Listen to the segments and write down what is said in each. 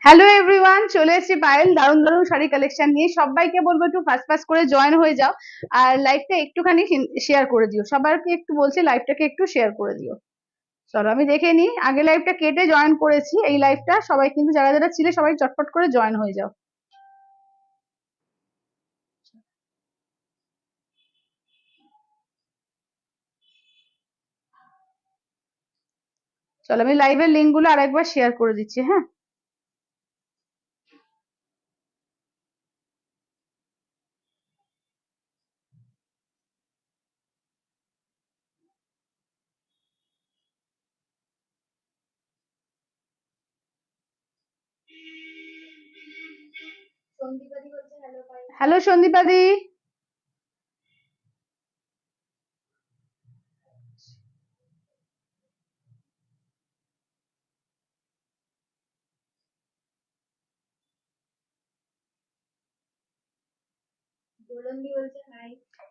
Hello everyone, চলে এসেছি পায়েল দারুণ দারুণ শাড়ি কালেকশন নিয়ে। সবাইকে বলবো একটু ফাস্ট ফাস্ট করে জয়েন হয়ে যাও, আর লাইভটা একটুখানি শেয়ার করে দিও। সবাইকে একটু বলছি লাইভটাকে একটু শেয়ার করে দিও। চলো আমি দেখে নিই, আগে লাইভটা কেটে জয়েন করেছি, এই লাইভটা সবাই কিন্তু যারা যারা ছিলে সবাই চটপট করে জয়েন হয়ে যাও। চলো আমি লাইভের লিঙ্ক গুলো আরেকবার শেয়ার করে দিচ্ছি। হ্যাঁ, হ্যালো সন্দীপাদি।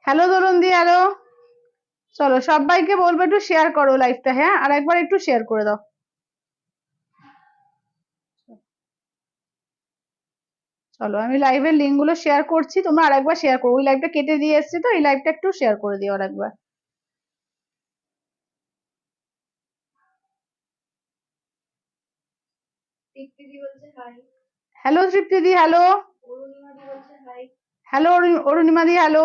হ্যালো দোলন্দি, হ্যালো। চলো সবাইকে বলবো একটু শেয়ার করো লাইভটা, হ্যাঁ আর একবার একটু শেয়ার করে দাও। চলো আমি লাইভের লিঙ্ক গুলো শেয়ার করছি, তোমরা আরেকবার শেয়ার করো। ওই লাইভটা কেটে দিয়ে এসছি তো, এই লাইভটা একটু শেয়ার করে দিও আরেকবার। হ্যালো তৃপ্তিদি, hello. Hello Arunima di, hello.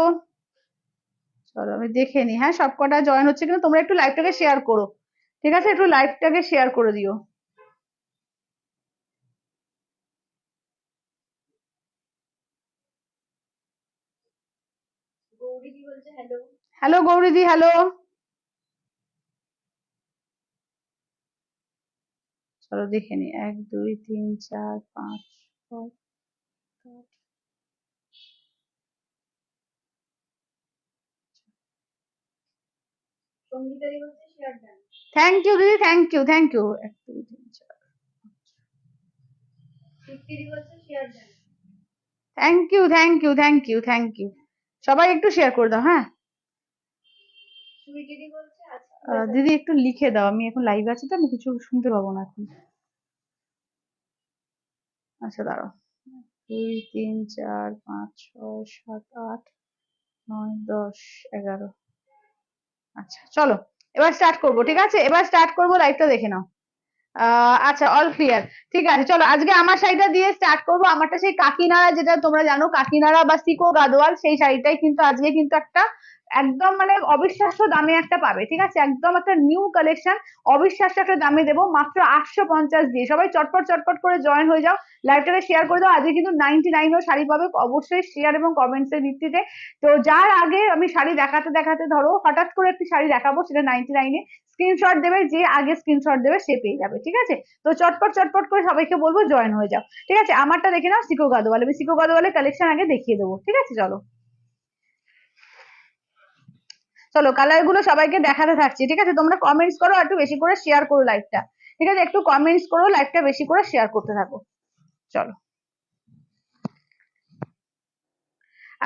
চলো আমি দেখে নি, হ্যাঁ সব কটা জয়েন হচ্ছে কিনা। তোমরা একটু লাইভটাকে শেয়ার করো, ঠিক আছে? একটু লাইভটাকে শেয়ার করে দিও। হ্যালো গৌরী দি, হ্যালো। চলো দেখে নি, 1 2 3 4 5 6 7। থ্যাংক ইউ দিদি, thank you, thank you. 1 2 3 4। Thank you, thank you, thank you, thank you. সবাই একটু শেয়ার করে দাও, হ্যাঁ। দিদি একটু লিখে দাও, আমি এখন লাইভ আছি তো, আমি কিছু শুনতে পাবো না এখন। আচ্ছা দাঁড়াও। 2 3 4 5 6 7 8 9 10 11। আচ্ছা চলো এবার স্টার্ট করবো, ঠিক আছে? এবার স্টার্ট করবো, লাইভটা দেখে নাও। আচ্ছা অল ক্লিয়ার, ঠিক আছে। চলো আজকে আমার শাড়িটা দিয়ে স্টার্ট করবো। আমারটা সেই কাকিনাড়া, যেটা তোমরা জানো কাকিনাড়া বা সিকো গাদোয়াল, সেই শাড়িটাই কিন্তু আজকে কিন্তু একটা একদম মানে অবিশ্বাস্য দামে একটা পাবে, ঠিক আছে? একদম একটা নিউ কালেকশন, অবিশ্বাস্য একটা দামে দেবো মাত্র 850 দিয়ে। সবাই চটপট চটপট করে জয়েন হয়ে যাও, লাইভটাকে শেয়ার করে দাও। আজকে কিন্তু 99ও শাড়ি পাবে, অবশ্যই শেয়ার এবং কমেন্টস এর ভিত্তিতে। তো যার আগে আমি শাড়ি দেখাতে দেখাতে, ধরো হঠাৎ করে একটি শাড়ি দেখাবো, সেটা 99-এ স্ক্রিনশট দেবে, যে আগে স্ক্রিনশট দেবে সে পেয়ে যাবে, ঠিক আছে? তো চটপট চটপট করে সবাইকে বলবো জয়েন হয়ে যাও, ঠিক আছে? আমারটা দেখে নাও সিকো গাদোয়াল, আমি সিকো গাদোয়ালের কালেকশন আগে দেখিয়ে দেবো, ঠিক আছে? চলো চলো কালার গুলো সবাইকে দেখাতে থাকছি, ঠিক আছে? তোমরা কমেন্টস করো, একটু বেশি করে শেয়ার করো লাইভটা, ঠিক আছে? একটু কমেন্টস করো, লাইভটা বেশি করে শেয়ার করতে থাকো। চলো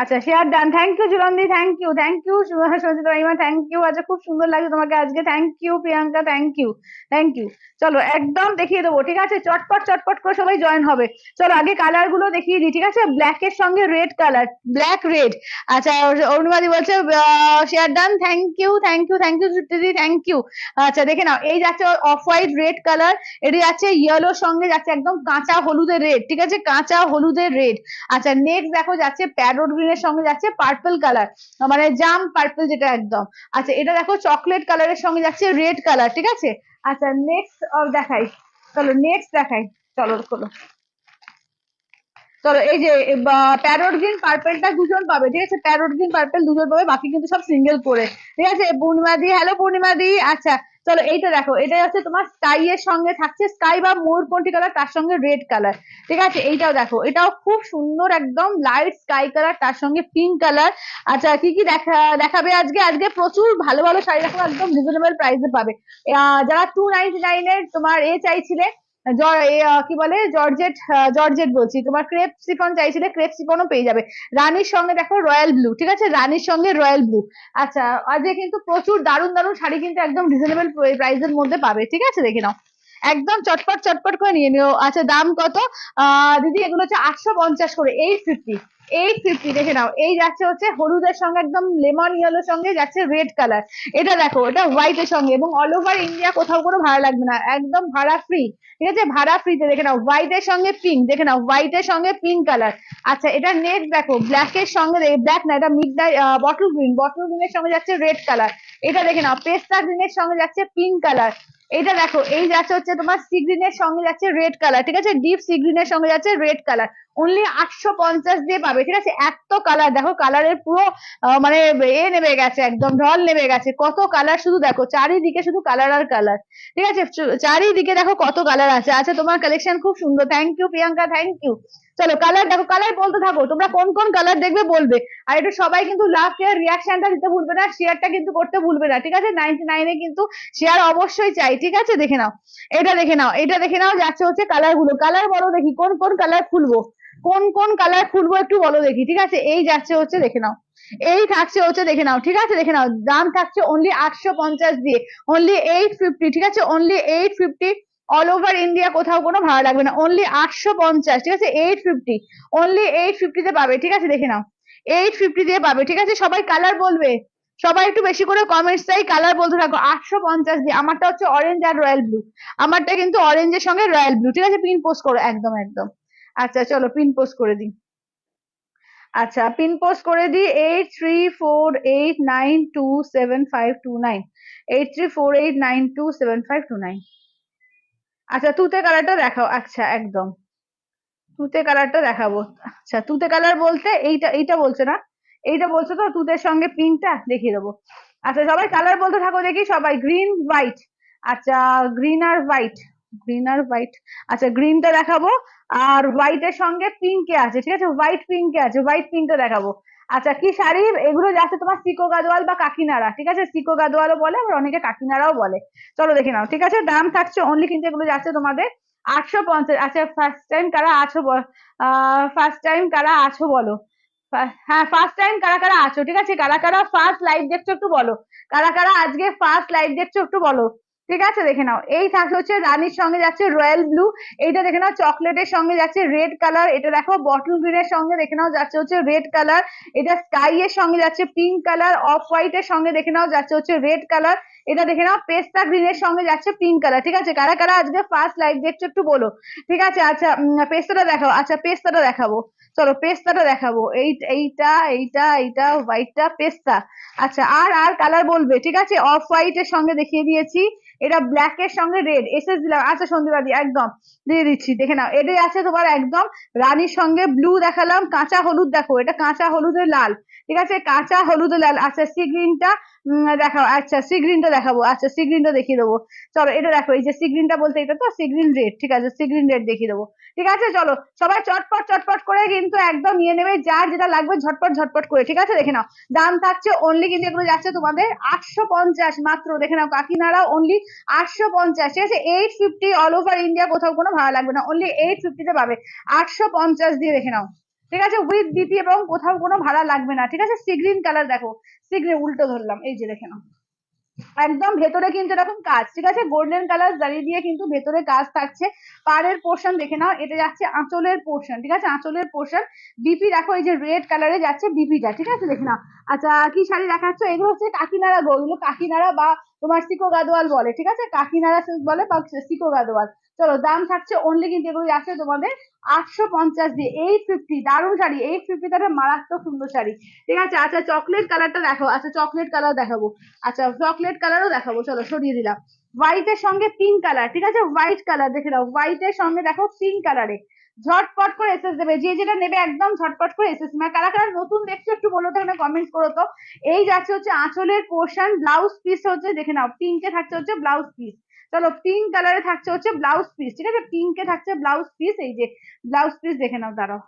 আচ্ছা শেয়ার ডান, থ্যাংক ইউ জুলন্দি, thank you, thank you Sanchita Raima, thank you. আচ্ছা খুব সুন্দর লাগছে তোমাকে আজকে, thank you Priyanka, thank you, thank you. চলো একদম দেখিয়ে দেবো, ঠিক আছে? চটপট চটপট করে সবাই জয়েন হবে। চলো আগে কালার গুলো দেখিয়ে দিই, ঠিক আছে? ব্ল্যাক এর সঙ্গে রেড কালার, ব্ল্যাক রেড। আচ্ছা অরুণবাদি বলছে share done, thank you, thank you, thank you দিদি, থ্যাংক ইউ। আচ্ছা দেখে নাও, এই যাচ্ছে অফ হোয়াইট রেড কালার, এটি যাচ্ছে ইয়েলোর সঙ্গে যাচ্ছে একদম কাঁচা হলুদের রেড, ঠিক আছে? কাঁচা হলুদের রেড। আচ্ছা নেক্সট দেখো যাচ্ছে প্যারোট গ্রিনের সঙ্গে যাচ্ছে পার্পল কালার, মানে জাম পার্পল যেটা একদম। আচ্ছা এটা দেখো চকলেট কালারের সঙ্গে যাচ্ছে রেড কালার, ঠিক আছে? আচ্ছা নেক্সট দেখাই, চলো নেক্সট দেখাই। চলো খোলো, চলো এই যে প্যারোট গ্রিন পার্পেলটা দুজন পাবে, ঠিক আছে? প্যারোট গ্রিন পার্পেল দুজন পাবে, বাকি কিন্তু সব সিঙ্গেল করে, ঠিক আছে? পূর্ণিমা দি, হ্যালো পূর্ণিমা দি। আচ্ছা চলো এইটা দেখো, এটা হচ্ছে তোমার স্কাই এর সঙ্গে থাকছে, স্কাই বা ময়ূরকণ্ঠী কালার, তার সঙ্গে রেড কালার, ঠিক আছে? এইটাও দেখো, এটাও খুব সুন্দর, একদম লাইট স্কাই কালার, তার সঙ্গে পিঙ্ক কালার। আচ্ছা কি কি দেখাবে আজকে? আজকে প্রচুর ভালো ভালো শাড়ি দেখো, একদম রিজনেবল প্রাইসে পাবে। যারা 299 এর তোমার চাইছিলে, কি বলে জর্জেট, জর্জেট বলছি, তোমার ক্রেপ সিফন চাইছিলে, ক্রেপ সিফনও পেয়ে যাবে। রানীর সঙ্গে দেখো রয়্যাল ব্লু, ঠিক আছে? রানীর সঙ্গে রয়্যাল ব্লু। আচ্ছা আজকে কিন্তু প্রচুর দারুণ দারুণ শাড়ি কিন্তু একদম রিজনেবল প্রাইসের মধ্যে পাবে, ঠিক আছে? দেখে নাও একদম চটপট চটপট করে নিয়ে নিও। আচ্ছা দাম কত দিদি? এগুলো হচ্ছে 850 করে, 850। 850 দেখে নাও। এই যাচ্ছে হচ্ছে হলুদের সঙ্গে একদম লেমন ইয়েলোর সঙ্গে যাচ্ছে রেড কালার। এটা দেখো, এটা হোয়াইট এর সঙ্গে, এবং অল ওভার ইন্ডিয়া কোথাও কোনো ভাড়া লাগবে না, একদম ভাড়া ফ্রি। ঠিক আছে, ভাড়া ফ্রিতে। দেখে নাও হোয়াইট এর সঙ্গে পিঙ্ক, দেখে নাও হোয়াইট এর সঙ্গে পিঙ্ক কালার। আচ্ছা এটা নেক্সট দেখো, ব্ল্যাক এর সঙ্গে, ব্ল্যাক না, এটা মিড বটল গ্রিন, বটল গ্রিনের সঙ্গে যাচ্ছে রেড কালার। এটা দেখে নাও পেস্তা গ্রিনের সঙ্গে যাচ্ছে পিঙ্ক কালার। এইটা দেখো, এই যাচ্ছে হচ্ছে তোমার সি গ্রিনের সঙ্গে যাচ্ছে রেড কালার। ঠিক আছে, ডিপ সি গ্রিনের সঙ্গে যাচ্ছে রেড কালার। অনলি 850 দিয়ে পাবে। ঠিক আছে, এত কালার দেখো, কালারের পুরো মানে নেমে গেছে, একদম ঢল নেমে গেছে। কত কালার শুধু দেখো, চারিদিকে শুধু কালার আর কালার। ঠিক আছে, চারিদিকে দেখো কত কালার আছে। আচ্ছা তোমার কালেকশন খুব সুন্দর, thank you Priyanka, thank you. চলো কালার দেখো, কালার বলতে থাকো, তোমরা কোন কোন কালার দেখবে বলবে। আর একটু সবাই কিন্তু লাভ কেয়ার রিয়াকশনটা দিতে ভুলবে না, শেয়ারটা কিন্তু করতে ভুলবে না। ঠিক আছে, 99 কিন্তু শেয়ার অবশ্যই চাই। ঠিক আছে, দেখে নাও, এটা দেখে নাও, এটা দেখে নাও, যাচ্ছে হচ্ছে কালার গুলো। কালার বলো দেখি, কোন কোন কালার খুলবো, কোন কোন কালার খুলবো একটু বলো দেখি। ঠিক আছে, এই যাচ্ছে হচ্ছে, দেখে নাও, এই থাকছে হচ্ছে, দেখে নাও। ঠিক আছে, দেখে নাও, দাম থাকছে অনলি 850 দিয়ে, অনলি 850। ঠিক আছে, অনলি 850। অল ওভার ইন্ডিয়া কোথাও কোনো ভাড়া লাগবে না, অনলি 850। ঠিক আছে, 850, অনলি 850 তে পাবে। ঠিক আছে, দেখে নাও, 850 দিয়ে পাবে। ঠিক আছে, সবাই কালার বলবে, সবাই একটু বেশি করে কমেন্টস চাই, কালার বলতে থাকো। 850 দিয়ে। আমারটা হচ্ছে অরেঞ্জ আর রয়্যাল ব্লু, আমারটা কিন্তু অরেঞ্জের সঙ্গে রয়্যাল ব্লু। ঠিক আছে, পিন পোস্ট করো, একদম একদম। আচ্ছা চলো পিন পোস্ট করে দিই। আচ্ছা পিন পোস্ট করে দিই, 8348927529, 8348927529। আচ্ছা তুতে কালারটা দেখাও। আচ্ছা একদম তুতে কালারটা দেখাবো। আচ্ছা তুতে কালার বলতে এইটা, এইটা বলছো না? এইটা বলছো তো, তুতের সঙ্গে পিঙ্কটা দেখিয়ে দেবো। আচ্ছা সবাই কালার বলতে থাকো দেখি, সবাই গ্রিন হোয়াইট। আচ্ছা গ্রিন আর হোয়াইট, গ্রিন আর হোয়াইট। আচ্ছা গ্রিনটা দেখাবো, আর হোয়াইটের সঙ্গে পিঙ্কে আছে। ঠিক আছে, হোয়াইট পিঙ্কে আছে, হোয়াইট পিঙ্কটা দেখাবো। আচ্ছা কি শাড়ি এগুলো? যাচ্ছে তোমার সিকো গাদোয়াল বা কাকিনাড়া। ঠিক আছে, সিকো গাদোয়ালও বলে, আবার অনেকে কাকিনাড়াও বলে। চলো দেখে নাও। ঠিক আছে, দাম থাকছে অনলি কিন্তু এগুলো যাচ্ছে তোমাদের 850। আচ্ছা ফার্স্ট টাইম কারা আছো, ফার্স্ট টাইম কারা আছো বলো। হ্যাঁ ফার্স্ট টাইম কারা কারা আছো। ঠিক আছে, কারা কারা ফার্স্ট লাইভ দেখছো একটু বলো, কারা কারা আজকে ফার্স্ট লাইভ দেখছো একটু বলো। ঠিক আছে, দেখে নাও, এই থাকছে হচ্ছে রানীর সঙ্গে যাচ্ছে রয়্যাল ব্লু। এইটা দেখে নাও চকলেটের সঙ্গে যাচ্ছে রেড কালার। এটা দেখো বটল গ্রিনের সঙ্গে দেখে নাও যাচ্ছে হচ্ছে রেড কালার। এটা স্কাই এর সঙ্গে যাচ্ছে পিঙ্ক কালার। অফ হোয়াইট এর সঙ্গে দেখে নাও যাচ্ছে হচ্ছে রেড কালার। এটা দেখে নাও পেস্তা গ্রিনের সঙ্গে যাচ্ছে পিঙ্ক কালার। ঠিক আছে, কারা কারা আজকে ফার্স্ট লাইভ দেখছো একটু বলো। ঠিক আছে, আচ্ছা পেস্তাটা দেখাও। আচ্ছা পেস্তাটা দেখাবো, চলো পেস্তাটা দেখাবো। এইটা এইটা এইটা হোয়াইটটা পেস্তা। আচ্ছা আর আর কালার বলবে। ঠিক আছে, অফ হোয়াইট এর সঙ্গে দেখিয়ে দিয়েছি, এটা ব্ল্যাক এর সঙ্গে রেড এসএস দিলাম। আচ্ছা সন্দীপাদি একদম দিয়ে দিচ্ছি, দেখে নাও। এটাই আছে তোমার একদম রানীর সঙ্গে ব্লু দেখালাম, কাঁচা হলুদ দেখো, এটা কাঁচা হলুদের লাল। ঠিক আছে, কাঁচা হলুদের লাল। আচ্ছা সি গ্রিনটা দেখাও। আচ্ছা সি গ্রিনটা দেখাবো, আচ্ছা সি গ্রিনটা দেখিয়ে দেবো। চলো এটা দেখো, এই যে সি গ্রিনটা বলতে এটা তো সি গ্রিন রেড। ঠিক আছে, সি গ্রিন রেড দেখিয়ে দেবো। ঠিক আছে, চলো সবাই চটপট চটপট করে কিন্তু একদম নিয়ে নেবে, যার যেটা লাগবে ঝটপট ঝটপট করে। ঠিক আছে, দেখে নাও, দাম থাকছে অনলি কিন্তু এগুলো যাচ্ছে তোমাদের 850 মাত্র। দেখে নাও, কাকিনাড়া অনলি 850। ঠিক আছে, 850, অল ওভার ইন্ডিয়া কোথাও কোনো ভাড়া লাগবে না, অনলি 850 তে পাবে। 850 দিয়ে দেখে নাও। ঠিক আছে, উইথ বিপি, এবং কোথাও কোনো ভাড়া লাগবে না। ঠিক আছে, সি গ্রিন কালার দেখো, সি গ্রিন উল্টো ধরলাম, এই যে দেখে নাও, একদম ভেতরে কিন্তু এরকম কাজ। ঠিক আছে, গোল্ডেন কালার জারি দিয়ে কিন্তু ভেতরে কাজ থাকছে। পাড়ের পোর্শন দেখে নাও, এটা যাচ্ছে আঁচলের পোর্শন। ঠিক আছে, আঁচলের পোর্শন। বিপি দেখো, এই যে রেড কালারে যাচ্ছে বিপিটা। ঠিক আছে, দেখে নাও। আচ্ছা কি শাড়ি দেখাচ্ছ? এগুলো হচ্ছে কাকিনাড়া গো, এগুলো কাকিনাড়া বা তোমার সিকো গাদোয়াল বলে। ঠিক আছে, কাকিনাড়া সিল্ক বলে বা সিকো গাদোয়াল। চলো দাম থাকছে অনলি কিন্তু এগুলো যাচ্ছে তোমাদের 850 দিয়ে, 850। দারুণ শাড়ি, 850 তে একটা মারাত্মক সুন্দর শাড়ি। ঠিক আছে, আচ্ছা চকলেট কালারটা দেখো। আচ্ছা চকলেট কালার দেখাবো, আচ্ছা চকলেট কালারও দেখাবো। চলো সরিয়ে দিলাম। হোয়াইট এর সঙ্গে পিঙ্ক কালার। ঠিক আছে, হোয়াইট কালার দেখে নাও, হোয়াইট এর সঙ্গে দেখো পিঙ্ক কালারে। ঝটপট করে এসএস দেবে, যে যেটা নেবে একদম ঝটপট করে এসএস। মানে কারা কারা নতুন দেখছো একটু বলো তো, এখানে কমেন্ট করো তো। এই যাচ্ছে হচ্ছে আঁচলের পোর্শন, ব্লাউজ পিস হচ্ছে দেখে নাও, পিঙ্কে থাকছে হচ্ছে ব্লাউজ পিস। চলো পিঙ্ক কালারে থাকছে হচ্ছে ব্লাউজ পিস। ঠিক আছে, পিঙ্কে থাকছে ব্লাউজ পিস, এই যে ব্লাউজ পিস দেখে নাও, দাঁড়াও,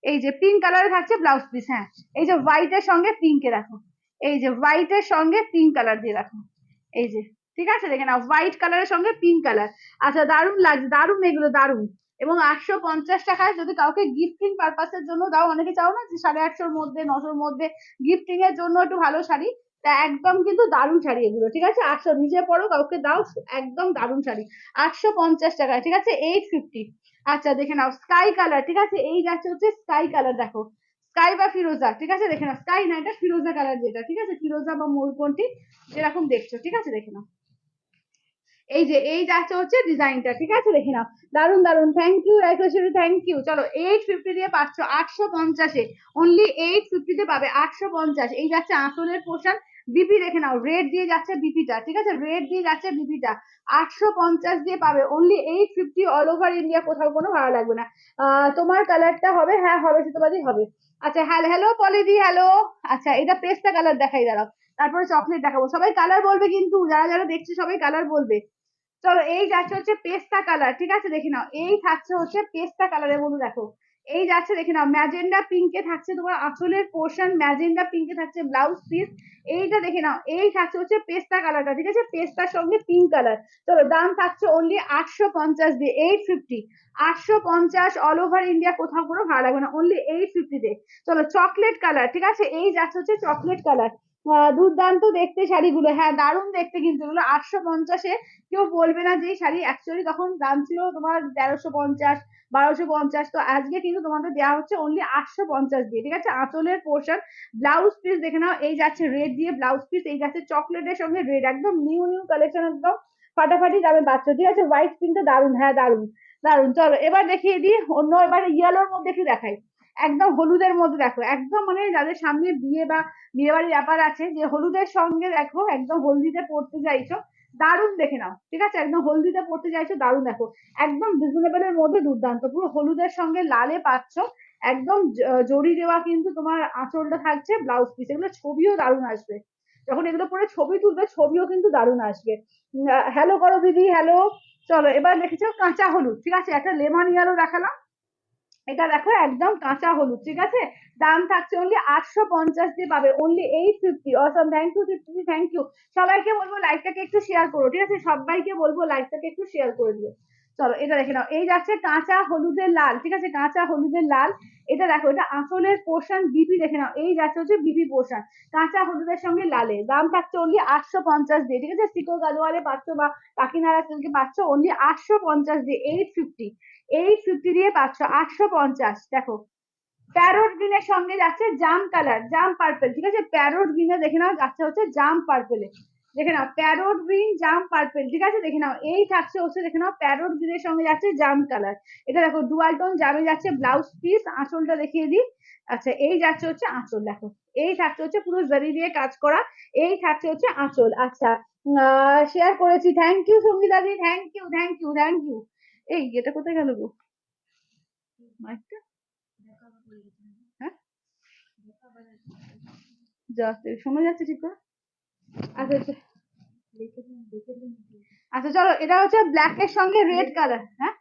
এই যে পিঙ্ক কালারে থাকছে ব্লাউজ পিস। হ্যাঁ, এই যে হোয়াইট এর সঙ্গে পিঙ্কে দেখো, এই যে হোয়াইট এর সঙ্গে পিঙ্ক কালার দিয়ে রাখো, এই যে। ঠিক আছে, দেখে নাও, হোয়াইট কালারের সঙ্গে পিঙ্ক কালার। আচ্ছা দারুণ লাগছে, দারুণ এগুলো দারুণ। এবং 850 টাকায় যদি কাউকে গিফটিং পারপাসের জন্য দাও, অনেকে চাও না যে 850 মধ্যে 900 মধ্যে গিফটিং এর জন্য একটু ভালো শাড়ি, তা একদম কিন্তু দারুণ শাড়ি এগুলো, ঠিক আছে? 800, নিজে পরো কাউকে দাও, একদম দারুণ শাড়ি। 850 টাকায়, ঠিক আছে? 850। আচ্ছা দেখে নাও স্কাই কালার, ঠিক আছে? এই যাচ্ছে হচ্ছে স্কাই কালার, দেখো স্কাই বা ফিরোজা, ঠিক আছে? দেখে নাও স্কাই না, এটা ফিরোজা কালার যেটা, ঠিক আছে? ফিরোজা বা মরুপন্থী যেরকম দেখছো, ঠিক আছে? দেখে নাও এই যে এই যাচ্ছে হচ্ছে ডিজাইনটা, ঠিক আছে? দেখে নাও দারুন দারুন, থ্যাংক ইউ রাইকেশ্বরী, থ্যাংক ইউ। চলো 850 দিয়ে পাচ্ছ 850-এ, অনলি 850 তে পাবে 850। এই যাচ্ছে আঁচলের পোশাক, বিপি দেখে নাও রেড দিয়ে যাচ্ছে বিপিটা, ঠিক আছে? রেড দিয়ে যাচ্ছে বিপিটা, 850 দিয়ে পাবে অনলি 850, অল ওভার ইন্ডিয়া, কোথাও কোনো ভাড়া লাগবে না। তোমার কালারটা হবে, হ্যাঁ হবে, সুতোবাদী হবে। আচ্ছা হ্যালো হ্যালো পলিদি, হ্যালো। আচ্ছা এটা পেস্তা কালার দেখাই, দাঁড়াও, তারপরে চকলেট দেখাবো। সবাই কালার বলবে কিন্তু, যারা যারা দেখছে সবাই কালার বলবে। চলো এই যাচ্ছে হচ্ছে পেস্তা কালার, ঠিক আছে? দেখে নাও এই থাকছে হচ্ছে পেস্তা কালারের মধ্যে, দেখো এই যাচ্ছে, দেখে নাও ম্যাজেন্ডা পিঙ্কে থাকছে তোমার আঁচলের পোর্শন, ম্যাজেন্ডা পিঙ্কে থাকছে ব্লাউজ পিস। এইটা দেখে নাও এই থাকছে হচ্ছে পেস্তা কালারটা, ঠিক আছে? পেস্তার সঙ্গে পিঙ্ক কালার। চলো দাম থাকছে অনলি 850 দিয়ে, 850। 850, অল ওভার ইন্ডিয়া, কোথাও কোনো ভাড়া লাগবে না, অনলি 850 তে। চলো চকলেট কালার, ঠিক আছে? এই যাচ্ছে হচ্ছে চকলেট কালার, দুর্দান্ত দেখতে শাড়িগুলো, হ্যাঁ দারুণ দেখতে কিন্তু এগুলো। 850-এ কেউ বলবে না যে এই শাড়ি, অ্যাকচুয়ালি তখন দাম ছিল তোমার 1350, 1250, তো আজকে কিন্তু তোমাদের দেওয়া হচ্ছে অনলি 850 দিয়ে, ঠিক আছে? আঁচলের পোর্শন, ব্লাউজ পিস দেখে নাও এই যাচ্ছে রেড দিয়ে ব্লাউজ পিস, এই যাচ্ছে চকলেটের সঙ্গে রেড, একদম নিউ নিউ কালেকশন, একদম ফাটাফাটি দামে পাচ্ছ, ঠিক আছে? হোয়াইট প্রিন্টটা দারুণ, হ্যাঁ দারুণ দারুণ। চলো এবার দেখিয়ে দিই অন্য, এবার ইয়েলোর মধ্যে একটু দেখাই, একদম হলুদের মধ্যে দেখো, একদম মানে যাদের সামনে বিয়ে বা বিয়ে বাড়ির ব্যাপার আছে, যে হলুদের সঙ্গে দেখো একদম হলদিতে পড়তে চাইছো, দারুণ দেখে নাও, ঠিক আছে? একদম হলদিতে পড়তে চাইছো, দারুণ দেখো, একদম রিজনেবল এর মধ্যে দুর্দান্ত, পুরো হলুদের সঙ্গে লালে পাচ্ছ, একদম জড়ি দেওয়া কিন্তু তোমার আঁচলটা থাকছে, ব্লাউজ পিস, এগুলো ছবিও দারুণ আসবে, যখন এগুলো পরে ছবি তুলবে ছবিও কিন্তু দারুণ আসবে। হ্যালো করো দিদি, হ্যালো। চলো এবার দেখেছো কাঁচা হলুদ, ঠিক আছে? একটা লেমন ইয়েলো দেখালাম, এটা দেখো একদম কাঁচা হলুদ, ঠিক আছে? দাম থাকছে অনলি 850 দিয়ে পাবে, only 850। Assam, thank you Tripti, thank you. সবাইকে বলবো লাইভটাকে একটু শেয়ার করো, ঠিক আছে? সবাইকে বলবো লাইভটাকে একটু শেয়ার করে দিও। চলো এটা দেখে নাও, এই যাচ্ছে কাঁচা হলুদের লাল, ঠিক আছে? কাঁচা হলুদের লাল, এটা দেখো, এটা আঁচলের পোর্শন, বিপি দেখে নাও এই যাচ্ছে হচ্ছে বিপি পোর্শন, কাঁচা হলুদের সঙ্গে লালে, দাম থাকছে অনলি 850 দিয়ে, ঠিক আছে? সিকো গাদোয়ালে পাচ্ছ বা কাকিনাড়া সিল্কে পাচ্ছ অনলি 850 দিয়ে, 850। 850 দিয়ে পাচ্ছ 850, দেখো প্যারোট গ্রিনের সঙ্গে যাচ্ছে জাম কালার, জাম পার্পেল, ঠিক আছে? প্যারোট গ্রিনে দেখে নাও যাচ্ছে হচ্ছে জাম পার্পেলে, দেখে নাও প্যারোট গ্রিন জাম পার্পেল, ঠিক আছে? দেখে নাও এই থাকছে হচ্ছে, দেখে নাও প্যারোট গ্রিনের সঙ্গে যাচ্ছে জাম কালার, এটা দেখো ডুয়াল টোন জামে যাচ্ছে ব্লাউজ পিস, আঁচলটা দেখিয়ে দিই। আচ্ছা এই যাচ্ছে হচ্ছে আঁচল, দেখো এই থাকছে হচ্ছে পুরো জারি দিয়ে কাজ করা, এই থাকছে হচ্ছে আঁচল। আচ্ছা শেয়ার করেছি, thank you Sangeeta di, thank you thank you thank you. এই এটা কোথায় গেল গো মাইকটা? হ্যাঁ যাচ্ছে, শোনা যাচ্ছে ঠিক করে? আচ্ছা আচ্ছা আচ্ছা চলো এটা হচ্ছে ব্ল্যাক এর সঙ্গে রেড কালার, হ্যাঁ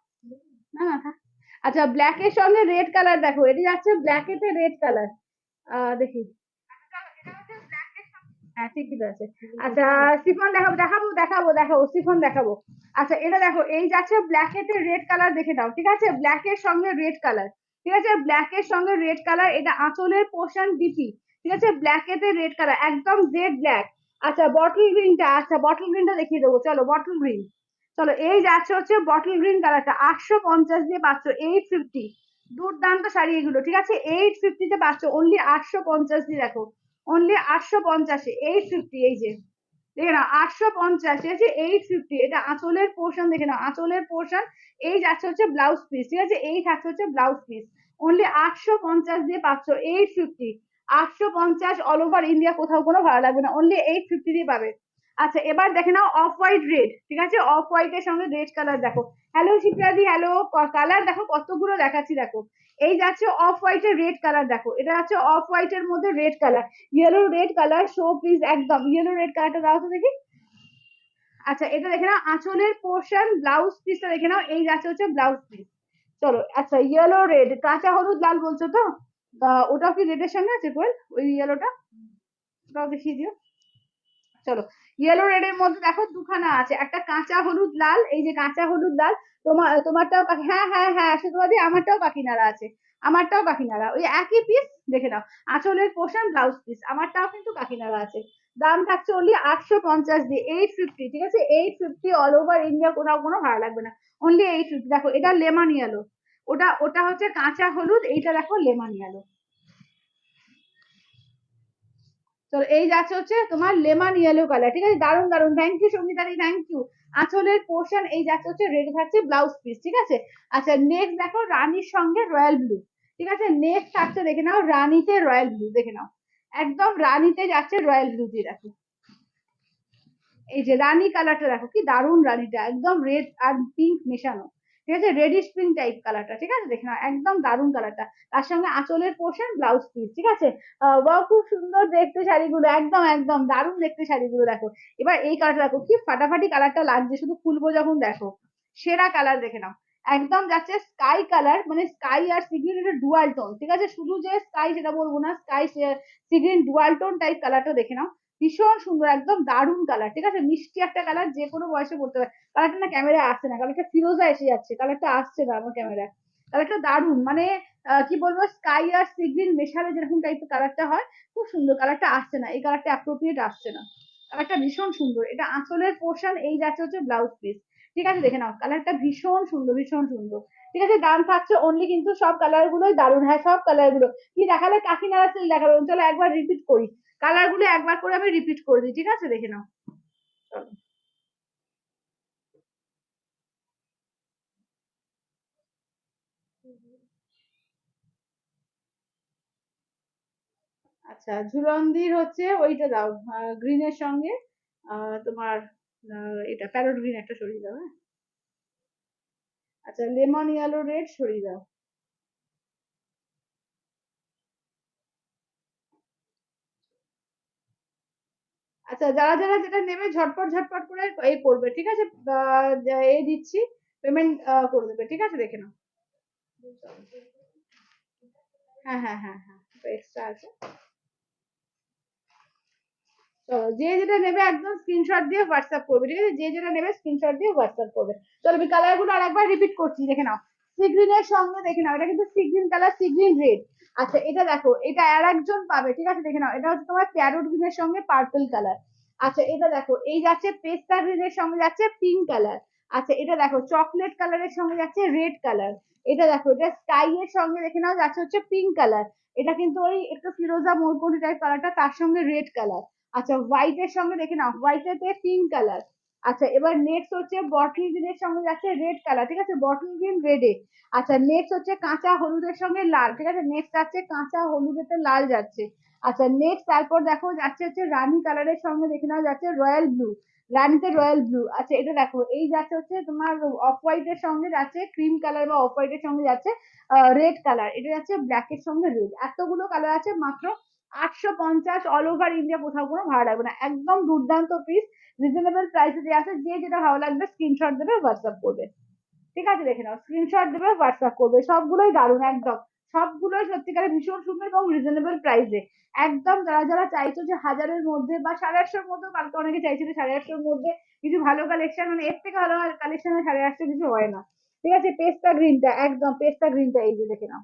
না না থাক। আচ্ছা ব্ল্যাক এর সঙ্গে রেড কালার, দেখো এটি যাচ্ছে ব্ল্যাক এতে রেড কালার, দেখি। হ্যাঁ ঠিকই তো আছে। আচ্ছা শিফন দেখাবো, দেখাবো দেখাবো দেখাবো শিফন দেখাবো। আচ্ছা এটা দেখো এই যাচ্ছে ব্ল্যাক এতে রেড কালার, দেখে দাও, ঠিক আছে? ব্ল্যাক এর সঙ্গে রেড কালার, ঠিক আছে? ব্ল্যাক এর সঙ্গে রেড কালার, এটা আঁচলের পোর্শন ডিপি, ঠিক আছে? ব্ল্যাক এতে রেড কালার, একদম জেড ব্ল্যাক। আচ্ছা বটল গ্রিনটা, আচ্ছা বটল গ্রিনটা দেখিয়ে দেবো, চলো বটল গ্রিন। চলো এই যাচ্ছে হচ্ছে বটল গ্রিন কালারটা, 850 দিয়ে পাচ্ছ, 850। দুর্দান্ত শাড়ি এগুলো, ঠিক আছে? 850 তে পাচ্ছ, অনলি 850 দিয়ে, দেখো অনলি 850-এ 850, এই যে দেখে নাও 850, ঠিক আছে? 850, এটা আঁচলের পোর্শন, দেখে নাও আঁচলের পোর্শন, এই যাচ্ছে হচ্ছে ব্লাউজ পিস, ঠিক আছে? এই থাকছে হচ্ছে ব্লাউজ পিস, অনলি 850 দিয়ে পাচ্ছ, 850। 850, অল ওভার ইন্ডিয়া, কোথাও কোনো ভাড়া লাগবে না, অনলি 850 দিয়ে পাবে। আচ্ছা এবার দেখে নাও অফ হোয়াইট রেড, ঠিক আছে? অফ হোয়াইট এর সঙ্গে রেড কালার, দেখো হ্যালো শিপ্রাদি, হ্যালো। কালার দেখো কতগুলো দেখাচ্ছি, দেখো এই যাচ্ছে অফ হোয়াইট এর রেড কালার, দেখো এটা হচ্ছে অফ হোয়াইট এর মধ্যে red colour, yellow red colour, show please, একদম ইয়েলো রেড কালারটা দাও তো দেখি। আচ্ছা এটা দেখে নাও আঁচলের পোর্শন, ব্লাউজ পিসটা দেখে নাও এই যাচ্ছে হচ্ছে ব্লাউজ পিস। চলো আচ্ছা ইয়েলো রেড, কাঁচা হলুদ লাল বলছো তো? ওটাও কি রেডের সঙ্গে আছে কোয়েল, ওই ইয়েলোটা? ওটাও দেখিয়ে দিও। চলো ইয়েলো রেড এর মধ্যে দেখো দুখানা আছে, একটা কাঁচা হলুদ লাল, এই যে কাঁচা হলুদ লাল, তোমারটাও হ্যাঁ হ্যাঁ হ্যাঁ সুতরাদি আমারটাও কাকিনারা আছে, আমারটাও কাকিনারা, ওই একই পিস, দেখে নাও আঁচলের পোর্শন ব্লাউজ পিস, আমারটাও কিন্তু কাকিনারা আছে, দাম থাকছে অনলি 850 দিয়ে, 850, ঠিক আছে, 850 অল ওভার ইন্ডিয়া, কোথাও কোনো ভাড়া লাগবে না, অনলি 850। দেখো এটা লেমন ইয়েলো, ওটা ওটা হচ্ছে কাঁচা হলুদ, এইটা দেখো লেমন ইয়েলো। তো এই যাচ্ছে হচ্ছে তোমার লেমন ইয়েলো কালার, ঠিক আছে, দারুন দারুন, থ্যাংক ইউ সঙ্গীতাদি, থ্যাংক ইউ। আঁচলের পোর্শন এই যাচ্ছে হচ্ছে রেড থাকছে, ব্লাউজ পিস, ঠিক আছে। আচ্ছা নেক্সট দেখো রানীর সঙ্গে রয়্যাল ব্লু, ঠিক আছে, নেক্সট থাকছে দেখে নাও রানীতে রয়্যাল ব্লু, দেখে নাও একদম রানীতে যাচ্ছে রয়্যাল ব্লু দিয়ে, দেখো এই যে রানী কালারটা দেখো কি দারুন, রানীটা একদম রেড আর পিঙ্ক মেশানো, ঠিক আছে, রেডিশ পিঙ্ক টাইপ কালারটা, ঠিক আছে, দেখে নাও একদম দারুন কালারটা। তার সঙ্গে আঁচলের পোর্শন ব্লাউজ পিস, ঠিক আছে। খুব সুন্দর দেখতে শাড়িগুলো, একদম একদম দারুন দেখতে শাড়িগুলো, দেখো এবার এই কালারটা দেখো কি ফাটাফাটি কালারটা লাগছে, শুধু খুলবো যখন দেখো সেরা কালার, দেখে নাও একদম যাচ্ছে স্কাই কালার, মানে স্কাই আর সি গ্রিন, এটা ডুয়াল টোন, ঠিক আছে, শুধু যে স্কাই সেটা বলবো না, sky sea green dual tone type কালারটা দেখে নাও, ভীষণ সুন্দর একদম দারুণ কালার, ঠিক আছে, মিষ্টি একটা কালার, যে কোনো বয়সে পড়তে পারে। কালারটা না ক্যামেরায় আসছে না, কালারটা ফিরোজা এসে যাচ্ছে, কালারটা আসছে না আমার ক্যামেরায়, কালারটা দারুণ, মানে কি বলবো, স্কাই আর সি গ্রিন মেশালে যেরকম টাইপের কালারটা হয়, খুব সুন্দর, কালারটা আসছে না, এই কালারটা অ্যাপ্রোপ্রিয়েট আসছে না, কালারটা ভীষণ সুন্দর। এটা আঁচলের পোর্শন, এই যাচ্ছে হচ্ছে ব্লাউজ পিস, ঠিক আছে, দেখে নাও কালারটা ভীষণ সুন্দর, ভীষণ সুন্দর, ঠিক আছে। দাম থাকছে অনলি, কিন্তু সব কালার গুলোই দারুণ, হ্যাঁ সব কালার গুলো কি দেখালে, কাকিনাড়া সিল দেখাবে, চলো একবার রিপিট করি, কালার গুলো একবার করে আমি রিপিট করে দিই, ঠিক আছে, দেখে নাও, চলো। আচ্ছা ঝুলন্দির হচ্ছে ওইটা দাও, গ্রিনের সঙ্গে তোমার এটা প্যারট গ্রিন একটা সরিয়ে দাও, হ্যাঁ। আচ্ছা লেমন ইয়েলো রেড সরিয়ে দাও। আচ্ছা যারা যারা যেটা নেবে ঝটপট ঝটপট করে এই করবে, ঠিক আছে, এই দিচ্ছি, পেমেন্ট করে দেবে, ঠিক আছে, দেখে নাও। হ্যাঁ হ্যাঁ হ্যাঁ হ্যাঁ, এক্সট্রা আছে। চলো যে যেটা নেবে একদম স্ক্রিনশট দিয়ে হোয়াটসঅ্যাপ করবে, ঠিক আছে, যে যেটা নেবে স্ক্রিনশট দিয়ে হোয়াটসঅ্যাপ করবে। চলো আমি কালার গুলো আরেকবার রিপিট করছি, দেখে নাও, সি গ্রিনের সঙ্গে দেখে নাও, এটা কিন্তু sea green colour, sea green red. আচ্ছা এটা দেখো, এটা আর একজন পাবে, ঠিক আছে, দেখে নাও, এটা হচ্ছে তোমার প্যারোট গ্রিনের সঙ্গে পার্পল কালার। আচ্ছা এটা দেখো, এই যাচ্ছে পেস্তা গ্রিনের সঙ্গে যাচ্ছে পিঙ্ক কালার। আচ্ছা এটা দেখো চকলেট কালারের সঙ্গে যাচ্ছে রেড কালার। এটা দেখো, এটা স্কাই এর সঙ্গে দেখে নাও যাচ্ছে হচ্ছে পিঙ্ক কালার। এটা কিন্তু ওই একটু ফিরোজা মরকরি টাইপ কালারটা, তার সঙ্গে রেড কালার। আচ্ছা হোয়াইট এর সঙ্গে দেখে নাও, হোয়াইট এর পিঙ্ক কালার। আচ্ছা এবার নেক্সট হচ্ছে বটল গ্রিনের সঙ্গে যাচ্ছে রেড কালার, ঠিক আছে, বটল গ্রিন রেডে। আচ্ছা নেক্সট হচ্ছে কাঁচা হলুদের সঙ্গে লাল, ঠিক আছে, নেক্সট যাচ্ছে কাঁচা হলুদেতে লাল যাচ্ছে। আচ্ছা নেক্সট তারপর দেখো যাচ্ছে হচ্ছে রানী কালারের সঙ্গে দেখে নাও যাচ্ছে রয়্যাল ব্লু, রানীতে রয়্যাল ব্লু। আচ্ছা এটা দেখো, এই যাচ্ছে হচ্ছে তোমার অফ হোয়াইট এর সঙ্গে যাচ্ছে ক্রিম কালার, বা অফ হোয়াইট এর সঙ্গে যাচ্ছে রেড কালার, এটা যাচ্ছে ব্ল্যাক এর সঙ্গে রেড, এতগুলো কালার আছে, মাত্র 850, অল ওভার ইন্ডিয়া, কোথাও কোনো ভাড়া লাগবে না, একদম দুর্দান্ত পিস, রিজনেবল প্রাইসে দেওয়া আছে, যে যেটা ভালো লাগবে স্ক্রিনশট দেবে হোয়াটসঅ্যাপ করবে, ঠিক আছে, দেখে নাও স্ক্রিনশট দেবে হোয়াটসঅ্যাপ করবে, সবগুলোই দারুণ একদম, সবগুলোই সত্যিকারে ভীষণ সুন্দর এবং রিজনেবল প্রাইসে, একদম। যারা যারা চাইছো যে 1000-এর মধ্যে বা 850-এর মধ্যে, কালকে অনেকে চাইছিল 850-এর মধ্যে কিছু ভালো কালেকশন, মানে এর থেকে ভালো কালেকশন 850 কিছু হয় না, ঠিক আছে। পেস্তা গ্রিনটা, একদম পেস্তা গ্রিনটা, এই যে দেখে নাও,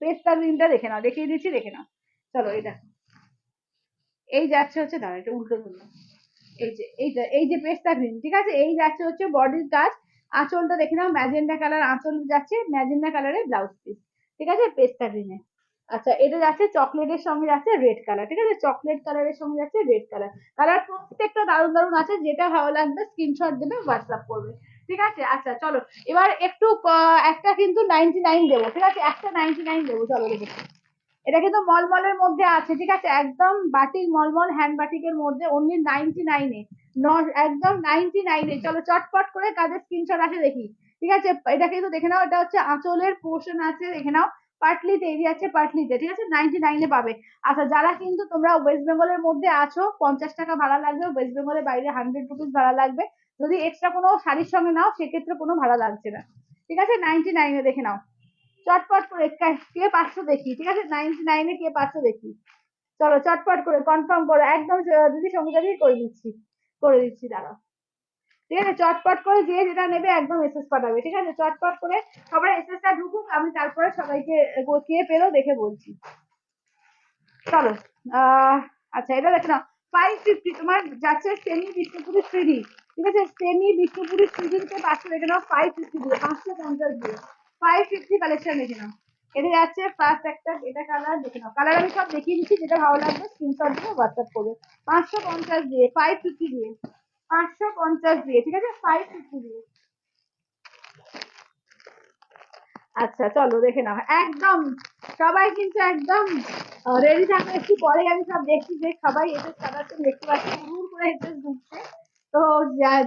পেস্তা গ্রিনটা দেখে নাও, দেখিয়ে দিচ্ছি, দেখে নাও, চলো এই দেখো, এই যাচ্ছে হচ্ছে, দাঁড়া এটা উল্টো করলাম, এই যে এইটা, এই যে পেস্তা গ্রিন, ঠিক আছে, এই যাচ্ছে হচ্ছে বডির কাজ, আঁচলটা দেখে নাও ম্যাজেন্ডা কালার আঁচল যাচ্ছে, ম্যাজেন্ডা কালারের ব্লাউজ পিস, ঠিক আছে, পেস্তা গ্রিনে। আচ্ছা এটা যাচ্ছে চকলেটের সঙ্গে যাচ্ছে রেড কালার, ঠিক আছে, চকলেট কালারের সঙ্গে যাচ্ছে রেড কালার, কালার প্রত্যেকটা দারুণ দারুণ আছে, যেটা ভালো লাগবে স্ক্রিনশট দেবে হোয়াটসঅ্যাপ করবে, ঠিক আছে। আচ্ছা চলো এবার একটু একটা কিন্তু 99 দেবো, ঠিক আছে, একটা 99 দেবো, চলো দেখে, এটা কিন্তু মলমলের মধ্যে আছে, ঠিক আছে, একদম বাটিক মলমল হ্যান্ড বাটিকের মধ্যে, অনলি 99-এ, একদম 99-এ, চলো চটপট করে কাজের স্ক্রিনশট আসে দেখি, ঠিক আছে। এটা কিন্তু দেখে নাও, এটা হচ্ছে আঁচলের পোর্শন আছে, দেখে নাও, পাটলিতে এরিয়া আছে, পাটলিতে, ঠিক আছে, 99-এ পাবে। আচ্ছা যারা কিন্তু তোমরা ওয়েস্ট বেঙ্গলের মধ্যে আছো, 50 টাকা ভাড়া লাগবে, ওয়েস্ট বেঙ্গলের বাইরে 100 রুপিস ভাড়া লাগবে, যদি এক্সট্রা কোনো শাড়ির সঙ্গে নাও সেক্ষেত্রে কোনো ভাড়া লাগছে না, ঠিক আছে, 99-এ দেখে নাও, চটপট করে কে 500 দেখি, ঠিক আছে, 99-এ কে 500 দেখি, চলো চটপট করে কনফার্ম করো, একদম দিদি সঙ্গীতাদি করে দিচ্ছি, করে দিচ্ছি, দাঁড়াও, ঠিক আছে, চটপট করে যে যেটা নেবে একদম এসএস পাঠাবে, ঠিক আছে, চটপট করে সবাই এসএসটা ঢুকুক, আমি তারপরে সবাইকে কে পেলো দেখে বলছি, চলো। আচ্ছা এটা দেখে নাও, 550 তোমার যাচ্ছে সেমি বিষ্ণুপুরি থ্রিডি, ঠিক আছে? সেমি বিষ্ণুপুরি থ্রিডিতে পাঁচশো দেখে নাও 550 দিয়ে, 550 দিয়ে 550 কালেকশন দেখে নাও। এটা যাচ্ছে ফার্স্ট একটা, এটা কালার দেখে নাও, কালার আমি সব দেখিয়ে দিচ্ছি, যেটা ভালো লাগবে স্ক্রিনশট দিয়ে হোয়াটসঅ্যাপ করবে। 550 দিয়ে, 550 দিয়ে, 550 দিয়ে, ঠিক আছে? 550 দিয়ে। আচ্ছা চলো দেখে নাও, একদম সবাই কিন্তু একদম রেডি থাকো, একটু পরে আমি সব দেখছি যে সবাই এসে সাজাচ্ছে, দেখতে পাচ্ছি হুড় করে এসে ঢুকছে, তো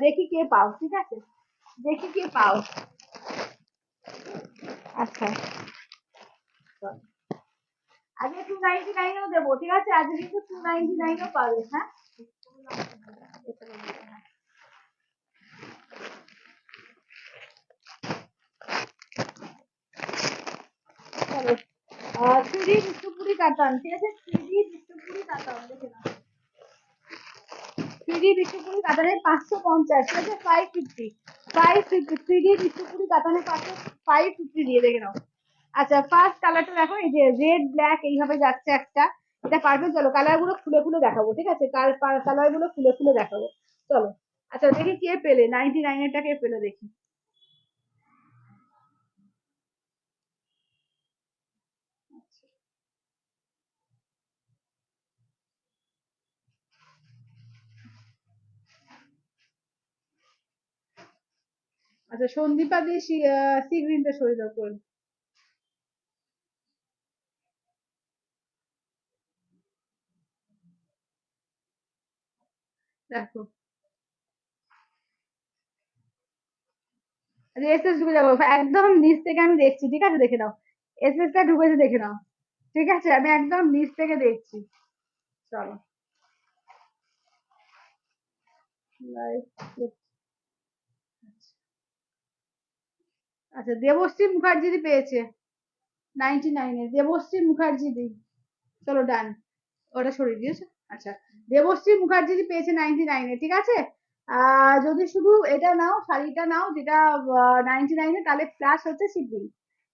দেখি কে পাও, ঠিক আছে? দেখি কে পাও। আচ্ছা আজকে 299ও দেবো, ঠিক আছে? আজকে কিন্তু 299ও পাবে, হ্যাঁ? চলো থ্রিডি বিষ্ণুপুরি কাতান, ঠিক আছে? থ্রিডি বিষ্ণুপুরি কাতান দেখে নাও, থ্রিডি বিষ্ণুপুরি কাতানের 550, ঠিক আছে? 550, 550 থ্রিডি বিষ্ণুপুরি কাতানের 550 দিয়ে দেখে নাও। আচ্ছা ফার্স্ট কালারটা দেখো, এই যে রেড ব্ল্যাক এইভাবে যাচ্ছে একটা, এটা পারবে। চলো কালার গুলো খুলে খুলে দেখাবো, ঠিক আছে? কালার গুলো খুলে খুলে দেখাবো, চলো। আচ্ছা দেখি কে পেলে 99-এরটা, কে পেলে দেখি। আচ্ছা সন্দীপা দিয়ে সি গ্রিনটা সরিয়ে দাও করে দেখো। আচ্ছা এসএস ঢুকে যাবো একদম নিচ থেকে, আমি দেখছি, ঠিক আছে? দেখে নাও এসএস টা ঢুকেছে, দেখে নাও, ঠিক আছে? আমি একদম নিচ থেকে দেখছি, চলো। আচ্ছা দেবশ্রী মুখার্জি পেয়েছে 99-এ, দেবশ্রী মুখার্জি দি, চলো ডান, ওটা সরিয়ে দিয়েছে। আচ্ছা দেবশ্রী মুখার্জি পেয়েছে 99-এ, ঠিক আছে? যদি শুধু এটা নাও, শাড়িটা নাও যেটা 99-এ, তাহলে প্লাস হচ্ছে শিপিং,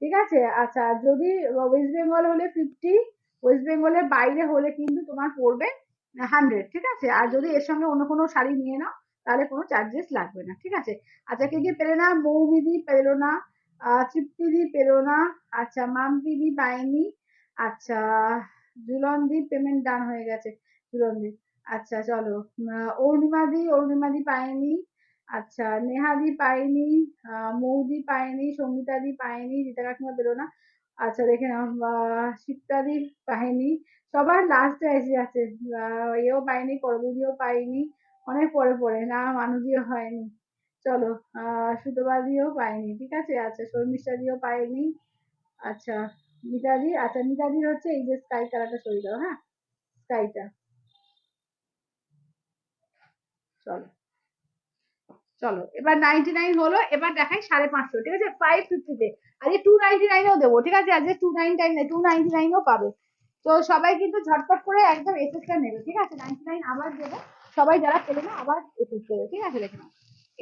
ঠিক আছে? আচ্ছা যদি ওয়েস্ট বেঙ্গল হলে 50, ওয়েস্ট বেঙ্গলের বাইরে হলে কিন্তু তোমার পড়বে 100, ঠিক আছে? আর যদি এর সঙ্গে অন্য কোনো শাড়ি নিয়ে নাও তাহলে কোনো চার্জেস লাগবে না, ঠিক আছে? আচ্ছা কে কে পেলে না? মৌমিদি পেলো না, তৃপ্তিদি পেলো না, আচ্ছা মাম্পিদি পায়নি, আচ্ছা জুলনদীপ পেমেন্ট ডান হয়ে গেছে, জুলনদীপ। আচ্ছা চলো অরুণিমাদি পায়নি, আচ্ছা নেহাদি পায়নি, মৌদি পায়নি, সঙ্গীতাদি পায়নি, রীতা কাকিমা পেলো না। আচ্ছা দেখে নাও শিপ্তাদি পায়নি, সবার লাস্টে এসে যাচ্ছে, এও পায়নি, করবুদিও পায়নি, অনেক পরে পরে না, মানুষদিও হয়নি। চলো সুতোবাদিও পায়নি, ঠিক আছে? আচ্ছা শর্মিষ্ঠাদিও পায়নি, আচ্ছা মিতাদি, আচ্ছা মিতাদির হচ্ছে এই যে স্কাই কালারটা সরিয়ে দাও, হ্যাঁ স্কাইটা, চলো। চলো এবার 99 হলো, এবার দেখাই 550, ঠিক আছে? 550-তে আজকে 299ও দেবো, ঠিক আছে? আজকে 299ও পাবে। তো সবাই কিন্তু ঝটপট করে একদম এসএসটা নেবে, ঠিক আছে? 99 আবার দেবো, সবাই যারা পেলে না আবার এসএস দেবে, ঠিক আছে? দেখে নাও,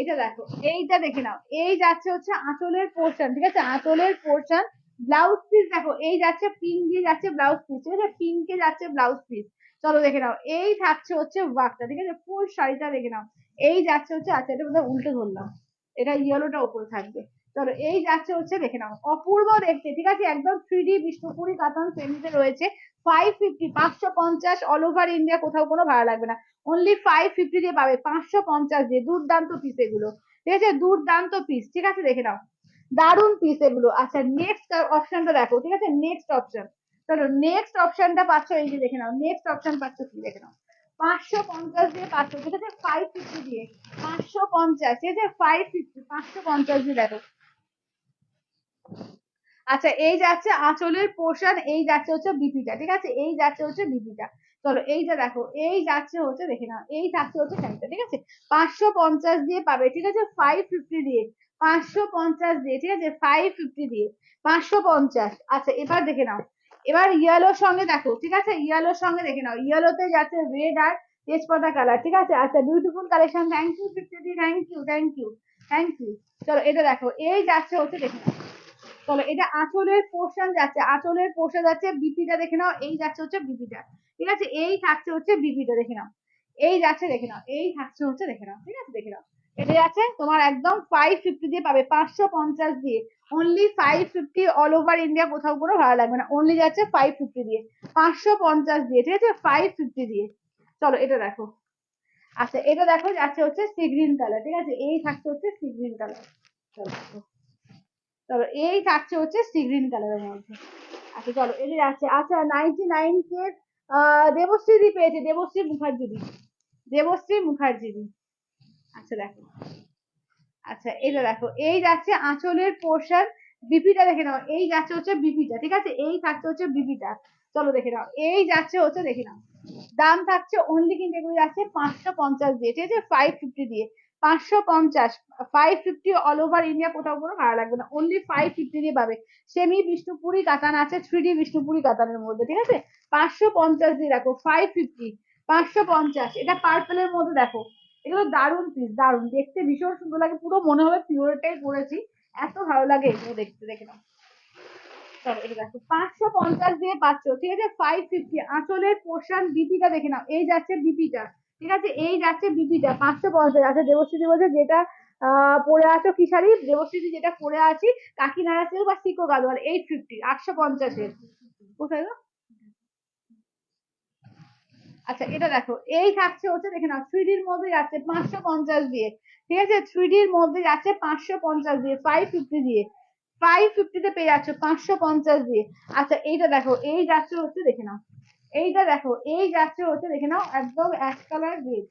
এটা দেখো, এইটা দেখে নাও, এই যাচ্ছে হচ্ছে আঁচলের পোর্শন, ঠিক আছে? আঁচলের পোর্শন, ব্লাউজ পিস দেখো, এই যাচ্ছে পিঙ্ক দিয়ে যাচ্ছে ব্লাউজ পিস, ঠিক আছে? পিঙ্কে যাচ্ছে ব্লাউজ পিস, চলো দেখে নাও। এই থাকছে হচ্ছে ওয়ার্কটা, ঠিক আছে? ফুল শাড়িটা দেখে নাও, এই যাচ্ছে হচ্ছে, আচ্ছা এটা বোধহয় উল্টো ধরলাম, এটা ইয়েলোটা ওপরে থাকবে। চলো এই যাচ্ছে হচ্ছে, দেখে নাও, অপূর্ব দেখতে, ঠিক আছে? একদম 3D বিষ্ণুপুরি কাতান সেমিতে রয়েছে, 550, 550 অল ওভার ইন্ডিয়া, কোথাও কোনো ভাড়া লাগবে না, অনলি 550 দিয়ে পাবে, 550 দিয়ে, দুর্দান্ত পিস এগুলো, ঠিক আছে? দুর্দান্ত পিস, ঠিক আছে? দেখে নাও দারুন পিস এগুলো। আচ্ছা নেক্সট অপশনটা দেখো, ঠিক আছে? নেক্সট অপশন, চলো নেক্সট অপশনটা পাচ্ছ, এই যে দেখে নাও নেক্সট অপশন পাচ্ছ কি, দেখে নাও 550 দিয়ে পাচ্ছ, ঠিক আছে? 550 দিয়ে 550, ঠিক আছে? 550, 550 দিয়ে দেখো। আচ্ছা এই যাচ্ছে আঁচলের পোর্শন, এই যাচ্ছে হচ্ছে বিপিটা, ঠিক আছে? এই যাচ্ছে হচ্ছে বিপিটা, চলো এইটা দেখো, এই যাচ্ছে হচ্ছে, দেখে নাও এই থাকছে হচ্ছে শাড়িটা, ঠিক আছে? 550 দিয়ে পাবে, ঠিক আছে? 550 দিয়ে, 550 দিয়ে, ঠিক আছে? 550 দিয়ে 550। আচ্ছা এবার দেখে নাও, এবার ইয়েলোর সঙ্গে দেখো, ঠিক আছে? ইয়েলোর সঙ্গে দেখে নাও, ইয়েলোতে যাচ্ছে রেড আর তেজপাতা কালার, ঠিক আছে? আচ্ছা beautiful collection, thank you 50, thank you, thank you, thank you. চলো এটা দেখো, এই যাচ্ছে হচ্ছে, দেখে নাও, চলো এটা আঁচলের পোর্শন যাচ্ছে, আঁচলের পোর্শন যাচ্ছে, বিপিটা দেখে নাও, এই যাচ্ছে হচ্ছে বিপিটা, ঠিক আছে? এই থাকছে হচ্ছে বিপিটা, দেখে নাও এই যাচ্ছে দেখে নাও, এই থাকছে হচ্ছে দেখে নাও, ঠিক আছে দেখে নাও, এটা যাচ্ছে তোমার একদম 550 দিয়ে পাবে, 550 দিয়ে, অনলি 550, অল ওভার ইন্ডিয়া কোথাও কোনো ভাড়া লাগবে না, অনলি যাচ্ছে 550 দিয়ে, 550 দিয়ে, ঠিক আছে, 550 দিয়ে। চলো এটা দেখো, আচ্ছা এটা দেখো যাচ্ছে হচ্ছে সি গ্রিন কালার, ঠিক আছে, এই থাকছে হচ্ছে সি গ্রিন কালার। চলো চলো এই থাকছে হচ্ছে সি গ্রিন কালারের মধ্যে। আচ্ছা চলো এটা যাচ্ছে, আচ্ছা 99 কে দেবশ্রী দি পেয়েছে, দেবশ্রী মুখার্জি দি, দেবশ্রী মুখার্জি দি। আচ্ছা দেখো, আচ্ছা এটা দেখো, এই যাচ্ছে আঁচলের পোর্শন, বিপিটা দেখে নাও, এই যাচ্ছে হচ্ছে বিপিটা, ঠিক আছে, এই থাকছে হচ্ছে বিপিটা। চলো দেখে নাও, এই যাচ্ছে হচ্ছে দেখে নাও, দাম থাকছে অনলি কিন্তু এগুলো যাচ্ছে 550 দিয়ে, ঠিক আছে, 550 দিয়ে, 550, 550, অল ওভার ইন্ডিয়া কোথাও কোনো ভাড়া লাগবে না, অনলি 550 দিয়ে পাবে। সেমি বিষ্ণুপুরি কাতান আছে, 3D বিষ্ণুপুরি কাতানের মধ্যে, ঠিক আছে, 550 দিয়ে, দেখো 550, 550, এটা পার্পেলের মধ্যে দেখো, এগুলো দারুণ পিস, দারুণ দেখতে, ভীষণ সুন্দর লাগে, পুরো মনে হবে পিওরটাই পরেছি, এত ভালো লাগে এগুলো দেখতে, দেখে নাও। চলো এটা দেখো 550 দিয়ে পাচ্ছ, ঠিক আছে, 550, আঁচলের পোর্শন বিপিটা দেখে নাও, এই যাচ্ছে বিপিটা, ঠিক আছে, এই যাচ্ছে বিপিটা 550। আচ্ছা দেবশ্রী বলছে যেটা পরে আছো কি শাড়ি দেবশ্রী, যেটা পরে আছি কাকিনাড়া সিল্ক বা সিকো গাদোয়াল, 850, 850-এর, কোথায় গো? আচ্ছা এটা দেখো, এই থাকছে হচ্ছে দেখে নাও, 3Dর মধ্যে যাচ্ছে 550 দিয়ে, ঠিক আছে, 3Dর মধ্যে যাচ্ছে 550 দিয়ে, 550 দিয়ে, 550-তে পেয়ে যাচ্ছে 550 দিয়ে। আচ্ছা এইটা দেখো, এই যাচ্ছে হচ্ছে দেখে নাও, এইটা দেখো, এই যাচ্ছে হচ্ছে দেখে নাও, একদম অ্যাশ কালার রেড,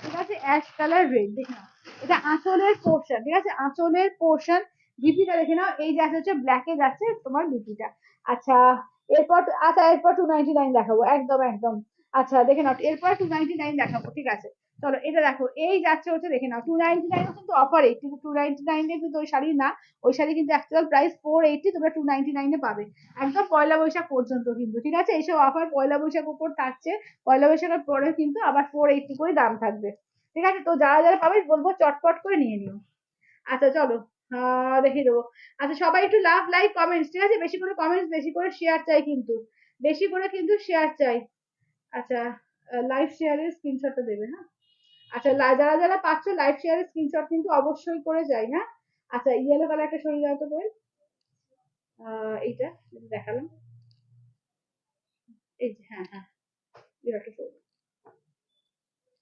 ঠিক আছে, অ্যাশ কালার রেড, দেখে নাও, এটা আঁচলের পোর্শন, ঠিক আছে, আঁচলের পোর্শন, বিপিটা দেখে নাও, এই যাচ্ছে হচ্ছে ব্ল্যাকে যাচ্ছে তোমার বিপিটা। আচ্ছা এরপর, আচ্ছা এরপর 299 দেখাবো, একদম একদম। আচ্ছা দেখে নাও, এরপর 299 দেখাবো, ঠিক আছে। চলো এটা দেখো, এই যাচ্ছে হচ্ছে দেখে নাও, 299 কিন্তু অফারে, কিন্তু 299 কিন্তু ওই শাড়ি না, ওই শাড়ি কিন্তু অ্যাকচুয়াল প্রাইস 480, তোমরা 299 পাবে, একদম পয়লা বৈশাখ পর্যন্ত কিন্তু, ঠিক আছে, এইসব অফার পয়লা বৈশাখ উপর থাকছে, পয়লা বৈশাখের পরে কিন্তু আবার 480 করে দাম থাকবে, ঠিক আছে, তো যারা যারা পাবে বলবো চটপট করে নিয়ে নিও। আচ্ছা চলো দেখিয়ে দেবো। আচ্ছা সবাই একটু লাভ লাইক কমেন্টস, ঠিক আছে, বেশি করে কমেন্টস, বেশি করে শেয়ার চাই কিন্তু, বেশি করে কিন্তু শেয়ার চাই। আচ্ছা লাইভ শেয়ারের স্ক্রিনশটটা দেবে, হ্যাঁ। আচ্ছা যারা যারা পাচ্ছ লাইভ শেয়ারের স্ক্রিনশট কিন্তু অবশ্যই করে যাই, হ্যাঁ। আচ্ছা ইয়েলো কালার একটা সরিয়ে দাও তো বল, এইটা দেখালাম, এই যে হ্যাঁ হ্যাঁ, একটা সরিয়ে।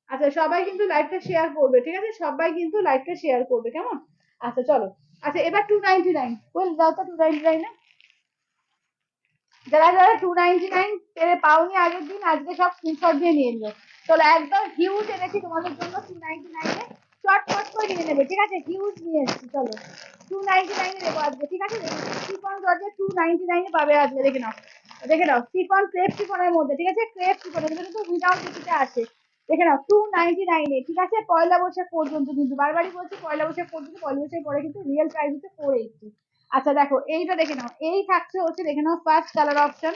আচ্ছা সবাই কিন্তু লাইভটা শেয়ার করবে, ঠিক আছে, সবাই কিন্তু লাইভটা শেয়ার করবে, কেমন। আচ্ছা চলো, আচ্ছা এবার 299 বল দাও তো, 299 না, যারা যারা 299 পাওনি আগের দিন, আজকে সব স্ক্রিনশট দিয়ে নিয়ে নিও। চলো একদম হিউজ এনেছি তোমাদের জন্য 299-এ, চটপট করে নিয়ে নেবে, ঠিক আছে, হিউজ নিয়ে এসেছি, চলো 299-এ দেবো আজকে, ঠিক আছে, সিফন জর্জের 299-এ পাবে আজকে, দেখে নাও, দেখে নাও, সিফন ক্রেপ সিফনের মধ্যে, ঠিক আছে, ক্রেপ সিফন, এগুলো কিন্তু উইদাউট বিপিটা আছে, দেখে নাও 299-এ, ঠিক আছে, পয়লা বৈশাখ পর্যন্ত কিন্তু, বারবারই বলছি পয়লা বৈশাখ পর্যন্ত, পয়লা বৈশাখ পরে কিন্তু রিয়েল প্রাইস হচ্ছে 480। আচ্ছা দেখো এইটা দেখে নাও, এই থাকছে হচ্ছে দেখে নাও ফার্স্ট কালার অপশন।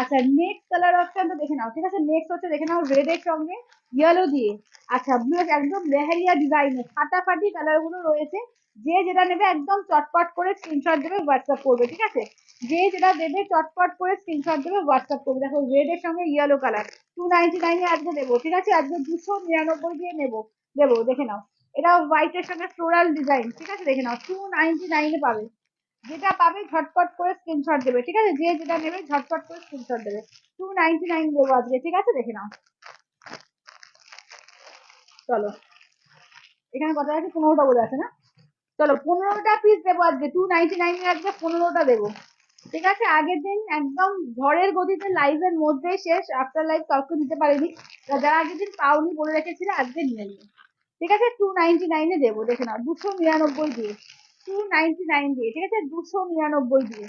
আচ্ছা নেক্সট কালার অপশনটা দেখে নাও, ঠিক আছে, নেক্সট হচ্ছে দেখে নাও রেড এর সঙ্গে ইয়েলো দিয়ে, আচ্ছা ব্লু, একদম লেহেরিয়া ডিজাইনে ফাটাফাটি কালার গুলো রয়েছে, যে যেটা নেবে একদম চটপট করে স্ক্রিনশট দেবে, হোয়াটসঅ্যাপ করবে, ঠিক আছে, যে যেটা দেবে চটপট করে স্ক্রিনশট দেবে, হোয়াটসঅ্যাপ করবে। দেখো রেড এর সঙ্গে ইয়েলো কালার, 299-এ আজকে দেবো, ঠিক আছে, আজকে 299 দিয়ে নেবো, দেবো, দেখে নাও, এটা হোয়াইট এর সঙ্গে ফ্লোরাল ডিজাইন, ঠিক আছে, দেখে নাও 299-এ পাবে, যেটা পাবে ঝটপট করে স্ক্রিনশট দেবে, ঠিক আছে, যে যেটা নেবে ঝটপট করে স্ক্রিনশট দেবে, 299 দেবো আজকে, ঠিক আছে, দেখে নাও। চলো এখানে কথা আছে, 15টা বোঝা আছে না, চলো 15টা পিস দেবো আজকে, 299-এ আজকে 15টা দেবো, ঠিক আছে, আগের দিন একদম ঝড়ের গতিতে লাইভের মধ্যে শেষ, আফটার লাইভ কাউকে দিতে পারিনি, যারা আগের দিন পাওনি বলে রেখেছিল আজকে নিয়ে নিও, ঠিক আছে, 299-এ দেবো, দেখে নাও 299 দিয়ে, 299 দিয়ে, ঠিক আছে, 299 দিয়ে।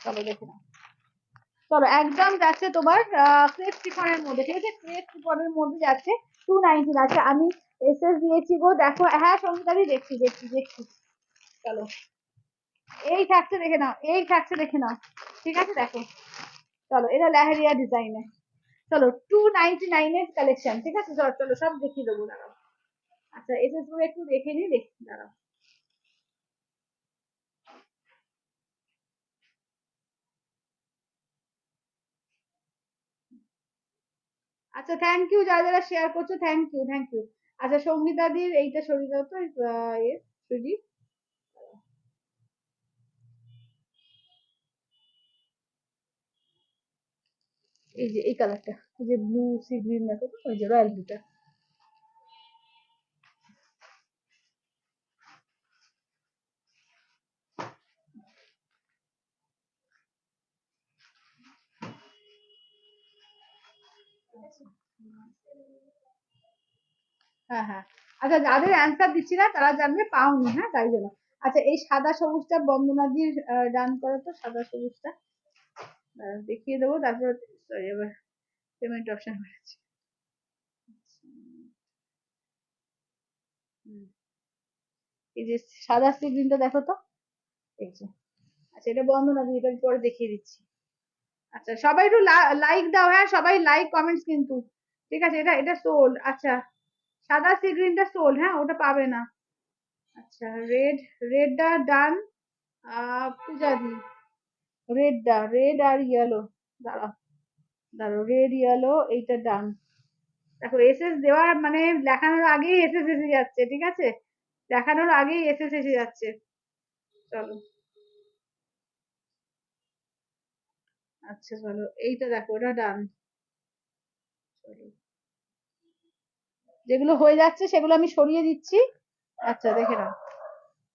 চলো দেখে নাও, চলো একদম যাচ্ছে তোমার ক্রেপ শিফনের মধ্যে, ঠিক আছে, ক্রেপ শিফনের মধ্যে যাচ্ছে 299। আছে আমি এসএস দিয়েছি গো, দেখো, হ্যাঁ সঙ্গীতাদি, দেখছি দেখছি দেখছি। চলো এই থাকছে দেখে নাও, এই থাকছে দেখে নাও, ঠিক আছে দেখো, চলো এটা লেহেরিয়া ডিজাইনে, চলো 299-এর কালেকশন, ঠিক আছে, চলো চলো সব দেখিয়ে দেবো, দাঁড়াও। আচ্ছা এসএস গুলো একটু দেখে নিই, দেখি দাঁড়াও। আচ্ছা আচ্ছা থ্যাংক ইউ যারা যারা শেয়ার করছো, থ্যাংক ইউ থ্যাংক ইউ। আচ্ছা সঙ্গীতাদির এইটা সরিয়ে দাও তো, সুজি। এই যে এই কালারটা, এই যে ব্লু সি গ্রিন দেখো তো, ওই যে রয়্যাল ব্লুটা। হ্যাঁ হ্যাঁ। আচ্ছা যাদের অ্যান্সার দিচ্ছি না তারা জানবে পাওনি, হ্যাঁ তাই জন্য। আচ্ছা এই সাদা সবুজটা বন্দনাদির ডান করো তো, সাদা সবুজটা দেখিয়ে দেবো, তারপর সরি এবার পেমেন্ট অপশন হয়েছে। এই যে সাদা স্ক্রিনটা দেখো তো, এই যে। আচ্ছা এটা বন্দনাদি, এটা পরে দেখিয়ে দিচ্ছি। আচ্ছা সবাই একটু লাইক দাও, হ্যাঁ সবাই লাইক কমেন্টস কিন্তু, ঠিক আছে। এটা এটা সোল্ড। আচ্ছা সাদা সি গ্রিনটা সোল্ড, হ্যাঁ ওটা পাবে না। আচ্ছা রেডটা ডান। পূজাদি রেডটা, রেড আর ইয়েলো, দাঁড়াও দাঁড়াও, রেড ইয়েলো এইটা ডান। দেখো এসএস দেওয়ার মানে লেখানোর আগেই এসএস এসে যাচ্ছে, ঠিক আছে, দেখানোর আগেই এসএস এসে যাচ্ছে। চলো আচ্ছা চলো এইটা দেখো, ওটা ডান। চলো যেগুলো হয়ে যাচ্ছে সেগুলো আমি সরিয়ে দিচ্ছি। আচ্ছা দেখে নাও,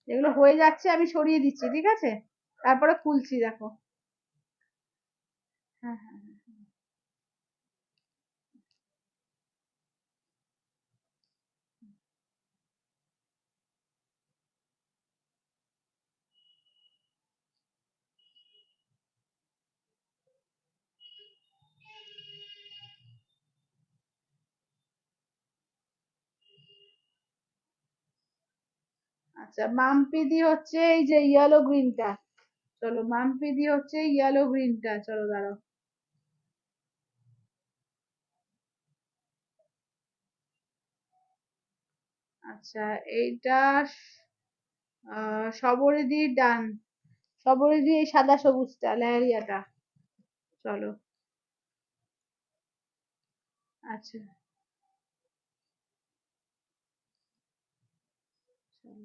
যেগুলো হয়ে যাচ্ছে আমি সরিয়ে দিচ্ছি, ঠিক আছে, তারপরে খুলছি দেখো। হ্যাঁ হ্যাঁ হ্যাঁ। আচ্ছা মাম্পিদি হচ্ছে এই যে ইয়েলো গ্রিনটা। চলো মাম্পিদি হচ্ছে ইয়েলো গ্রিনটা, চলো দাঁড়াও। আচ্ছা এইটা সবরিদি ডান, সবরিদি এই সাদা সবুজটা লেহেরিয়াটা। চলো আচ্ছা চলো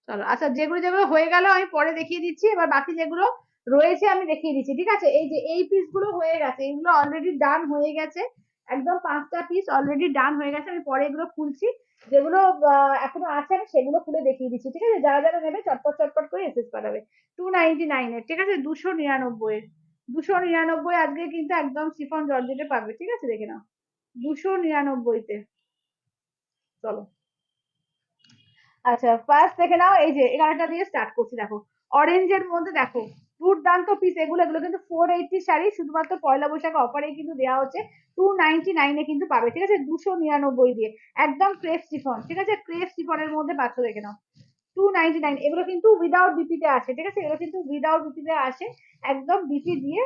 চলো আচ্ছা যেগুলো যেগুলো হয়ে গেল আমি পরে দেখিয়ে দিচ্ছি, এবার বাকি যেগুলো রয়েছে আমি দেখিয়ে দিচ্ছি, ঠিক আছে। এই যে এই পিস গুলো হয়ে গেছে, এগুলো অলরেডি ডান হয়ে গেছে, একদম 5টা পিস অলরেডি ডান হয়ে গেছে। আমি পরে এগুলো খুলছি, যেগুলো এখনো আছে আমি সেগুলো খুলে দেখিয়ে দিচ্ছি, ঠিক আছে। যারা যারা নেবে চটপট চটপট করে এসএস পাঠাবে। 299 এর, ঠিক আছে, 299 এর, 299 আজকে কিন্তু একদম শিফন জর্জেটে পাবে, ঠিক আছে, দেখে নাও 299 তে। চলো আচ্ছা ফার্স্ট দেখে নাও, এই যে 11টা দিয়ে স্টার্ট করছি, দেখো অরেঞ্জের মধ্যে দেখো দুর্দান্ত পিস, এগুলো এগুলো কিন্তু 480 শাড়ি, শুধুমাত্র পয়লা বৈশাখ অফারে কিন্তু দেওয়া হচ্ছে। 299 কিন্তু পাবে, ঠিক আছে, 299 দিয়ে, একদম ক্রেপ শিফন, ঠিক আছে, ক্রেপ শিফনের মধ্যে পাচ্ছ, দেখে নাও 299। এগুলো কিন্তু উইদাউট বিপিতে আসে, ঠিক আছে, এগুলো কিন্তু উইদাউট বিপিতে আসে, একদম বিপি দিয়ে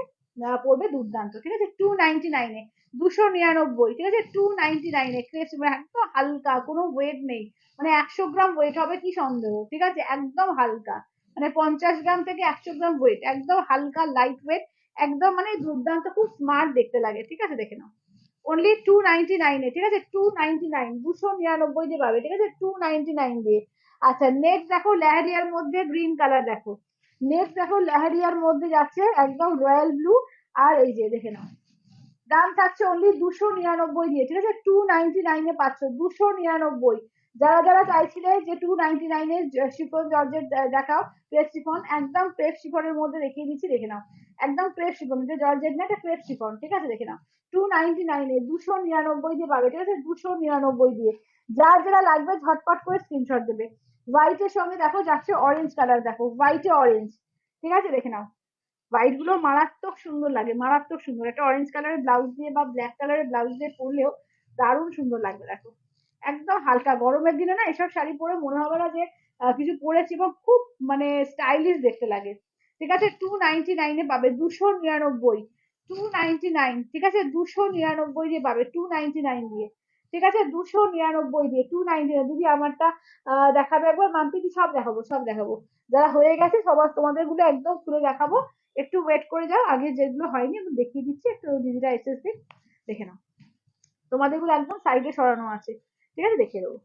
পড়বে দুর্দান্ত, ঠিক আছে, 299 299, ঠিক আছে, 299 ক্রেপ একদম হালকা, কোনো ওয়েট নেই, মানে 100 গ্রাম ওয়েট হবে কি সন্দেহ, ঠিক আছে, একদম হালকা, মানে 50 গ্রাম থেকে 100 গ্রাম ওয়েট, একদম হালকা লাইট ওয়েট, একদম মানে দুর্দান্ত, খুব স্মার্ট দেখতে লাগে, ঠিক আছে, দেখে নাও অনলি 299 ঠিক আছে, 299, 299 দিয়ে পাবে, ঠিক আছে, 299 দিয়ে। আচ্ছা নেক্সট দেখো লেহেরিয়ার মধ্যে গ্রিন কালার দেখো, নেক্সট দেখো লেহেরিয়ার মধ্যে যাচ্ছে একদম রয়্যাল ব্লু, আর এই যে দেখে নাও দাম থাকছে অনলি 299 দিয়ে, ঠিক আছে, 299 পাচ্ছ 299। যারা যারা চাইছিলে যে 299 শিফন জর্জেট দেখাও, ক্রেপ শিফন, একদম ক্রেপ শিফনের মধ্যে দেখিয়ে দিচ্ছি, দেখে নাও একদম ক্রেপ শিফন, এটা জর্জেট না, এটা ক্রেপ শিফন, ঠিক আছে, দেখে নাও 299 299 দিয়ে পাবে, ঠিক আছে, 299 দিয়ে। যার যারা লাগবে ঝটপট করে স্ক্রিনশট দেবে। হোয়াইটের সঙ্গে দেখো যাচ্ছে অরেঞ্জ কালার, দেখো হোয়াইটে অরেঞ্জ, ঠিক আছে, দেখে নাও হোয়াইট গুলো মারাত্মক সুন্দর লাগে, মারাত্মক সুন্দর, একটা অরেঞ্জ কালারের ব্লাউজ দিয়ে বা ব্ল্যাক কালারের ব্লাউজ দিয়ে পরলেও দারুণ সুন্দর লাগবে, দেখো একদম হালকা, গরমের দিনে না এসব শাড়ি পরে মনে হবে না যে কিছু পরেছি, এবং খুব মানে স্টাইলিশ দেখতে লাগে, ঠিক আছে, 299 পাবে, 299, 299, ঠিক আছে, 299 দিয়ে পাবে, 299 দিয়ে, ঠিক আছে, 299 দিয়ে, 299 দিদি আমারটা দেখাবে একবার, মাম্পি সব দেখাবো, সব দেখাবো, যারা হয়ে গেছে সবার তোমাদের গুলো একদম খুলে দেখাবো। একটু ওয়েট করে যাও, আগে যেগুলো হয়নি আমি দেখিয়ে দিচ্ছি, একটু দিদিরা এসেছে, দেখে নাও তোমাদেরগুলো একদম সাইডে সরানো আছে, ঠিক আছে দেখে দেবো।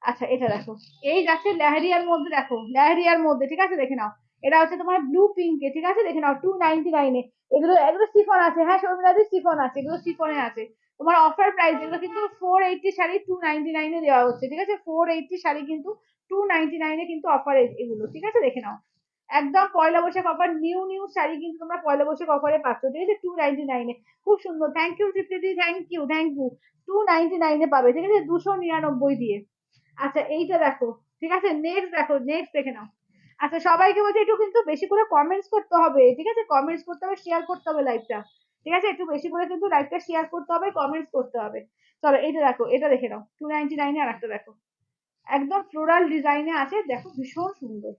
আচ্ছা এটা দেখো, এই যাচ্ছে লেহেরিয়ার মধ্যে, দেখো লেহেরিয়ার মধ্যে, ঠিক আছে দেখে নাও। এটা হচ্ছে তোমার ব্লু পিঙ্কে, ঠিক আছে দেখে নাও 299-এ। এগুলো এগুলো শিফন আছে, হ্যাঁ শর্মিলাদি শিফন আছে, এগুলো শিফনে আছে। তোমার অফার প্রাইস, এগুলো কিন্তু 480 শাড়ি 299-এ দেওয়া হচ্ছে, ঠিক আছে 480 শাড়ি কিন্তু 299-এ কিন্তু অফার এগুলো, ঠিক আছে দেখে নাও। একদম Poila Baishakh offer, new new sari কিন্তু তোমরা পয়লা বৈশাখ অফারে পাচ্ছ, ঠিক আছে 299-এ। খুব সুন্দর, থ্যাংক ইউ তৃপ্তিদি, থ্যাংক ইউ থ্যাংক ইউ। 299-এ পাবে, ঠিক আছে 299 দিয়ে। আচ্ছা এইটা দেখো, ঠিক আছে নেক্সট দেখো, নেক্সট দেখে নাও। আচ্ছা সবাইকে বলছি একটু কিন্তু বেশি করে কমেন্টস করতে হবে, ঠিক আছে কমেন্টস করতে হবে, শেয়ার করতে হবে লাইভটা, ঠিক আছে একটু বেশি করে কিন্তু লাইভটা শেয়ার করতে হবে, কমেন্টস করতে হবে। চলো এইটা দেখো, এটা দেখে নাও 299-এ। আর একটা দেখো, একদম ফ্লোরাল ডিজাইনে আছে, দেখো ভীষণ সুন্দর।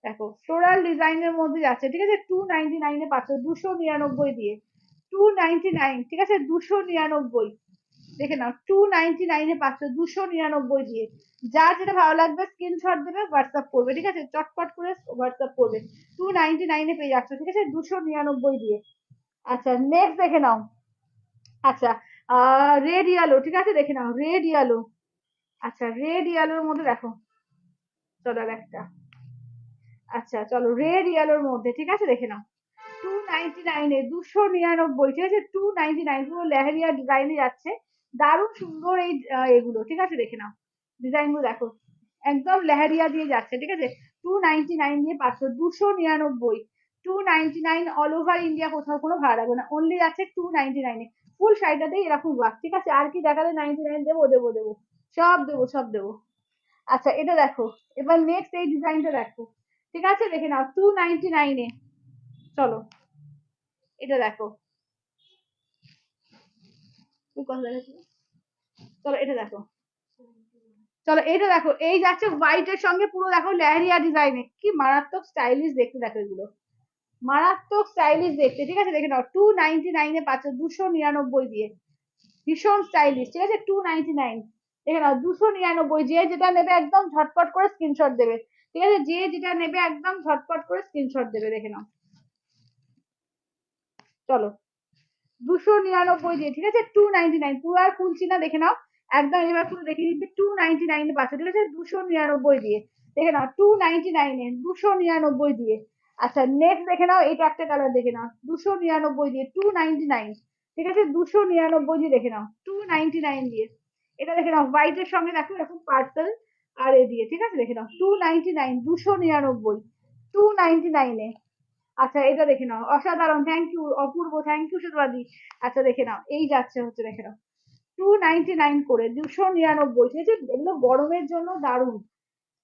দেখো ফ্লোরাল ডিজাইনের মধ্যে যাচ্ছে, ঠিক আছে 299-এ পাচ্ছ 299 দিয়ে। 299, ঠিক আছে 299 দেখে নাও, 299-এ পাচ্ছ 299 দিয়ে। যার যেটা ভালো লাগবে স্ক্রিনশট দেবে, হোয়াটসঅ্যাপ করবে, ঠিক আছে চটপট করে হোয়াটসঅ্যাপ করবে। 299-এ পেয়ে যাচ্ছ, ঠিক আছে 299 দিয়ে। আচ্ছা নেক্সট দেখে নাও। আচ্ছা রেড ইয়ালো, ঠিক আছে দেখে নাও রেড ইয়ালো। আচ্ছা রেড ইয়ালোর মধ্যে দেখো, চলো আর একটা। আচ্ছা চলো রেড ইয়ালোর মধ্যে, ঠিক আছে দেখে নাও 299-এ 299, ঠিক আছে 299, পুরো লেহেরিয়া ডিজাইনে যাচ্ছে। দারুণ সুন্দর এই এগুলো, ঠিক আছে দেখে নাও ডিজাইন গুলো দেখো, একদম লেহেরিয়া দিয়ে যাচ্ছে, ঠিক আছে 299 দিয়ে পাচ্ছ 299। 299 অল ওভার ইন্ডিয়া, কোথাও কোনো ভাড়া লাগবে না, অনলি আছে 299-এ। ফুল শাড়িটাতেই এরকম ওয়ার্ক, ঠিক আছে আর কি দেখালে 99 দেবো দেবো দেবো, সব দেবো সব দেবো। আচ্ছা এটা দেখো, এবার নেক্সট এই ডিজাইনটা দেখো, ঠিক আছে দেখে নাও 299-এ। চলো এটা দেখো, তুই কথা দেখাচ্ছি, চলো এটা দেখো। চলো এটা দেখো, এই যাচ্ছে হোয়াইট এর সঙ্গে পুরো দেখো লেহেরিয়া ডিজাইনে, কি মারাত্মক স্টাইলিশ দেখতে, দেখো এগুলো মারাত্মক স্টাইলিশ দেখতে, ঠিক আছে দেখে নাও 299-এ পাচ্ছ 299 দিয়ে। ভীষণ স্টাইলিশ, ঠিক আছে 299 দেখে নাও 299। যে যেটা নেবে একদম ঝটপট করে স্ক্রিনশট দেবে, ঠিক আছে যে যেটা নেবে একদম ঝটপট করে স্ক্রিনশট দেবে, দেখে নাও। চলো 299 দিয়ে, ঠিক আছে 299, পুরো আর খুলছি না দেখে নাও, একদম এবার পুরো দেখে দিচ্ছি 299-এ পাচ্ছ, ঠিক আছে 299 দিয়ে। দেখে নাও 299-এ 299 দিয়ে। আচ্ছা নেক্সট দেখে নাও, এটা একটা কালার দেখে নাও 299 দিয়ে 299, ঠিক আছে 299 দিয়ে দেখে নাও 299 দিয়ে। এটা দেখে নাও হোয়াইট এর সঙ্গে দেখো এরকম পার্পল আর এ দিয়ে, ঠিক আছে দেখে নাও 299, 299, 299-এ। আচ্ছা এটা দেখে নাও, অসাধারণ, thank you Apurba, thank you সুরবাদি। আচ্ছা দেখে নাও, এই যাচ্ছে হচ্ছে দেখে নাও 299 করে 299, ঠিক আছে এগুলো গরমের জন্য দারুণ,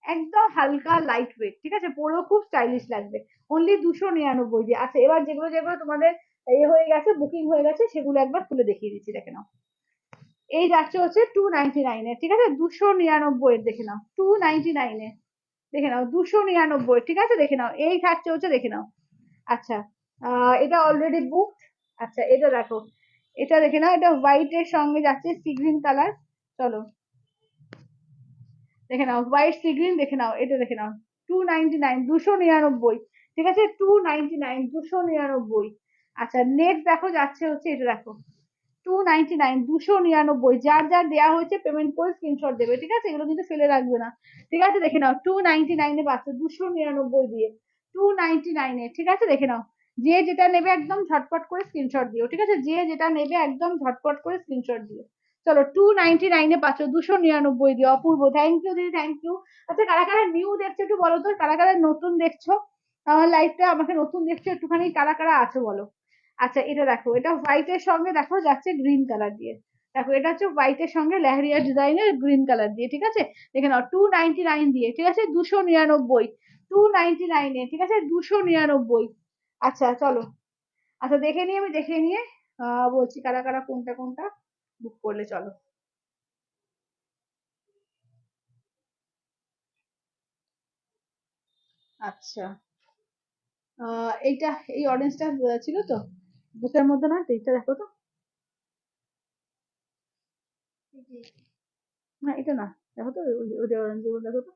একদম হালকা লাইট ওয়েট, ঠিক আছে পরেও খুব স্টাইলিশ লাগবে, অনলি 299 দিয়ে। আচ্ছা এবার যেগুলো যেগুলো তোমাদের এ হয়ে গেছে, বুকিং হয়ে গেছে, সেগুলো একবার খুলে দেখিয়ে দিচ্ছি দেখে নাও। এই যাচ্ছে হচ্ছে 299-এ, ঠিক আছে 299 দেখে নাও 299-এ, দেখে নাও 299, ঠিক আছে দেখে নাও এই থাকছে হচ্ছে দেখে নাও। আচ্ছা এটা অলরেডি বুক। আচ্ছা এটা দেখো, এটা দেখে নাও, এটা হোয়াইট এর সঙ্গে যাচ্ছে সি গ্রিন কালার। চলো দেখে নাও হোয়াইট সি গ্রিন, দেখে নাও এটা দেখে নাও 299, 299, ঠিক আছে 299, 299। আচ্ছা নেক্সট দেখো যাচ্ছে হচ্ছে এটা দেখো 299, 299, যার যার দেওয়া হয়েছে পেমেন্ট করে স্ক্রিনশট দেবে, ঠিক আছে এগুলো কিন্তু ফেলে রাখবে না, ঠিক আছে দেখে নাও 299-এ পাচ্ছ 299 দিয়ে। 299-এ, ঠিক আছে দেখে নাও যে যেটা নেবে একদম ঝটপট করে স্ক্রিনশট দিও, ঠিক আছে যে যেটা নেবে একদম ঝটপট করে স্ক্রিনশট দিও। চলো 299-এ পাচ্ছ 299 দিয়ে। অপূর্ব, থ্যাংক ইউ দিদি, থ্যাংক ইউ। আচ্ছা কারা কারা নিউ দেখছো একটু বলো তো, কারা কারা নতুন দেখছো আমার লাইফটা, আমাকে নতুন দেখছো একটুখানি, কারা কারা আছো বলো। আচ্ছা এটা দেখো, এটা হোয়াইট এর সঙ্গে দেখো যাচ্ছে গ্রিন কালার দিয়ে। দেখো এটা হচ্ছে হোয়াইট এর সঙ্গে লেহেরিয়া ডিজাইনের গ্রিন কালার দিয়ে, ঠিক আছে দেখে নাও 299 দিয়ে, ঠিক আছে 299, 299-এ, ঠিক আছে 299। আচ্ছা চলো, আচ্ছা দেখে নিয়ে আমি দেখে নিয়ে বলছি কারা কারা কোনটা কোনটা বুক করলে। চলো আচ্ছা এইটা, এই অরেঞ্জটা ছিল তো বুকের মধ্যে, না এইটা দেখো তো, না এটা না, দেখো তো ওই অরেঞ্জ দেখো তো,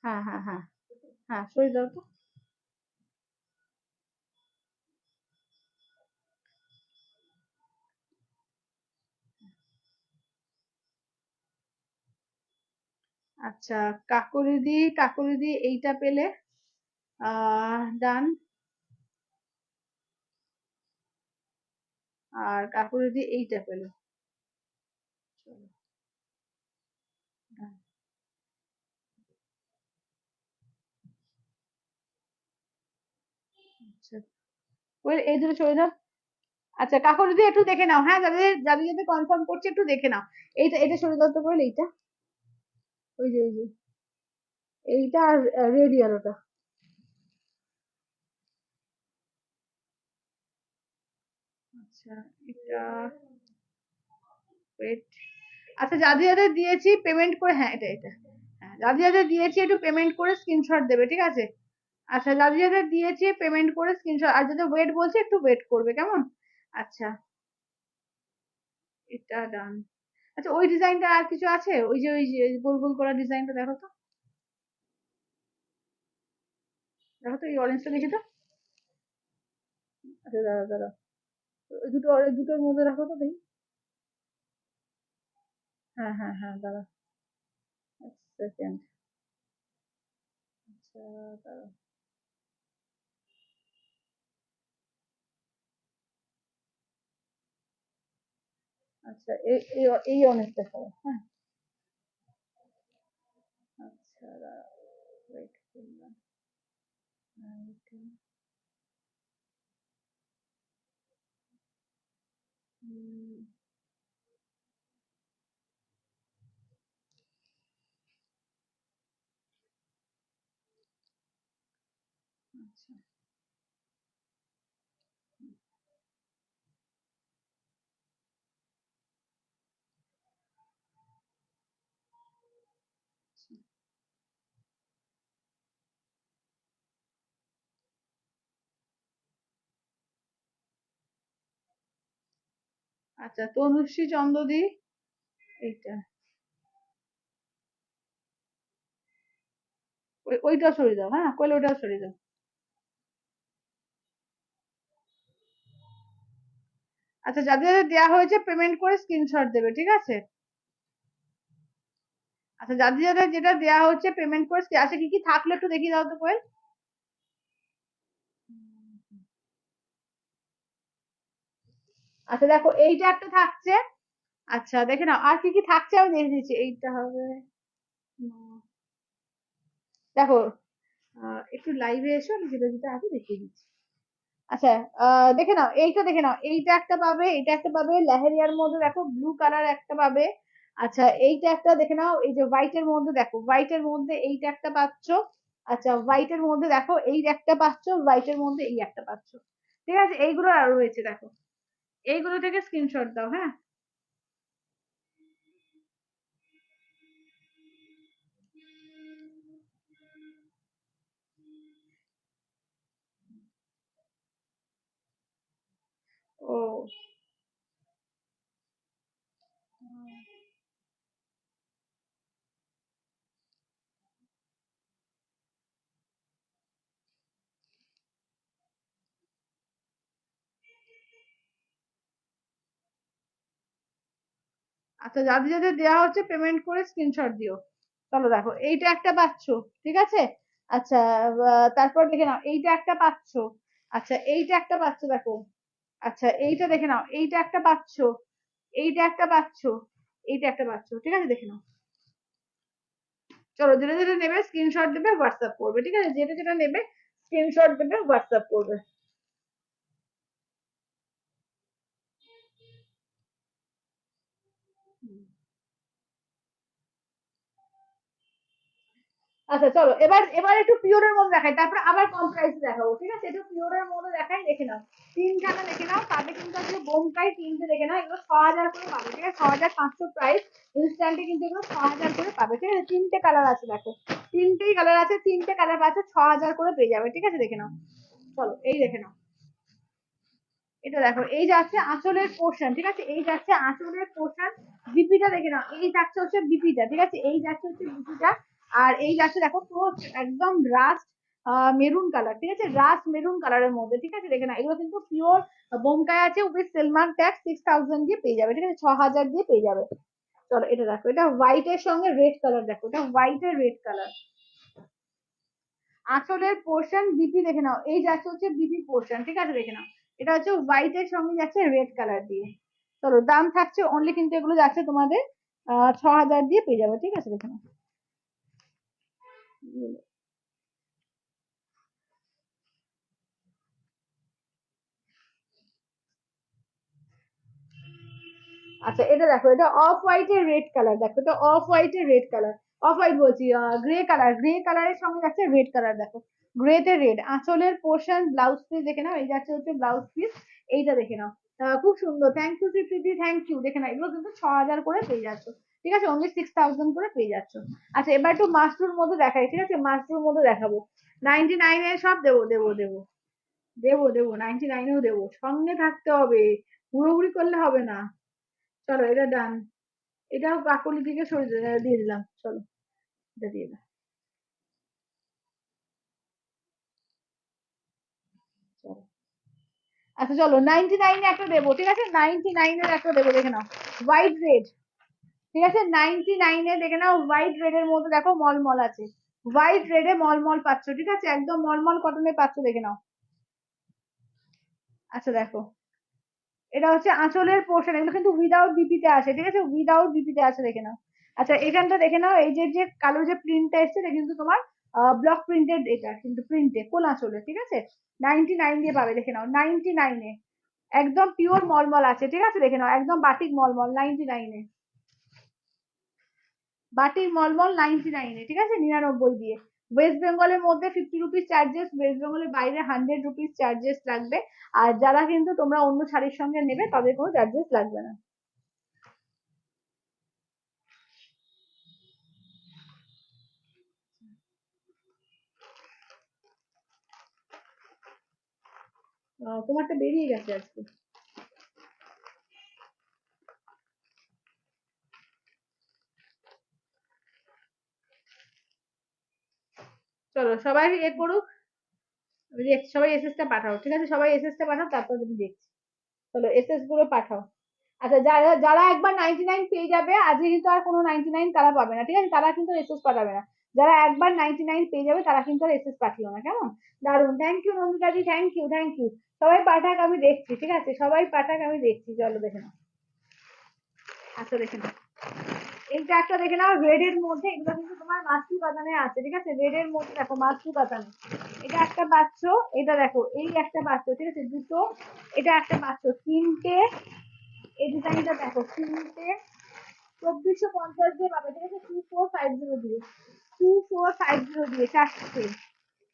হ্যাঁ হ্যাঁ হ্যাঁ হ্যাঁ সরিয়ে দাও তো। আচ্ছা, কাকুরিদি এইটা পেলে ডান। আর কাকুরিদি এইটা পেলো, চলো done। আচ্ছা, ওই এই দুটো সরে দাও। আচ্ছা, কাকুরিদি একটু দেখে নাও, হ্যাঁ, যাদের যাদের যাদের কনফার্ম করছে একটু দেখে নাও। এইটা এটা সরে দাও তো বলে, এইটা ওই যে এইটা আর রেড ইয়ালোটা। আচ্ছা, এটা ওয়েট। আচ্ছা, যাদের যাদের দিয়েছি পেমেন্ট করে, হ্যাঁ এটা হ্যাঁ, যাদের যাদের দিয়েছি একটু পেমেন্ট করে স্ক্রিনশট দেবে, ঠিক আছে? আচ্ছা, যাদের যাদের দিয়েছি পেমেন্ট করে স্ক্রিনশট, আর যাদের ওয়েট বলছে একটু ওয়েট করবে, কেমন? আচ্ছা, এটা ডান। আচ্ছা, ওই ডিজাইনটা আর কিছু আছে? ওই যে গোল গোল করা ডিজাইনটা দেখো তো, দেখো তো এই অরেঞ্জটা দেখি তো। আচ্ছা, দাঁড়া, ওই দুটো ওই দুটোর মধ্যে রাখো তো দেখি। হ্যাঁ, দাঁড়া, সেকেন্ড। আচ্ছা, দাঁড়া। আচ্ছা, এই অনেকটা খারাপ, হ্যাঁ। আচ্ছা, ওয়েট করলাম। এটা, উম, আচ্ছা, আচ্ছা, তনুশ্রী চন্দ্রদি এইটা, ওইটা সরিয়ে দাও, হ্যাঁ, কইলে ওইটা সরিয়ে দাও। আচ্ছা, যাদের যাদের দেওয়া হয়েছে পেমেন্ট করে স্ক্রিনশট দেবে, ঠিক আছে? আচ্ছা, যাদের যাদের যেটা দেওয়া হচ্ছে পেমেন্ট করে আচ্ছা, কি কি থাকলে একটু দেখিয়ে দাও তো কোয়েল। আচ্ছা, দেখো এইটা একটা থাকছে। আচ্ছা, দেখে নাও আর কি কি থাকছে, আমি দেখে দিচ্ছি। এইটা হবে, দেখো, একটু লাইভে এসো, আমি যেটা যেটা আছে দেখিয়ে দিচ্ছি। আচ্ছা, দেখে নাও, এইটা দেখে নাও, এইটা একটা পাবে, এটা একটা পাবে, লেহেরিয়ার মধ্যে দেখো ব্লু কালার একটা পাবে। আচ্ছা, এইটা একটা দেখে নাও, এই যে হোয়াইটের মধ্যে দেখো, হোয়াইটের মধ্যে এইটা একটা পাচ্ছ। আচ্ছা, হোয়াইটের মধ্যে দেখো এই একটা পাচ্ছ, হোয়াইটের মধ্যে এই একটা পাচ্ছ। ঠিক আছে, এইগুলো আর রয়েছে দেখো, এইগুলো থেকে স্ক্রিনশট দাও, হ্যাঁ। ও, আচ্ছা, যাদের যাদের দেওয়া হচ্ছে পেমেন্ট করে স্ক্রিনশট দিও। চলো দেখো, এইটা একটা পাচ্ছ, ঠিক আছে? আচ্ছা, তারপর দেখে নাও, এইটা একটা পাচ্ছ। আচ্ছা, এইটা একটা পাচ্ছ দেখো। আচ্ছা, এইটা দেখে নাও, এইটা একটা পাচ্ছ, এইটা একটা পাচ্ছ, এইটা একটা পাচ্ছ, ঠিক আছে, দেখে নাও। চলো, যেটা যেটা নেবে স্ক্রিনশট দেবে, হোয়াটসঅ্যাপ করবে, ঠিক আছে? যেটা যেটা নেবে স্ক্রিনশট দেবে, হোয়াটসঅ্যাপ করবে। আচ্ছা, চলো, এবার এবার একটু পিওরের মধ্যে দেখাই, তারপর আবার কম প্রাইসে দেখাবো, ঠিক আছে? একটু পিওরের মধ্যে দেখাই, দেখে নাও। তিনখানা দেখে নাও, তাতে কিন্তু আজকে বোমটাই তিনটে দেখে নাও, এগুলো 6,000 করে পাবে, ঠিক আছে? 6,500 প্রাইস। ইনস্ট্যান্টে কিন্তু এগুলো 6,000 করে পাবে, ঠিক আছে? তিনটে কালার আছে দেখো, তিনটেই কালার আছে, তিনটে কালার পাচ্ছে, 6,000 করে পেয়ে যাবে, ঠিক আছে, দেখে নাও। চলো, এই দেখে নাও, এটা দেখো, এই যাচ্ছে আঁচলের পোর্শন, ঠিক আছে? এই যাচ্ছে আঁচলের পোর্শন। বিপিটা দেখে নাও, এই যাচ্ছে হচ্ছে বিপিটা, ঠিক আছে? এই যাচ্ছে হচ্ছে বিপিটা। আর এই যাচ্ছে দেখো পুরো একদম রাস্ট মেরুন কালার, ঠিক আছে? রাস্ট মেরুন কালারের মধ্যে, ঠিক আছে, দেখে না, এগুলো কিন্তু পিওর বোমকাই আছে, উইথ সেলমার্ক ট্যাক্স 6,000 দিয়ে পেয়ে যাবে, ঠিক আছে? 6,000 দিয়ে পেয়ে যাবে। চলো এটা দেখো, এটা হোয়াইট এর সঙ্গে রেড কালার, দেখো এটা হোয়াইট এর রেড কালার। আঁচলের পোর্শন বিপি দেখে নাও, এই যাচ্ছে হচ্ছে বিপি পোর্শন, ঠিক আছে দেখে নাও। এটা হচ্ছে হোয়াইট এর সঙ্গে যাচ্ছে রেড কালার দিয়ে। চলো দাম থাকছে অনলি, কিন্তু এগুলো যাচ্ছে তোমাদের 6,000 দিয়ে পেয়ে যাবে, ঠিক আছে দেখে নাও। আচ্ছা এটা দেখো, এটা অফ হোয়াইট এর রেড কালার, দেখো এটা অফ হোয়াইট এর রেড কালার, অফ হোয়াইট বলছি, গ্রে কালার, গ্রে কালারের সঙ্গে যাচ্ছে রেড কালার, দেখো গ্রে তে রেড। আঁচলের পোর্শন ব্লাউজ পিস দেখে নাও, এই যাচ্ছে হচ্ছে ব্লাউজ পিস, এইটা দেখে নাও। খুব সুন্দর, thank you Preeti, thank you. দেখে নাও এগুলো কিন্তু 6,000 করে পেয়ে যাচ্ছ, ঠিক আছে, অনলি 6,000 করে পেয়ে যাচ্ছ। আচ্ছা এবার একটু মাস্টুর মধ্যে দেখাই, ঠিক আছে, মাস্টুর মধ্যে দেখাবো। 99 এর সব দেবো দেবো দেবো দেবো দেবো, 99এও দেবো, সঙ্গে থাকতে হবে, হুড়োহুড়ি করলে হবে না। চলো এটা ডান, এটাও কাকলি দিকে দিয়ে দিলাম, চলো এটা দিয়ে দাও। চলো। আচ্ছা চলো 99 একটা দেবো, ঠিক আছে, 99 এর একটা দেবো, দেখে নাও হোয়াইট রেড, ঠিক আছে, 99 দেখে নাও হোয়াইট রেড এর মধ্যে দেখো মলমল আছে, হোয়াইট রেডে মলমল পাচ্ছ, ঠিক আছে, একদম মলমল কটনে পাচ্ছ, দেখে নাও। আচ্ছা দেখো, এটা হচ্ছে আঁচলের পোর্শন, এগুলো কিন্তু উইদাউট বিপিতে আসে, ঠিক আছে, উইদাউট বিপিতে আসে, দেখে নাও। আচ্ছা এখানটা দেখে নাও, এই যে যে কালো যে প্রিন্টটা এসছে, এটা কিন্তু তোমার ব্লক প্রিন্টেড, এটা কিন্তু প্রিন্টে কোন আঁচলে, ঠিক আছে, 99 দিয়ে পাবে, দেখে নাও 99-এ একদম পিওর মলমল আছে, ঠিক আছে দেখে নাও, একদম বাটিক মলমল 99-এ, বাটিক মলমল 99-এ, ঠিক আছে, 99 দিয়ে। ওয়েস্ট বেঙ্গলের মধ্যে 50 রুপিস চার্জেস, ওয়েস্ট বেঙ্গলের বাইরে 100 রুপিস চার্জেস লাগবে। আর যারা কিন্তু তোমরা অন্য শাড়ির সঙ্গে নেবে তাদের কোনো চার্জেস লাগবে না। তোমারটা বেরিয়ে গেছে আজকে। চলো সবাই এ করুক, সবাই এসএস টা পাঠাও, ঠিক আছে, সবাই এসএস টা পাঠাও, তারপর তুমি দেখছি। চলো এসএস গুলো পাঠাও। আচ্ছা যারা যারা একবার 99 পেয়ে যাবে, আজকে কিন্তু আর কোনো 99 তারা পাবে না, ঠিক আছে, তারা কিন্তু এসএস পাঠাবে না। যারা একবার 99 পেয়ে যাবে তারা কিন্তু আর এসএস পাঠিও না, কেমন? দারুন, থ্যাংক ইউ নন্দিতাজি, থ্যাংক ইউ থ্যাংক ইউ। সবাই পাঠাক আমি দেখছি, ঠিক আছে, সবাই পাঠাক আমি দেখছি, চলো দেখে নাও। আচ্ছা দেখে নাও, এইটা একটা দেখে নাও রেড এর মধ্যে, এগুলো কিন্তু তোমার মাছলি বাগানে আছে, ঠিক আছে, রেড এর মধ্যে দেখো মাছলি বাগানে, এটা একটা পাচ্ছ, এটা দেখো এই একটা পাচ্ছ, ঠিক আছে, দুটো, এটা একটা পাচ্ছ, তিনটে, এই ডিজাইনটা দেখো তিনটে, 2450 দিয়ে পাবে, ঠিক আছে, 2450 দিয়ে, 2450 দিয়ে চারটে,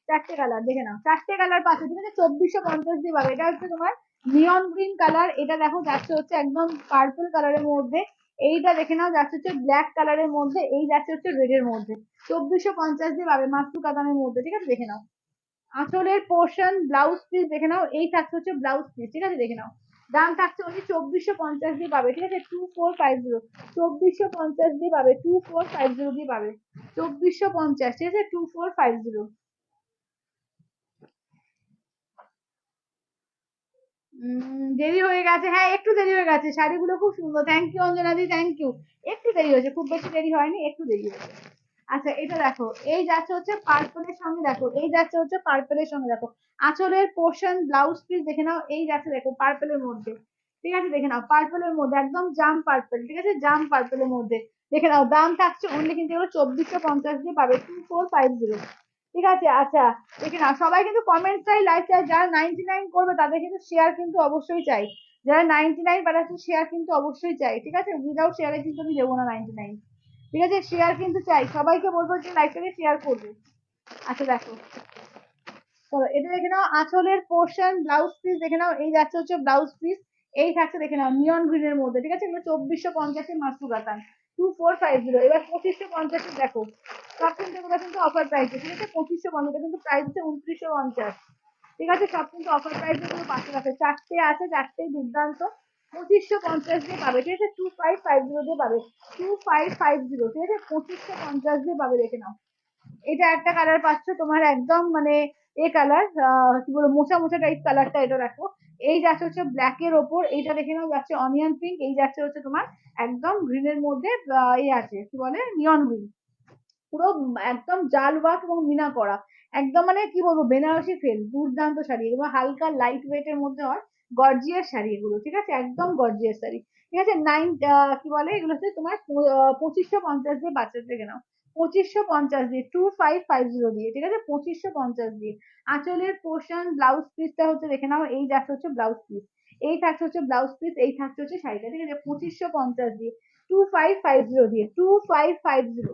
চারটে কালার দেখে নাও, চারটে কালার পাচ্ছ, ঠিক আছে, 2450 দিয়ে পাবে। এটা হচ্ছে তোমার নিয়ন গ্রিন কালার, এটা দেখো যাচ্ছে হচ্ছে একদম পার্পল কালারের মধ্যে, এইটা দেখে নাও যাচ্ছে হচ্ছে ব্ল্যাক কালারের মধ্যে, এই যাচ্ছে হচ্ছে রেড এর মধ্যে, 2450 দিয়ে পাবে মাস্টু কাতানের মধ্যে, ঠিক আছে দেখে নাও। আঁচলের পোর্শন ব্লাউজ পিস দেখে নাও, এই থাকছে হচ্ছে ব্লাউজ পিস, ঠিক আছে দেখে নাও। দাম থাকছে ওই 2450 দিয়ে পাবে, ঠিক আছে, 2450, 2450 দিয়ে পাবে, 2450 দিয়ে পাবে, 2450, ঠিক আছে, 2450। দেরি হয়ে গেছে, হ্যাঁ একটু দেরি হয়ে গেছে, শাড়িগুলো খুব সুন্দর, thank you Anjana di, thank you. একটু দেরি হয়েছে, খুব বেশি দেরি হয়নি, একটু দেরি হয়েছে। আচ্ছা এটা দেখো, এই যাচ্ছে হচ্ছে পার্পলের সঙ্গে, দেখো এই যাচ্ছে হচ্ছে পার্পলের সঙ্গে, দেখো আঁচলের পোর্শন ব্লাউজ পিস দেখে নাও, এই যাচ্ছে দেখো পার্পলের মধ্যে, ঠিক আছে দেখে নাও, পার্পলের মধ্যে একদম জাম পার্পল, ঠিক আছে, জাম পার্পলের মধ্যে, দেখে নাও। দাম থাকছে অনলি কিন্তু এগুলো 2450 দিয়ে পাবে, 2450, ঠিক আছে। আচ্ছা দেখে নাও, সবাই কিন্তু কমেন্ট চাই, লাইক চাই, যারা 99 করবে তাদের কিন্তু শেয়ার কিন্তু অবশ্যই চাই, যারা 99 পাঠাচ্ছে শেয়ার কিন্তু অবশ্যই চাই, ঠিক আছে, উইদাউট শেয়ারে কিন্তু আমি দেবো না 99, ঠিক আছে, শেয়ার কিন্তু চাই, সবাইকে বলবো যে লাইভটাকে শেয়ার করবে। আচ্ছা দেখো, চলো এটা দেখে নাও, আঁচলের পোর্শন ব্লাউজ পিস দেখে নাও, এই যাচ্ছে হচ্ছে ব্লাউজ পিস, এই থাকছে দেখে নাও নিয়ন গ্রিন এর মধ্যে, ঠিক আছে, এগুলো 2450 মাসু কাতান, 2450। এবার 2550 দেখো, সব কিন্তু এগুলো কিন্তু অফার প্রাইসে, ঠিক আছে, 2550, কিন্তু প্রাইস হচ্ছে 2950, ঠিক আছে, সব কিন্তু অফার প্রাইসে গুলো পাশে রাখে, চারটে আছে, চারটেই দুর্দান্ত, 2550 দিয়ে পাবে, ঠিক আছে, 2550 দিয়ে পাবে, 2550, ঠিক আছে, 2550 দিয়ে পাবে, দেখে নাও। এটা একটা কালার পাচ্ছ তোমার একদম মানে এ কালার, কি বলবো মোচা মোচা টাইপ কালারটা, এটা দেখো, এই যাচ্ছে হচ্ছে ব্ল্যাক এর ওপর, এইটা দেখে নাও যাচ্ছে অনিয়ন পিঙ্ক, এই যাচ্ছে হচ্ছে তোমার একদম গ্রিনের মধ্যে এই আছে কি বলে নিয়ন গ্রিন, পুরো একদম জাল ওয়ার্ক এবং মিনা করা, একদম মানে কি বলবো বেনারসি ফেল, দুর্দান্ত শাড়ি, এগুলো হালকা লাইট ওয়েট এর মধ্যে হয়, গর্জিয়াস শাড়ি এগুলো, ঠিক আছে, একদম গর্জিয়াস শাড়ি, ঠিক আছে। কি বলে এগুলো হচ্ছে তোমার 2550 দিয়ে বাচ্চাদের থেকে নাও, 2550 দিয়ে, 2550 দিয়ে, ঠিক আছে, 2550 দিয়ে। আঁচলের পোর্শন ব্লাউজ পিসটা হচ্ছে দেখে নাও, এই যাচ্ছে হচ্ছে ব্লাউজ পিস, এই থাকছে হচ্ছে ব্লাউজ পিস, এই থাকছে হচ্ছে শাড়িটা, ঠিক আছে, 2550 দিয়ে, 2550 দিয়ে, 2550,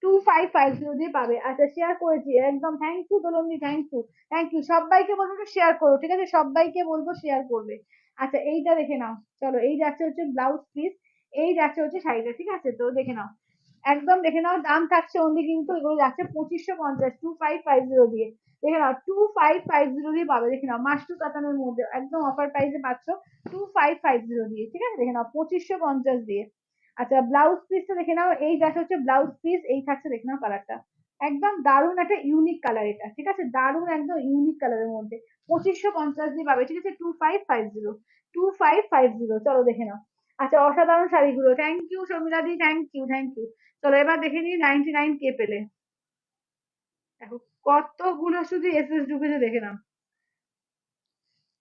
2550 দিয়ে পাবে। আচ্ছা শেয়ার করেছি একদম, থ্যাংক ইউ দোলনদি, থ্যাংক ইউ, থ্যাংক ইউ, সবাইকে বলবো শেয়ার করো, ঠিক আছে, সবাইকে বলবো শেয়ার করবে। আচ্ছা এইটা দেখে নাও, চলো এই যাচ্ছে হচ্ছে ব্লাউজ পিস, এই যাচ্ছে হচ্ছে শাড়িটা, ঠিক আছে, তো দেখে নাও, একদম দেখে নাও, দাম থাকছে অনলি কিন্তু এগুলো যাচ্ছে 2550, 2550 দিয়ে, দেখে নাও 2550 দিয়ে পাবে, দেখে নাও মাস্টু কাতানের মধ্যে একদম অফার প্রাইসে পাচ্ছ 2550 দিয়ে, ঠিক আছে, দেখে নাও 2550 দিয়ে। আচ্ছা ব্লাউজ পিসটা দেখে নাও, এই যাচ্ছে হচ্ছে ব্লাউজ পিস, এই থাকছে দেখে নাও কালারটা, একদম দারুণ একটা ইউনিক কালার এটা, ঠিক আছে, দারুণ একদম ইউনিক কালারের মধ্যে 2550 দিয়ে পাবে, ঠিক আছে, 2550, 2550, চলো দেখে নাও। আচ্ছা অসাধারণ শাড়িগুলো, thank you Sharmila di, thank you, thank you. চলো এবার দেখে নিই 99 কে পেলে, দেখো কতগুলো শুধু এসএস ঢুকেছে, দেখে নাও।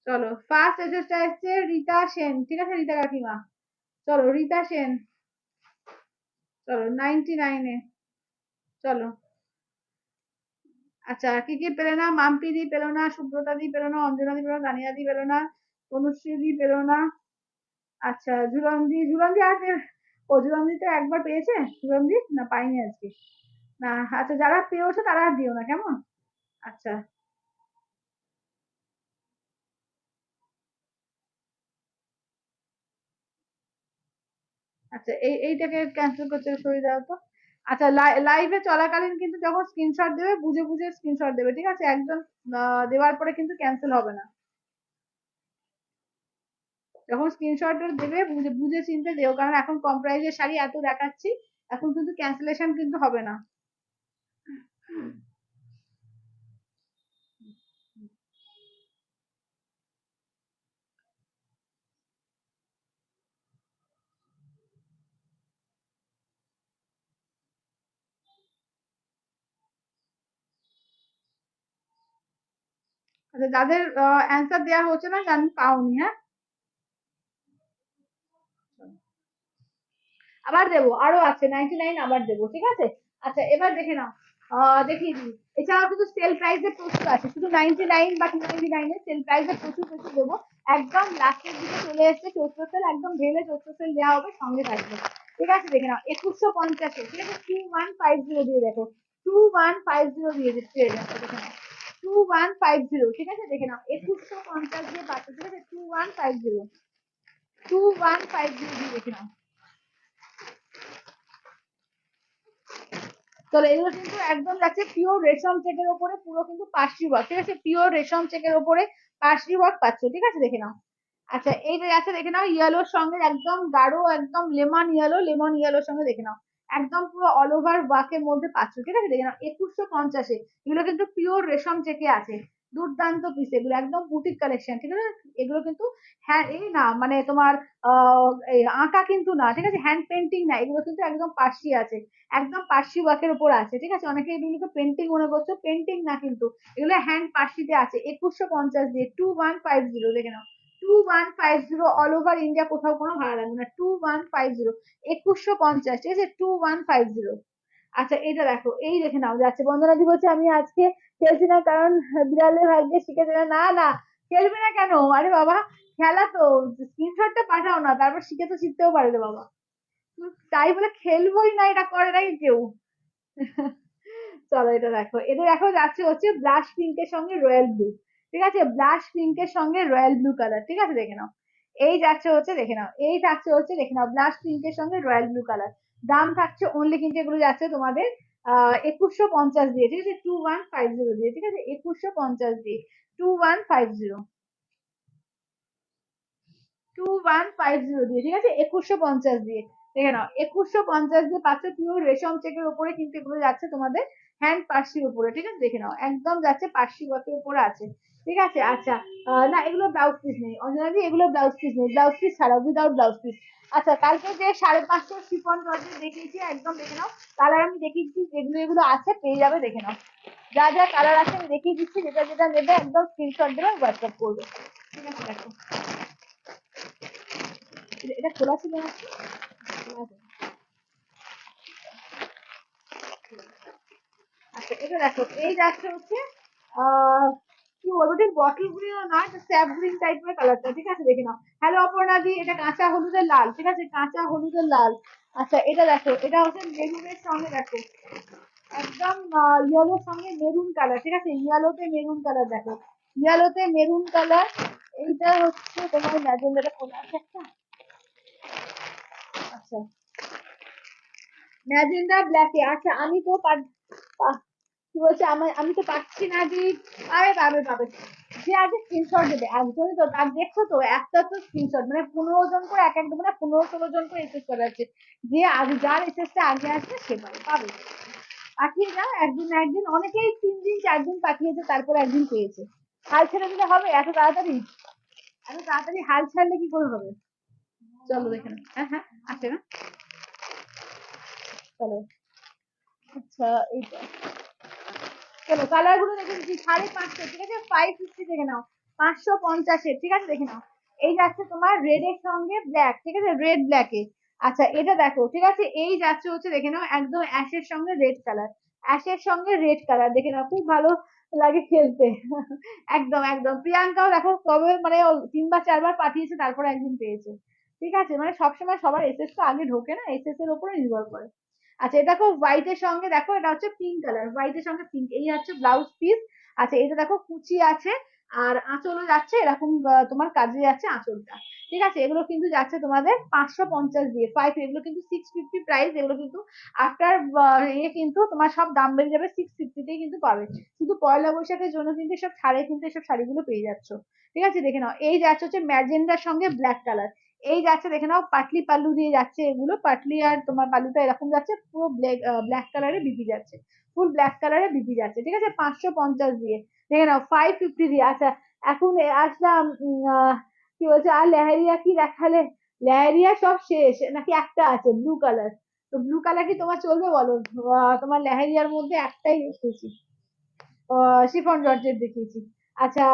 চলো ফার্স্ট এসএসটা এসছে রীতা সেন, ঠিক আছে, রীতা কাকিমা, চলো রীতা সেন, চলো 99-এ, চলো। আচ্ছা কি কি পেলে না, মাম্পি দি পেলো না, সুব্রতা দি পেলো না, অঞ্জনা দি পেলো না, দানিয়া দি পেলো না, তনুশ্রী দি পেলো না, আচ্ছা ঝুলন্দি, ঝুলন্দি আছে, ও ঝুলন্দি তো একবার পেয়েছে, ঝুলন্দি না পাইনি আজকে, না। আচ্ছা যারা পেয়েছো তারা আর দিও না কেমন। আচ্ছা আচ্ছা এইটাকে ক্যান্সেল করতে সরিয়ে দাও তো। আচ্ছা লাইভে চলাকালীন কিন্তু যখন স্ক্রিনশট দেবে বুঝে বুঝে স্ক্রিনশট দেবে, ঠিক আছে, একজন দেওয়ার পরে কিন্তু ক্যান্সেল হবে না, যখন স্ক্রিনশট দেবে বুঝে বুঝে চিনতে দেও, কারণ এখন কম প্রাইজের শাড়ি এত দেখাচ্ছি, এখন কিন্তু ক্যান্সেলেশন কিন্তু হবে না। আচ্ছা যাদের অ্যান্সার দেওয়া হচ্ছে না জানি পাওনি, হ্যাঁ আবার দেবো, আরো আছে 99 আবার দেবো, ঠিক আছে। আচ্ছা এবার দেখে নাও, দেখিয়ে দিই, এছাড়াও কিন্তু সেল প্রাইসে প্রচুর আছে, শুধু 99 বা 299 এর সেল প্রাইসে প্রচুর প্রচুর দেবো, একদম লাস্টের দিকে চলে এসছে চৈত্র সেল, একদম ঢেলে চৈত্র সেল দেওয়া হবে, সঙ্গে থাকবে, ঠিক আছে, দেখে নাও 2150, ঠিক আছে, 2150 দিয়ে দেখো, 2150 দিয়ে দিচ্ছে, দেখে নাও 2150, ঠিক আছে, দেখে নাও 2150 দিয়ে পাচ্ছ, ঠিক আছে, 2150, 2150 দিয়ে দেখে নাও। চলো এগুলো কিন্তু একদম যাচ্ছে পিওর রেশম চেকের ওপরে, পুরো কিন্তু পার্সি ওয়ার্ক, ঠিক আছে, পিওর রেশম চেকের ওপরে পার্সি ওয়ার্ক পাচ্ছ, ঠিক আছে, দেখে নাও। আচ্ছা এইটা যাচ্ছে দেখে নাও ইয়েলোর সঙ্গে একদম গাঢ় একদম লেমন ইয়েলো, লেমন ইয়েলোর সঙ্গে দেখে নাও, একদম পুরো অল ওভার ওয়ার্কের মধ্যে পাচ্ছ, ঠিক আছে, দেখে নাও 2150-এ, এগুলো কিন্তু পিওর রেশম চেকে আছে, দুর্দান্ত পিস এগুলো, একদম বুটিক কালেকশন, ঠিক আছে, এগুলো কিন্তু হ্যাঁ এই না মানে তোমার আঁকা কিন্তু না, ঠিক আছে, হ্যান্ড পেন্টিং না, এগুলো কিন্তু একদম পার্সি আছে, একদম পার্সি ওয়ার্কের উপর আছে, ঠিক আছে, অনেকে এগুলোকে পেন্টিং মনে করছো, পেন্টিং না কিন্তু, এগুলো হ্যান্ড পার্সিতে আছে 2150 দিয়ে, 2150, দেখে নাও 2150, অল ওভার ইন্ডিয়া কোথাও কোনো ভাড়া লাগবে না, 2150, 2150, ঠিক আছে, 2150। আচ্ছা এটা দেখো, এই দেখে নাও যাচ্ছে, বন্দনা দি বলছে আমি আজকে খেলছি না কারণ বিড়ালের ভাগ্যে শিখেছে না, না না খেলবে না কেন, আরে বাবা খেলা তো, স্ক্রিনশটটা পাঠাও না, তারপর শিখে তো শিখতেও পারবে বাবা, তাই বলে খেলবোই না এটা করে নাকি কেউ। চলো এটা দেখো, এটা দেখো যাচ্ছে হচ্ছে ব্লাশ পিঙ্কের সঙ্গে রয়্যাল ব্লু, ঠিক আছে, ব্লাশ পিঙ্কের সঙ্গে রয়্যাল ব্লু কালার, ঠিক আছে, দেখে নাও, এই যাচ্ছে হচ্ছে দেখে নাও, এই থাকছে হচ্ছে দেখে নাও ব্লাশ পিঙ্কের সঙ্গে রয়্যাল ব্লু কালার, দাম থাকছে অনলি কিন্তু এগুলো যাচ্ছে তোমাদের 2150 দিয়ে, ঠিক আছে, 2150 দিয়ে, ঠিক আছে, 2150 দিয়ে, 2150, 2150 দিয়ে, ঠিক আছে, 2150 দিয়ে, দেখে নাও 2150 দিয়ে পাচ্ছ পিওর রেশম চেকের উপরে কিন্তু এগুলো যাচ্ছে তোমাদের হ্যান্ড পার্সির উপরে, ঠিক আছে দেখে নাও, একদম যাচ্ছে পার্সি ওয়ার্কের উপরে আছে, ঠিক আছে। আচ্ছা না এগুলো ব্লাউজ পিস নেই অঞ্জনাদি, এগুলো ব্লাউজ পিস নেই, ব্লাউজ পিস ছাড়াও, উইদাউট ব্লাউজ পিস। আচ্ছা কালকে যে 550 শিফন জর্জেট দেখিয়েছি একদম দেখে নাও, কালার আমি দেখিয়েছি যেগুলো এগুলো আছে পেয়ে যাবে, দেখে নাও যা যা কালার আছে আমি দেখিয়ে দিচ্ছি, যেটা যেটা নেবে একদম স্ক্রিনশট দেবে হোয়াটসঅ্যাপ করবে, ঠিক আছে। দেখো এটা খোলা ছিল না? আচ্ছা এটা দেখো এই যাচ্ছে হচ্ছে কি বলবো, ঠিক বটল গ্রিন না, এটা স্যাপ গ্রিন টাইপের কালারটা, ঠিক আছে দেখে নাও। হ্যালো অপর্ণা দি, এটা কাঁচা হলুদের লাল, ঠিক আছে কাঁচা হলুদের লাল। আচ্ছা এটা দেখো, এটা হচ্ছে মেরুনের সঙ্গে দেখো একদম ইয়েলোর সঙ্গে মেরুন কালার, ঠিক আছে ইয়েলোতে মেরুন কালার, দেখো ইয়েলোতে মেরুন কালার। এইটা হচ্ছে তোমার ম্যাজেন্ডাটা খোলা আছে একটা, আচ্ছা ম্যাজেন্ডা ব্ল্যাকে। আচ্ছা আমি তো কি বলছে আমার, আমি তো পাচ্ছি না যে, আরে পাবে পাবে, যে আগে স্ক্রিনশট দেবে একজনই তো, তার দেখছো তো একটা তো স্ক্রিনশট, মানে 15 জন করে এক একদম, মানে 15-16 জন করে এসএস করা আছে, যে আগে যার এসএসটা আগে আসবে সে পাবে পাবে। পাঠিয়ে যাও একদিন না একদিন, অনেকেই 3 দিন 4 দিন পাঠিয়েছে তারপর একদিন পেয়েছে। হাল ছেড়ে দিলে হবে এত তাড়াতাড়ি? এত তাড়াতাড়ি হাল ছাড়লে কি করে হবে? চলো দেখে নাও। হ্যাঁ হ্যাঁ আছে না, চলো। আচ্ছা এইটা, চলো কালার গুলো দেখে দিচ্ছি, 550, ঠিক আছে 550 দেখে নাও, 550-এর, ঠিক আছে দেখে নাও। এই যাচ্ছে তোমার রেড এর সঙ্গে ব্ল্যাক, ঠিক আছে রেড ব্ল্যাকে। আচ্ছা এটা দেখো, ঠিক আছে এই যাচ্ছে হচ্ছে দেখে নাও একদম অ্যাশের সঙ্গে রেড কালার, অ্যাশের সঙ্গে রেড কালার, দেখে নাও খুব ভালো লাগে খেলতে। একদম একদম, প্রিয়াঙ্কাও দেখো কবে মানে 3 বার 4 বার পাঠিয়েছে তারপরে একদিন পেয়েছে, ঠিক আছে মানে সবসময় সবার এসএস তো আগে ঢোকে না, এসএস এর উপরে নির্ভর করে। আচ্ছা এটা দেখো হোয়াইট এর সঙ্গে, দেখো এটা হচ্ছে পিঙ্ক কালার, হোয়াইট এর সঙ্গে পিঙ্ক, এই হচ্ছে ব্লাউজ পিস। আচ্ছা এটা দেখো কুচি আছে, আর আঁচলও যাচ্ছে এরকম, তোমার কাজে যাচ্ছে আঁচলটা, ঠিক আছে। এগুলো কিন্তু যাচ্ছে তোমাদের 550 দিয়ে, এগুলো কিন্তু 650 প্রাইস, এগুলো কিন্তু আফটার ইয়ে কিন্তু তোমার সব দাম বেড়ে যাবে, 650-তেই কিন্তু পাবে। শুধু পয়লা বৈশাখের জন্য কিন্তু সব ছাড়ে, কিন্তু এসব শাড়িগুলো পেয়ে যাচ্ছ, ঠিক আছে দেখে নাও। এই যাচ্ছে হচ্ছে ম্যাজেন্ডার সঙ্গে ব্ল্যাক কালার, এই যাচ্ছে দেখে নাও পাটলি পাল্লু দিয়ে যাচ্ছে, এগুলো পাটলি আর তোমার পাল্লুটা এরকম যাচ্ছে, পুরো ব্ল্যাক ব্ল্যাক কালারে বিপি যাচ্ছে, ফুল ব্ল্যাক কালারে বিপি যাচ্ছে, ঠিক আছে 550 দিয়ে, দেখে নাও 550 দিয়ে। আচ্ছা এখন আসলাম কি বলছে, আর লেহেরিয়া কি দেখালে? লেহেরিয়া সব শেষ নাকি একটা আছে ব্লু কালার? তো ব্লু কালার কি তোমার চলবে বলো? তোমার লেহেরিয়ার মধ্যে একটাই দেখেছি, শিফন জর্জেট দেখিয়েছি। আচ্ছা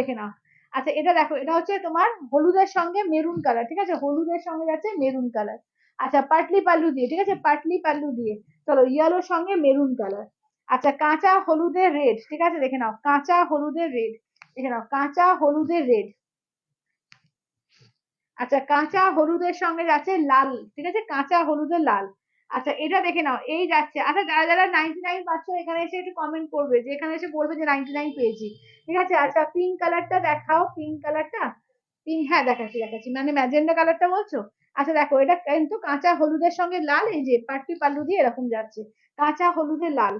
দেখে নাও। আচ্ছা এটা দেখো, এটা হচ্ছে তোমার হলুদের সঙ্গে মেরুন কালার, ঠিক আছে হলুদের সঙ্গে যাচ্ছে মেরুন কালার। আচ্ছা পাটলি পাল্লু দিয়ে, ঠিক আছে পাটলি পাল্লু দিয়ে, চলো ইয়েলোর সঙ্গে মেরুন কালার। আচ্ছা কাঁচা হলুদের রেড, ঠিক আছে দেখে নাও কাঁচা হলুদের রেড, দেখে নাও কাঁচা হলুদের রেড। আচ্ছা কাঁচা হলুদের সঙ্গে যাচ্ছে লাল, ঠিক আছে কাঁচা হলুদের লাল। আচ্ছা এটা দেখে নাও এই যাচ্ছে। আচ্ছা যারা যারা 99 পাচ্ছ এখানে এসে একটু কমেন্ট করবে, যে এখানে এসে বলবে যে 99 পেয়েছি, ঠিক আছে। আচ্ছা পিঙ্ক কালারটা দেখাও, পিঙ্ক কালারটা, পিঙ্ক হ্যাঁ দেখাচ্ছি দেখাচ্ছি, মানে ম্যাজেন্ডা কালারটা বলছো? আচ্ছা দেখো এটা কিন্তু কাঁচা হলুদের সঙ্গে লাল, এই যে পাট্টি পাল্লু দিয়ে এরকম যাচ্ছে, কাঁচা হলুদের লাল।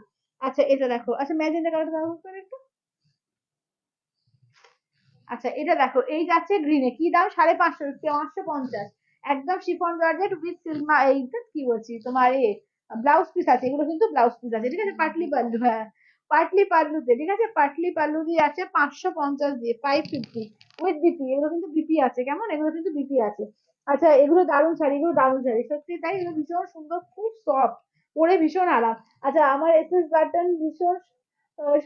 আচ্ছা এটা দেখো, আচ্ছা ম্যাজেন্ডা কালারটা দেখো একটু। আচ্ছা এটা দেখো এই যাচ্ছে গ্রিনে, কি দাম 550, 550, একদম শিফন জর্জেট উইথ সিলমা, এইটা কি বলছি তোমার এ ব্লাউজ পিস আছে, এগুলো কিন্তু ব্লাউজ পিস আছে, ঠিক আছে পাটলি পাল্লু, হ্যাঁ পাটলি পাল্লুতে, ঠিক আছে পাটলি পাল্লু দিয়ে আছে 550 দিয়ে, 550 উইথ বিপি, এগুলো কিন্তু বিপি আছে, কেমন এগুলো কিন্তু বিপি আছে। আচ্ছা এগুলো দারুণ শাড়ি, এগুলো দারুণ শাড়ি সত্যি তাই, এগুলো ভীষণ সুন্দর, খুব সফট, পরে ভীষণ আরাম। আচ্ছা আমার এসএস বাটন ভীষণ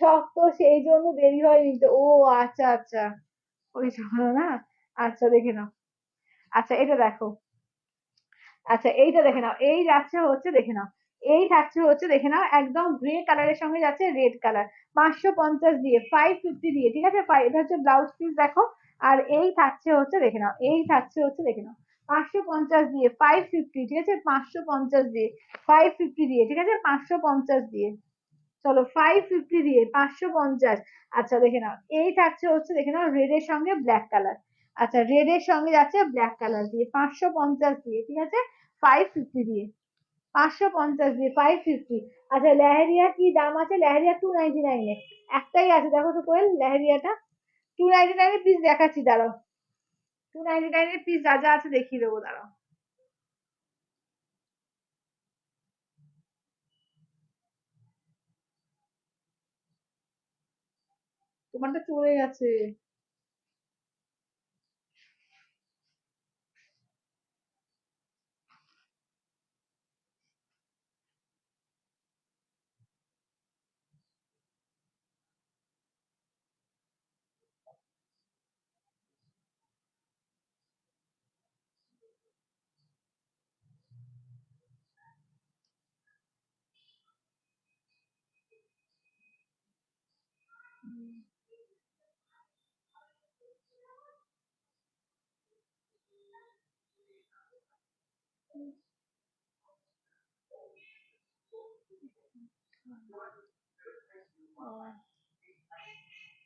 শক্ত, সেই জন্য দেরি হয় নিতে। ও আচ্ছা আচ্ছা, ওই জন্য না। আচ্ছা দেখে নাও। আচ্ছা এটা দেখো, আচ্ছা এইটা দেখে নাও, এই যাচ্ছে হচ্ছে দেখে নাও, এই থাকছে হচ্ছে দেখে নাও একদম গ্রে কালারের সঙ্গে যাচ্ছে রেড কালার, 550 দিয়ে, 550 দিয়ে, ঠিক আছে এটা হচ্ছে ব্লাউজ পিস দেখো। আর এই থাকছে হচ্ছে দেখে নাও, এই থাকছে হচ্ছে দেখে নাও 550 দিয়ে, 550, ঠিক আছে 550 দিয়ে, 550 দিয়ে, ঠিক আছে 550 দিয়ে, চলো 550 দিয়ে 550। আচ্ছা দেখে নাও এই থাকছে হচ্ছে দেখে নাও রেড এর সঙ্গে ব্ল্যাক কালার। আচ্ছা রেড এর সঙ্গে যাচ্ছে ব্ল্যাক কালার দিয়ে 550 দিয়ে, ঠিক আছে 550 দিয়ে, 550 দিয়ে 550। আচ্ছা লেহেরিয়া কি দাম আছে? লেহেরিয়া 299 একটাই আছে, দেখো তো কোয়েল লেহেরিয়াটা 299 পিস দেখাচ্ছি দাঁড়াও, 299 পিস যা যা আছে দেখিয়ে দেবো দাঁড়াও। তোমারটা চলে গেছে।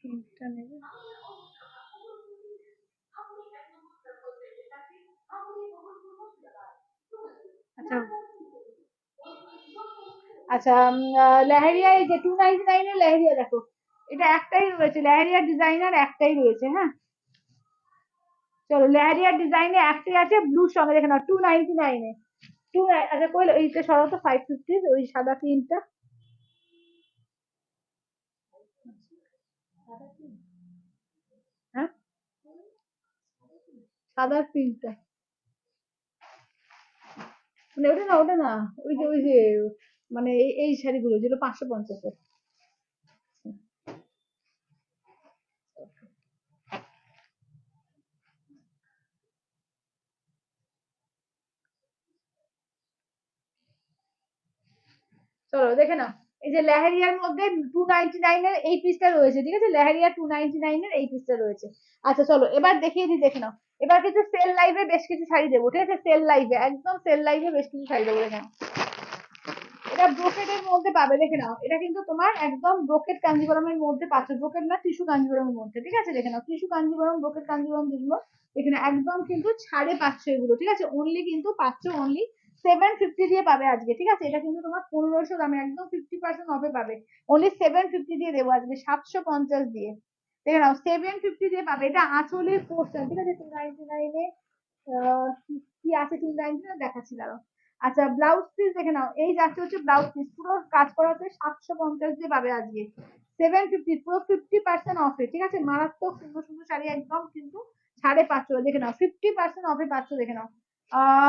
তিনটা নেবে। আচ্ছা আচ্ছা, লেহেরিয়া এই যে 299 এর লেহেরিয়া দেখো, এটা একটাই রয়েছে, লেহেরিয়া ডিজাইনার একটাই রয়েছে। হ্যাঁ চলো, লেহেরিয়া ডিজাইনে একটাই আছে ব্লুর সঙ্গে, দেখে নাও 299 এ। আচ্ছা কইলো এইটা সরাও তো, 550 ওই সাদা প্রিন্টটা। হ্যাঁ সাদা প্রিন্টটা, মানে ওটা না, ওটা না, ওই যে মানে এই শাড়িগুলো যেগুলো 550-এর। চলো দেখে নাও, এই যে লেহেরিয়ার মধ্যে 299 এর এই পিসটা রয়েছে, ঠিক আছে, লেহেরিয়া 299 এর এই পিসটা রয়েছে। আচ্ছা চলো এবার দেখিয়ে দিই, দেখে নাও। এবার কিছু সেল লাইভে বেশ কিছু শাড়ি দেবো, ঠিক আছে, সেল লাইভে, একদম সেল লাইভে বেশ কিছু শাড়ি দেবো, দেখে নাও। এটা ব্রোকেটের মধ্যে পাবে, দেখে নাও, এটা কিন্তু তোমার একদম ব্রোকেট কাঞ্জিবরমের মধ্যে পাচ্ছ, ব্রোকেট না টিস্যু কাঞ্জিবরমের মধ্যে, ঠিক আছে, দেখে নাও, টিস্যু কাঞ্জিবরম, ব্রোকেট কাঞ্জিবরম যেগুলো এখানে একদম কিন্তু ছাড়ে পাচ্ছ এগুলো, ঠিক আছে, অনলি কিন্তু পাচ্ছ অনলি 750 দিয়ে পাবে আজকে, ঠিক আছে, এটা কিন্তু তোমার 1500 দামে একদম 50% অফে পাবে, অনলি 750 দিয়ে দেবো আজকে, 750 দিয়ে, দেখে নাও, 750 দিয়ে পাবে, এটা আঁচলের পোর্শন, ঠিক আছে, 299 এ কি আছে, 299 দেখাচ্ছি দাঁড়াও। আচ্ছা ব্লাউজ পিস দেখে নাও, এই যাচ্ছে হচ্ছে ব্লাউজ পিস, পুরো কাজ করা হচ্ছে 750 দিয়ে পাবে আজকে, 750, পুরো 50% অফে, ঠিক আছে, মারাত্মক সুন্দর সুন্দর শাড়ি একদম কিন্তু 550, দেখে নাও 50% অফে পাচ্ছ, দেখে নাও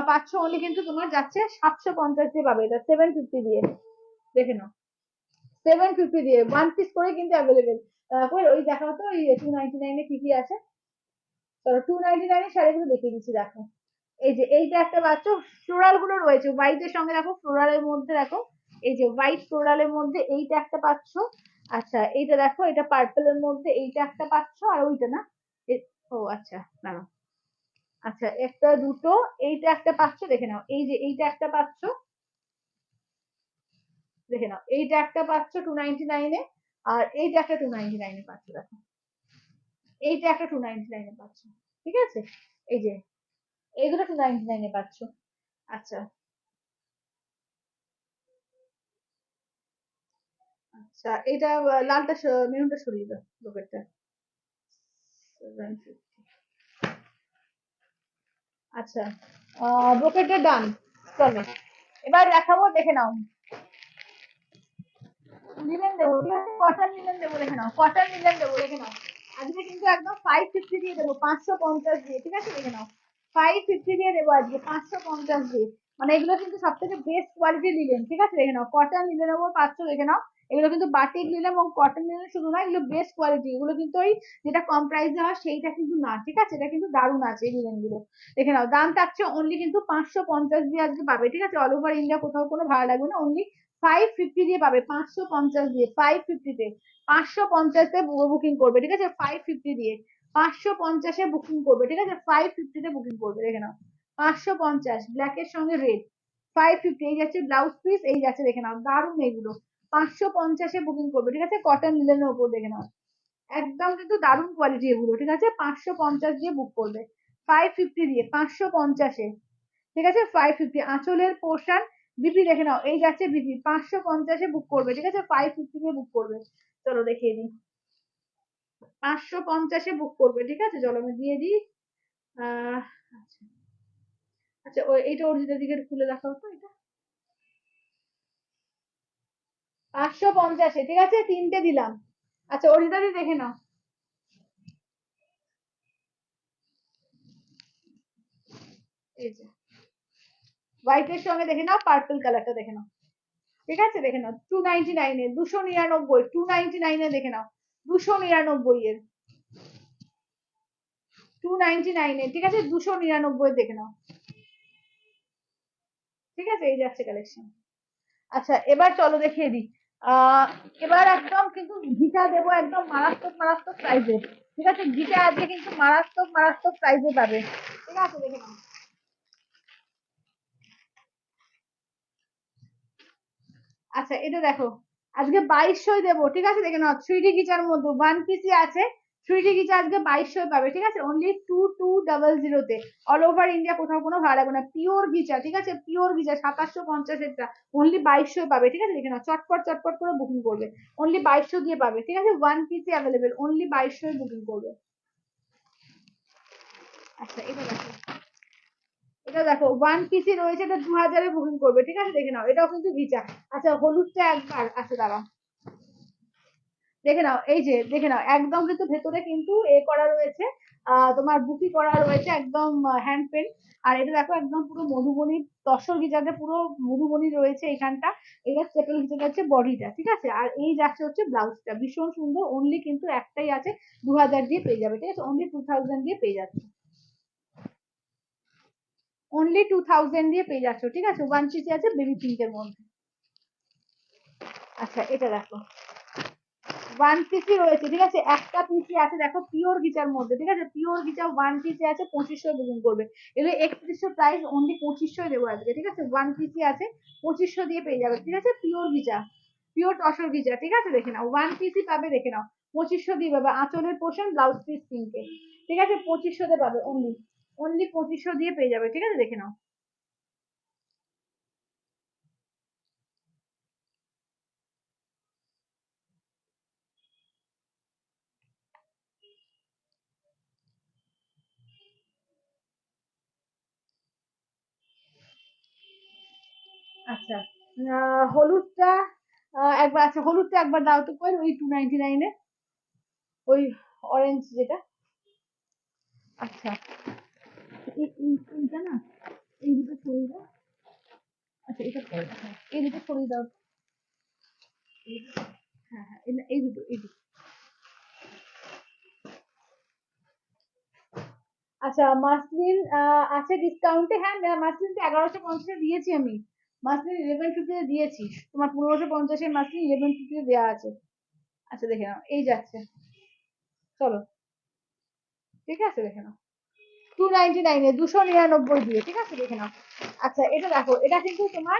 পাচ্ছ অনলি কিন্তু তোমার যাচ্ছে 750 দিয়ে পাবে, এটা 750 দিয়ে, দেখে নাও 750 দিয়ে, ওয়ান পিস করে কিন্তু অ্যাভেলেবেল। ওই দেখাও তো ওই 299 এ কি কি আছে, চলো 299 এর শাড়িগুলো দেখিয়ে দিচ্ছি, দেখো, এই যে এইটা একটা পাচ্ছ, ফ্লোরাল গুলো রয়েছে হোয়াইটের সঙ্গে, দেখো ফ্লোরালের মধ্যে, দেখো এই যে হোয়াইট ফ্লোরালের মধ্যে এইটা একটা পাচ্ছ। আচ্ছা এইটা দেখো, এটা পার্পেলের মধ্যে এইটা একটা পাচ্ছ, আর ওইটা না, ও আচ্ছা দাঁড়াও, আচ্ছা একটা দুটো, এইটা একটা পাচ্ছ, দেখে নাও, এই যে এইটা একটা পাচ্ছ, দেখে নাও, এইটা একটা পাচ্ছ 299 এ, আর এইটা একটা 299 এ পাচ্ছ, দেখো এইটা একটা 299 এ পাচ্ছ, ঠিক আছে, এই যে এই দুটো 299 এ পাচ্ছ। আচ্ছা আচ্ছা, এটা লালটা মেরুনটা সরিয়ে দাও, ব্রোকেটটা 750। আচ্ছা ব্রোকেটটা ডান, চলো এবার দেখাবো, দেখে নাও, লিলেন দেবো, ঠিক আছে, কটন লিলেন দেবো, দেখে নাও, কটন লিলেন দেবো, দেখে নাও, আজকে কিন্তু একদম 550 দিয়ে দেবো, 550 দিয়ে, ঠিক আছে, দেখে নাও 550 দিয়ে দেবো আজকে, 550 দিয়ে, মানে এগুলো কিন্তু সব থেকে বেস্ট কোয়ালিটি লিলেন, ঠিক আছে, দেখে নাও, কটন লিলেনের উপর পাচ্ছ, দেখে নাও, এগুলো কিন্তু বাটিক লিলেন এবং কটন লিলেন শুধু না, এগুলো বেস্ট কোয়ালিটি, এগুলো কিন্তু ওই যেটা কম প্রাইসে হয় সেইটা কিন্তু না, ঠিক আছে, এটা কিন্তু দারুণ আছে এই লিলেন গুলো, দেখে নাও, দাম থাকছে অনলি কিন্তু 550 দিয়ে আজকে পাবে, ঠিক আছে, অল ওভার ইন্ডিয়া কোথাও কোনো ভাড়া লাগবে না, অনলি 550 দিয়ে পাবে, 550 দিয়ে, 550-তে, 550-তে বুকিং করবে, ঠিক আছে, 550 দিয়ে, 550-এ বুকিং করবে, ঠিক আছে, 550-তে বুকিং করবে, দেখে নাও, 550 ব্ল্যাকের সঙ্গে রেড, 550, এই যাচ্ছে ব্লাউজ পিস, এই যাচ্ছে, দেখে নাও, দারুণ এগুলো, 550-এ বুকিং করবে, ঠিক আছে, কটন লিলেনের ওপর, দেখে নাও, একদম কিন্তু দারুণ কোয়ালিটি এগুলো, ঠিক আছে, 550 দিয়ে বুক করবে, 550 দিয়ে, 550-এ, ঠিক আছে, 550, আঁচলের পোর্শন বিপি, দেখে নাও, এই যাচ্ছে বিপি, 550-এ বুক করবে, ঠিক আছে, 550 দিয়ে বুক করবে, চলো দেখিয়ে দিই, 550-এ বুক করবে, ঠিক আছে, চলো আমি দিয়ে দিই। আচ্ছা আচ্ছা, ওই এইটা অরিজিনাল দিকে খুলে দেখাও তো, এটা 550-এ, ঠিক আছে, তিনটে দিলাম। আচ্ছা অরিজিনালি দেখে নাও, এই যে হোয়াইটের সঙ্গে দেখে নাও পার্পল কালারটা দেখে নাও, ঠিক আছে দেখে নাও 299 এর 299, 299 এ দেখে নাও 299 এর 299 এর, ঠিক আছে 299 দেখে নাও, ঠিক আছে এই যাচ্ছে কালেকশন। আচ্ছা এবার চলো দেখিয়ে দিই। এবার একদম কিন্তু ঘিটা দেবো একদম মারাত্মক মারাত্মক প্রাইজে, ঠিক আছে ঘিটা আজকে কিন্তু মারাত্মক মারাত্মক প্রাইজে পাবে, ঠিক আছে দেখে নাও। আচ্ছা এটা দেখো আজকে 2200 দেবো, ঠিক আছে দেখে নাও 3D গিচার মধ্যে 1 পিসি আছে, 3D গিচা আজকে 2200 পাবে, ঠিক আছে অনলি 2200 অল ওভার ইন্ডিয়া, কোথাও কোনো ভাড়া লাগবে না, পিওর গিচা, ঠিক আছে পিওর গিচা 2750 এরটা অনলি 2200 পাবে, ঠিক আছে দেখে নাও চটপট চটপট করে বুকিং করবে, অনলি 2200 দিয়ে পাবে, ঠিক আছে 1 পিসি অ্যাভেলেবেল অনলি 2200 বুকিং করবে। আচ্ছা এটা দেখো, এটা দেখো 1 পিসি রয়েছে, এটা 2000-এ বুকিং করবে, ঠিক আছে দেখে নাও এটাও কিন্তু গিচা। আচ্ছা হলুদটা একবার, আচ্ছা দাঁড়াও দেখে নাও, এই যে দেখে নাও একদম কিন্তু ভেতরে কিন্তু এ করা রয়েছে, তোমার বুকি করা রয়েছে একদম হ্যান্ড পেন্ট। আর এটা দেখো একদম পুরো মধুবনী তসর গিজাতে পুরো মধুবনী রয়েছে এখানটা, এটা সেটেল গিজাতে হচ্ছে বডিটা, ঠিক আছে আর এই যাচ্ছে হচ্ছে ব্লাউজটা ভীষণ সুন্দর, অনলি কিন্তু একটাই আছে 2000 দিয়ে পেয়ে যাবে, ঠিক আছে অনলি 2000 দিয়ে পেয়ে যাচ্ছে, অনলি 2000 দিয়ে পেয়ে যাচ্ছ, ঠিক আছে 1 পিসি আছে বেবি পিঙ্কের মধ্যে। আচ্ছা এটা দেখো 1 পিসি রয়েছে, ঠিক আছে একটা পিসি আছে দেখো পিওর গিচার মধ্যে, ঠিক আছে পিওর গিচা 1 পিসি আছে 2500 বুকিং করবে, এগুলো 3100 প্রাইস অনলি 2500 দেবো আজকে, ঠিক আছে 1 পিসি আছে 2500 দিয়ে পেয়ে যাবে, ঠিক আছে পিওর গিচা পিওর তসর গিচা, ঠিক আছে দেখে নাও 1 পিসি পাবে দেখে নাও 2500 দিয়ে পাবে, আঁচলের পোর্শন ব্লাউজ পিস পিঙ্কে, ঠিক আছে 2500 দিয়ে পাবে অনলি, অনলি 2500 দিয়ে পেয়ে যাবে, ঠিক আছে দেখে নাও। আচ্ছা হলুদটা একবার, আচ্ছা হলুদটা একবার দাও তো কই ওই 299-এ, ওই অরেঞ্জ যেটা। আচ্ছা এইটা না, এই দুটো সরিয়ে দাও, আচ্ছা এটা পরে, হ্যাঁ এই দুটো সরিয়ে দাও, হ্যাঁ হ্যাঁ এই দুটো। আচ্ছা মাসলিন আছে ডিসকাউন্টে, হ্যাঁ মাসলিন তো 1150 দিয়েছি আমি, মাসলিন 1150 দিয়েছি, তোমার 1550 মাসলিন 1150 দেওয়া আছে। আচ্ছা দেখে নাও এই যাচ্ছে, চলো ঠিক আছে দেখে নাও 299-এ 299 দিয়ে, ঠিক আছে দেখে নাও। আচ্ছা এটা দেখো এটা কিন্তু তোমার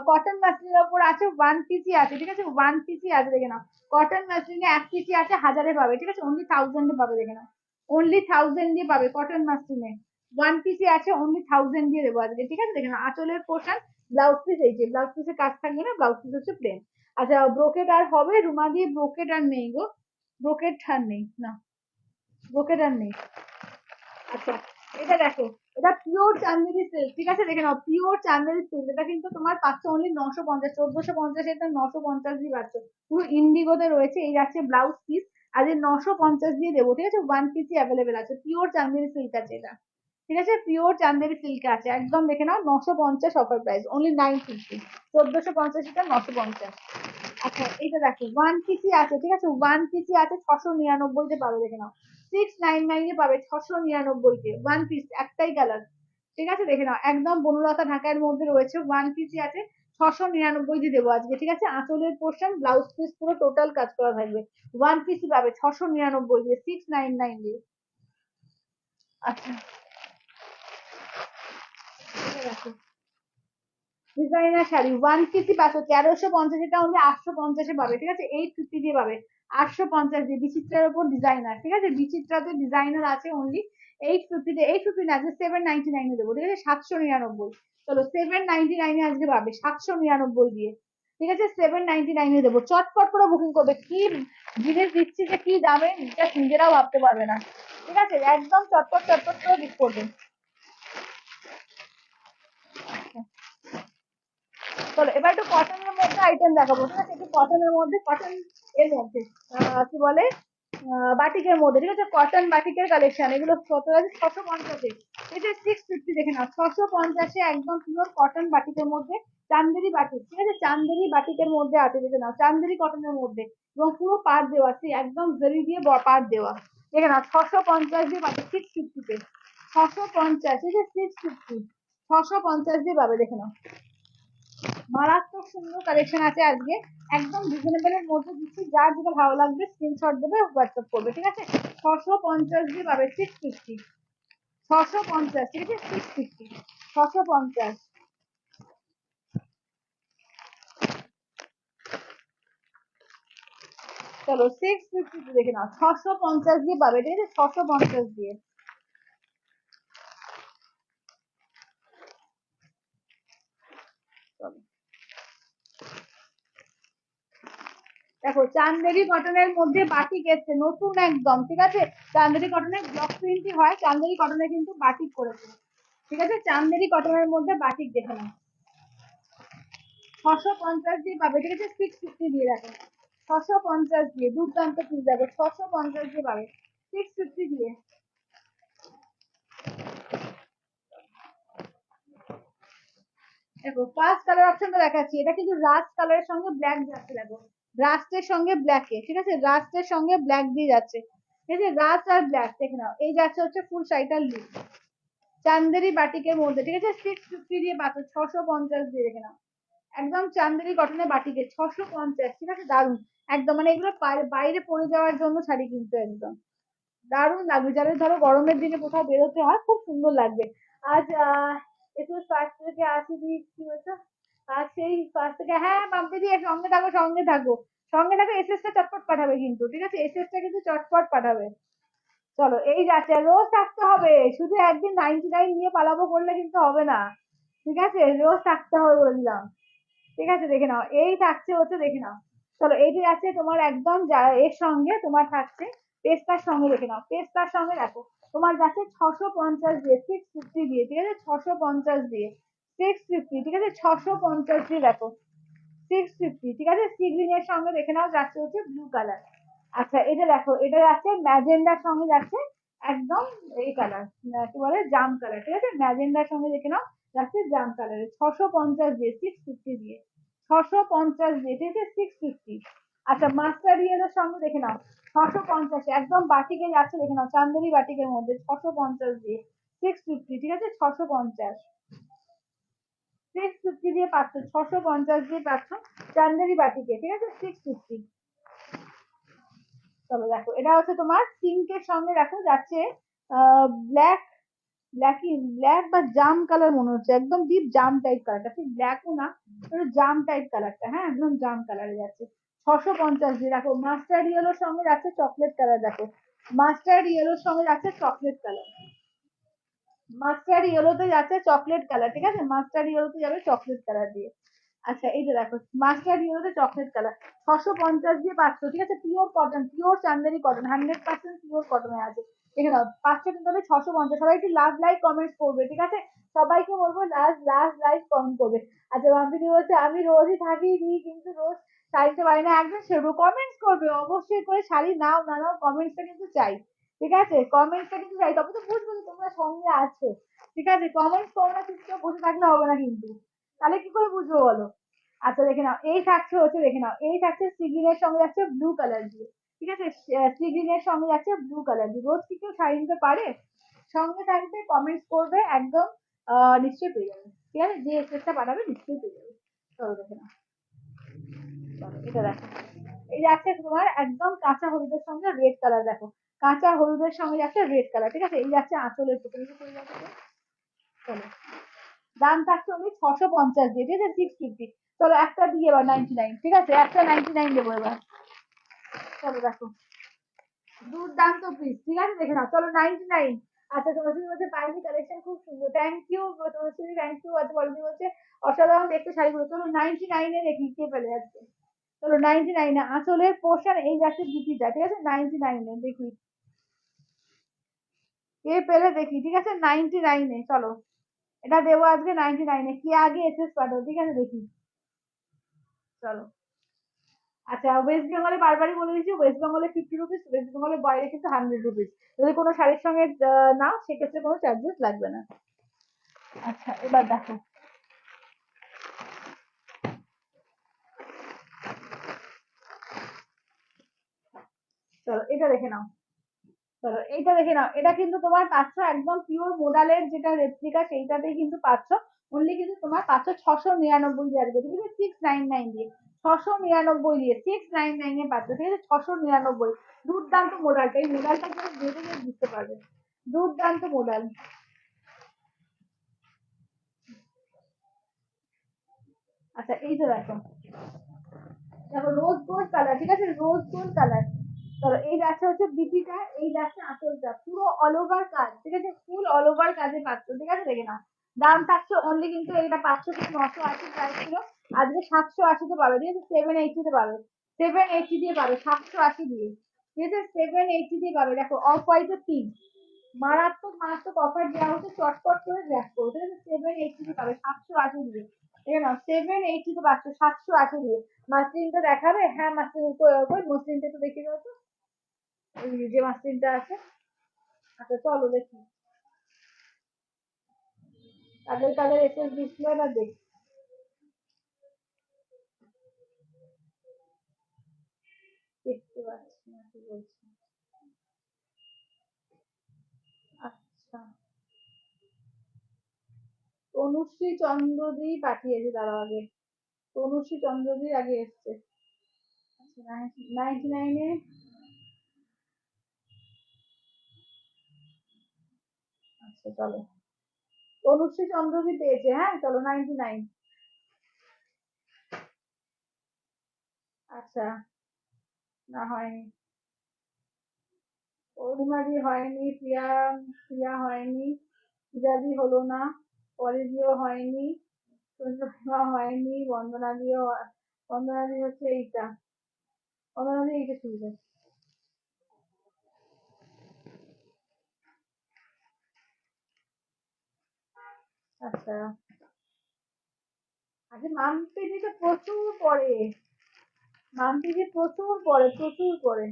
কটন মাসলিনের ওপর আছে, 1 পিসি আছে, ঠিক আছে 1 পিসি আছে দেখে নাও, কটন মাসলিনে 1 পিসি আছে 1000-এ পাবে, ঠিক আছে অনলি 1000-এ পাবে দেখে নাও, অনলি 1000 দিয়ে পাবে কটন মাসলিনে, 1 পিসি আছে অনলি 1000 দিয়ে দেবো আজকে, ঠিক আছে দেখে নাও আঁচলের পোর্শন ব্লাউজ পিস, এই যে ব্লাউজ পিসের কাজ থাকবে না, ব্লাউজ পিস হচ্ছে প্লেন। আচ্ছা ব্রোকেট আর হবে রুমা দিয়ে, ব্রোকেট আর নেই গো, ব্রোকেট আর নেই না, ব্রোকেট আর নেই। আচ্ছা এটা দেখো এটা পিওর চান্দেরি সিল্ক, ঠিক আছে দেখে নাও পিওর চান্দেরি সিল্ক, এটা কিন্তু তোমার পাচ্ছ অনলি 950, 1450, এটা 950 দিয়ে পাচ্ছ, পুরো ইন্ডিগোতে রয়েছে, এই যাচ্ছে ব্লাউজ পিস, আর এই 950 দিয়ে দেবো, ঠিক আছে 1 পিসি অ্যাভেলেবেল আছে, পিওর চান্দেরি সিল্ক আছে এটা, ঠিক আছে পিওর চান্দেরি সিল্ক আছে একদম দেখে নাও 950 অফার প্রাইস অনলি 950, 1450 এটা 950। আচ্ছা এটা দেখো 1 পিসি আছে, ঠিক আছে 1 পিসি আছে 699-তে পাবে দেখে নাও, 699-এ পাবে 699-তে 1 পিস একটাই কালার, ঠিক আছে দেখে নাও একদম বনলতা ঢাকার মধ্যে রয়েছে, 1 পিসি আছে 699 দিয়ে দেবো আজকে, ঠিক আছে আঁচলের পোর্শন ব্লাউজ পিস পুরো টোটাল কাজ করা থাকবে, 1 পিসি পাবে 699 দিয়ে 699 দিয়ে। আচ্ছা এটা দেখো ডিজাইনার শাড়ি 1 পিসি পাচ্ছ 1350, এটা হলে 850-এ পাবে, ঠিক আছে 850 দিয়ে পাবে, 850 দিয়ে বিচিত্রার উপর ডিজাইনার, ঠিক আছে বিচিত্রাতে ডিজাইনার আছে অনলি 850-তে, 850 না আজকে 799-এ দেবো, ঠিক আছে 799, চলো 799-এ আজকে পাবে 799 দিয়ে, ঠিক আছে 799-এ দেবো, চটপট করে বুকিং করবে, কি জিনিস দিচ্ছি যে কি দামে জাস্ট নিজেরাও ভাবতে পারবে না, ঠিক আছে একদম চটপট চটপট করে বুক করবে। চলো এবার একটু কটনের মধ্যে আইটেম দেখাবো, ঠিক আছে একটু কটনের মধ্যে, কটন এর মধ্যে কি বলে বাটিকের মধ্যে, ঠিক আছে কটন বাটিকের কালেকশন, এগুলো কত আছে 650-এ, এটা 650 দেখে নাও, 650 একদম পিওর কটন বাটিকের মধ্যে, চান্দেরি বাটিক, ঠিক আছে, চান্দেরি বাটিকের মধ্যে আছে, দেখে নাও, চান্দেরি কটনের মধ্যে, এবং পুরো পার দেওয়া, একদম জরি দিয়ে পার দেওয়া, দেখে নাও, 650 দিয়ে পাবে, 650 650, ঠিক আছে, 650, 650 দিয়ে পাবে, দেখে নাও, মারাত্মক সুন্দর কালেকশন আছে আজকে, একদম রিজনেবলের মধ্যে দিচ্ছি, যার যেটা ভালো লাগবে স্ক্রিনশট দেবে, হোয়াটসঅ্যাপ করবে, ঠিক আছে, 650 দিয়ে পাবে, 650, 650, ঠিক আছে, 650, 650, চলো 650 দেখে নাও, 650 দিয়ে পাবে, ঠিক আছে, 650 দিয়ে, চলো দেখো, চান্দেরি কটনের মধ্যে বাটিক এসছে নতুন একদম, ঠিক আছে, চান্দেরি কটনের ব্লক প্রিন্টই হয়, চান্দেরি কটনে কিন্তু বাটিক করেছে, ঠিক আছে, চান্দেরি কটনের মধ্যে বাটিক দেখে নাও, 650 দিয়ে পাবে, ঠিক আছে, 650 দিয়ে রাখো, 650 দিয়ে, দুর্দান্ত পিস দেখো, 650 দিয়ে পাবে, 650 দিয়ে, দেখো ফার্স্ট কালার অপশনটা দেখাচ্ছি, এটা কিন্তু রাস্ট কালারের সঙ্গে ব্ল্যাক যাচ্ছে, দেখো রাস্টের সঙ্গে ব্ল্যাকে, ঠিক আছে, রাস্টের সঙ্গে ব্ল্যাক দিয়ে যাচ্ছে, ঠিক আছে, রাস্ট আর ব্ল্যাক দেখে নাও, এই যাচ্ছে হচ্ছে ফুল শাড়িটার লুক, চান্দেরি বাটিকের মধ্যে, ঠিক আছে, 650 দিয়ে পাচ্ছ, 650 দিয়ে, দেখে নাও, একদম চান্দেরি কটনের বাটিকে 650, ঠিক আছে, দারুন, একদম মানে এগুলো বাইরে পরে যাওয়ার জন্য শাড়ি কিন্তু একদম দারুণ লাগবে, যাদের ধরো গরমের দিনে কোথাও বেরোতে হয় খুব সুন্দর লাগবে। আজ একটু ফার্স্ট থেকে আসি দি, কি বলছো, আর সেই ফার্স্ট থেকে, হ্যাঁ মাম্পি দিয়ে সঙ্গে থাকো, সঙ্গে থাকো, সঙ্গে থাকো, এসএস টা চটপট পাঠাবে কিন্তু, ঠিক আছে, এসএস টা কিন্তু চটপট পাঠাবে, চলো এই যাচ্ছে, রোজ থাকতে হবে, শুধু একদিন 99 নিয়ে পালাবো করলে কিন্তু হবে না, ঠিক আছে, রোজ থাকতে হবে বলে দিলাম, ঠিক আছে, দেখে নাও, এই থাকছে হচ্ছে, দেখে নাও, চলো এইটি আছে তোমার একদম এর সঙ্গে তোমার থাকছে পেস্তার সঙ্গে, দেখে নাও, পেস্তার সঙ্গে দেখো তোমার যাচ্ছে 650 দিয়ে, 650 দিয়ে, ঠিক আছে, 650 দিয়ে, 650, ঠিক আছে, 650 দিয়ে দেখো, 650, ঠিক আছে, সি গ্রিন এর সঙ্গে দেখে নাও যাচ্ছে হচ্ছে ব্লু কালার, আচ্ছা এটা দেখো, এটা যাচ্ছে ম্যাজেন্ডার সঙ্গে যাচ্ছে একদম এই কালার, কি বলে জাম কালার, ঠিক আছে, ম্যাজেন্ডার সঙ্গে দেখে নাও যাচ্ছে জাম কালারের, 650 দিয়ে, 650 দিয়ে, 650 দিয়ে, ঠিক আছে, 650, আচ্ছা মাস্টার ইয়েলোর সঙ্গে দেখে নাও 650, একদম বাটিকে যাচ্ছে, দেখে নাও, চান্দেরি বাটিকের মধ্যে 650 দিয়ে, 650, ঠিক আছে, 650, 650 দিয়ে পাচ্ছ, 650 দিয়ে পাচ্ছ চান্দেরি বাটিকে, ঠিক আছে, 650, চলো দেখো এটা হচ্ছে তোমার পিঙ্কের সঙ্গে দেখো যাচ্ছে ব্ল্যাক, ব্ল্যাক বা জাম কালার মনে হচ্ছে, একদম ডিপ জাম টাইপ কালারটা, ঠিক ব্ল্যাকও না, একটু জাম টাইপ কালারটা, হ্যাঁ একদম জাম কালারে যাচ্ছে, 650 দিয়ে, দেখো মাস্টার্ড ইয়েলোর সঙ্গে যাচ্ছে চকলেট কালার, দেখো মাস্টার্ড ইয়েলোর সঙ্গে যাচ্ছে চকলেট কালার, মাস্টার্ড ইয়েলোতে যাচ্ছে চকলেট কালার, ঠিক আছে, মাস্টার্ড ইয়েলোতে যাবে চকলেট কালার দিয়ে, আচ্ছা এই যে দেখো মাস্টার্ড ইয়েলোতে চকলেট কালার, 650 দিয়ে পাচ্ছ, ঠিক আছে, pure cotton, pure Chanderi cotton, 100% pure কটনে আছে, দেখে নাও পাচ্ছ কিন্তু আমি 650, সবাই একটু লাভ লাইক কমেন্ট করবে, ঠিক আছে, সবাইকে বলবো লাস্ট লাস্ট লাইক কমেন্ট করবে, আচ্ছা মাম্পিদি বলছে আমি রোজই থাকি দিই কিন্তু রোজ শাড়িতে পারি না, একদম সেরু কমেন্টস করবে, অবশ্যই করে শাড়ি নাও না নাও কমেন্টসটা কিন্তু চাই, ঠিক আছে, কমেন্টসটা কিন্তু চাই, তবে তো বুঝবো যে তোমরা সঙ্গে আছো, ঠিক আছে, কমেন্টস করো না, চুপচাপ বসে থাকলে হবে না কিন্তু, তাহলে কি করে বুঝবো বলো, আচ্ছা দেখে নাও এই থাকছে হচ্ছে, দেখে নাও এই থাকছে সি গ্রিনের সঙ্গে যাচ্ছে ব্লু কালার দিয়ে, ঠিক আছে, সি গ্রিনের সঙ্গে যাচ্ছে ব্লু কালার দিয়ে, রোজ কি কেউ শাড়ি নিতে পারে, সঙ্গে থাকবে কমেন্টস করবে একদম, নিশ্চয়ই পেয়ে যাবে, ঠিক আছে, যে এসএসটা পাঠাবে নিশ্চয়ই পেয়ে যাবে, চলো দেখে নাও, চলো এটা দেখো, এই যাচ্ছে তোমার একদম কাঁচা হলুদের সঙ্গে রেড কালার, দেখো কাঁচা হলুদের সঙ্গে যাচ্ছে রেড কালার, ঠিক আছে, এই যাচ্ছে আঁচলের টুকরো করে যাচ্ছে, চলো দাম থাকছে ওই 650 দিয়ে, ঠিক আছে, 650, চলো একটা দিয়ে এবার 99, ঠিক আছে, একটা 99 দেবো এবার, চলো দেখো দুর্দান্ত পিস, ঠিক আছে, দেখে নাও, চলো 99, আচ্ছা তোমার বলছে পাইনি কালেকশন খুব সুন্দর, থ্যাংক ইউ তোমার থ্যাংক ইউ, আচ্ছা বলবি বলছে অসাধারণ দেখতে শাড়িগুলো, চলো 99-এ দেখি কে পেলে যাচ্ছে, চলো 99-এ আঁচলের পোর্শন এই যাচ্ছে বিপিটা, ঠিক আছে, 99-এ দেখি কে পেলে দেখি, ঠিক আছে, 99-এ, চলো এটা দেবো আজকে 99-এ, কি আগে এসএস পাঠাও, ঠিক আছে, দেখি, চলো আচ্ছা, ওয়েস্ট বেঙ্গলে বারবারই বলে দিচ্ছি, ওয়েস্ট বেঙ্গলে 50 রুপিস, ওয়েস্ট বেঙ্গলের বাইরে কিন্তু 100 রুপিস। যদি কোনো শাড়ির সঙ্গে নাও সেক্ষেত্রে কোনো চার্জেস লাগবে না। আচ্ছা, এবার দেখো। চলো এটা দেখে নাও। চলো এইটা দেখে নাও, এটা কিন্তু তোমার পাচ্ছ একদম পিওর মোডালের যেটা রেপ্লিকা, সেইটাতেই কিন্তু পাচ্ছ। অনলি কিন্তু তোমার পাচ্ছ 699 দিয়ে আসবে, ঠিক আছে? 699 দিয়ে, 699 দিয়ে, 699 এ পাচ্ছ, ঠিক আছে? 699। দুর্দান্ত মোডালটা, এই মোডালটা পুরো দেখে গিয়ে বুঝতে পারবে। দুর্দান্ত মোডাল। আচ্ছা এই যে দেখো, দেখো রোজ গোল্ড কালার, ঠিক আছে? Rose gold colour. ধরো এই যাচ্ছে হচ্ছে বিপিটা, এই যাচ্ছে আঁচলটা, পুরো অল ওভার কাজ, ঠিক আছে? ফুল অল ওভার কাজে পাচ্ছ, ঠিক আছে? দেখে নাও। দাম থাকছে অনলি কিন্তু এটা পাচ্ছ কিন্তু 980 প্রাইস ছিল, আজকে 780-তে পাবে, ঠিক আছে? 780-তে পাবে, 780 দিয়ে পাবে, 780 দিয়ে, ঠিক আছে? 780 দিয়ে পাবে। দেখো অফ হোয়াইটের পিঙ্ক, মারাত্মক মারাত্মক অফার দেওয়া হচ্ছে, চটপট করে গ্র্যাব করো, ঠিক আছে? 780 দিয়ে পাবে, 780 দিয়ে। ঠিক আছে? 780 তে পাচ্ছ, 780 দিয়ে। মাসলিনটা দেখাবে? হ্যাঁ মাসলিন, কই মসলিনটা একটু দেখিয়ে দাও তো, ওই যে মাসলিনটা আছে। আচ্ছা চলো দেখি, তাদের তাদের এসএস ডিসপ্লে না দেখি। দেখতে পাচ্ছি না, কি বলছি। আচ্ছা, তনুশ্রী চন্দ্রদি পাঠিয়েছে, তার আগে তনুশ্রী চন্দ্রদি আগে এসছে। আচ্ছা 99-এ। আচ্ছা চলো, তনুশ্রী চন্দ্রদি পেয়েছে, হ্যাঁ চলো 99। আচ্ছা, না হয়নি, অরুণাদি হয়নি, প্রিয়া, প্রিয়া হয়নি, পূজাদি হলো না, পরিদিও হয়নি, সঞ্জনা হয়নি, বন্দনাদিও, বন্দনাদি হচ্ছে এইটা, বন্দনাদি এইটা শুনবে। আচ্ছা, আগে মাম্পিদি তো প্রচুর পড়ে, মাম্পিদি প্রচুর পড়ে, প্রচুর পড়ে।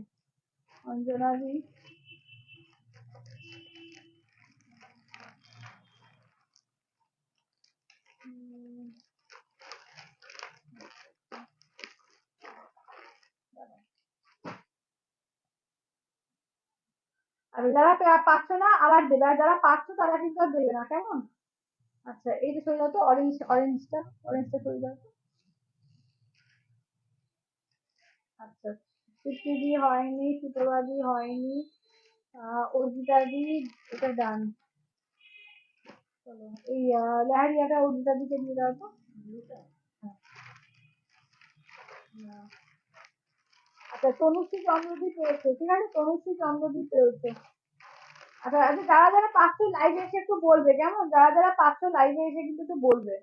অঞ্জনাদি, আর যারা পাচ্ছ না আবার দেবে, আর যারা পাচ্ছ তারা কিন্তু আর দেবে না, কেমন? আচ্ছা এইটা সরে যাও তো, অরেঞ্জ, অরেঞ্জটা, অরেঞ্জটা সরে যাও তো। আচ্ছা, স্বীকৃতি হয়নি, সুতোবাদী হয়নি, অর্জিতাদি, এটা ডান। চলো এই লেহারিয়াটা অর্জিতাদিকে দিয়ে দাও তো। হ্যাঁ, হ্যাঁ। আচ্ছা তনুশ্রী চন্দ্রদীপ পেয়েছে, ঠিক আছে? তনুশ্রী চন্দ্রদীপ পেয়েছে। আচ্ছা আচ্ছা, যারা যারা পাচ্ছ লাইভে এসে একটু বলবে, কেমন? যারা যারা পাচ্ছ লাইভে এসে কিন্তু একটু বলবে,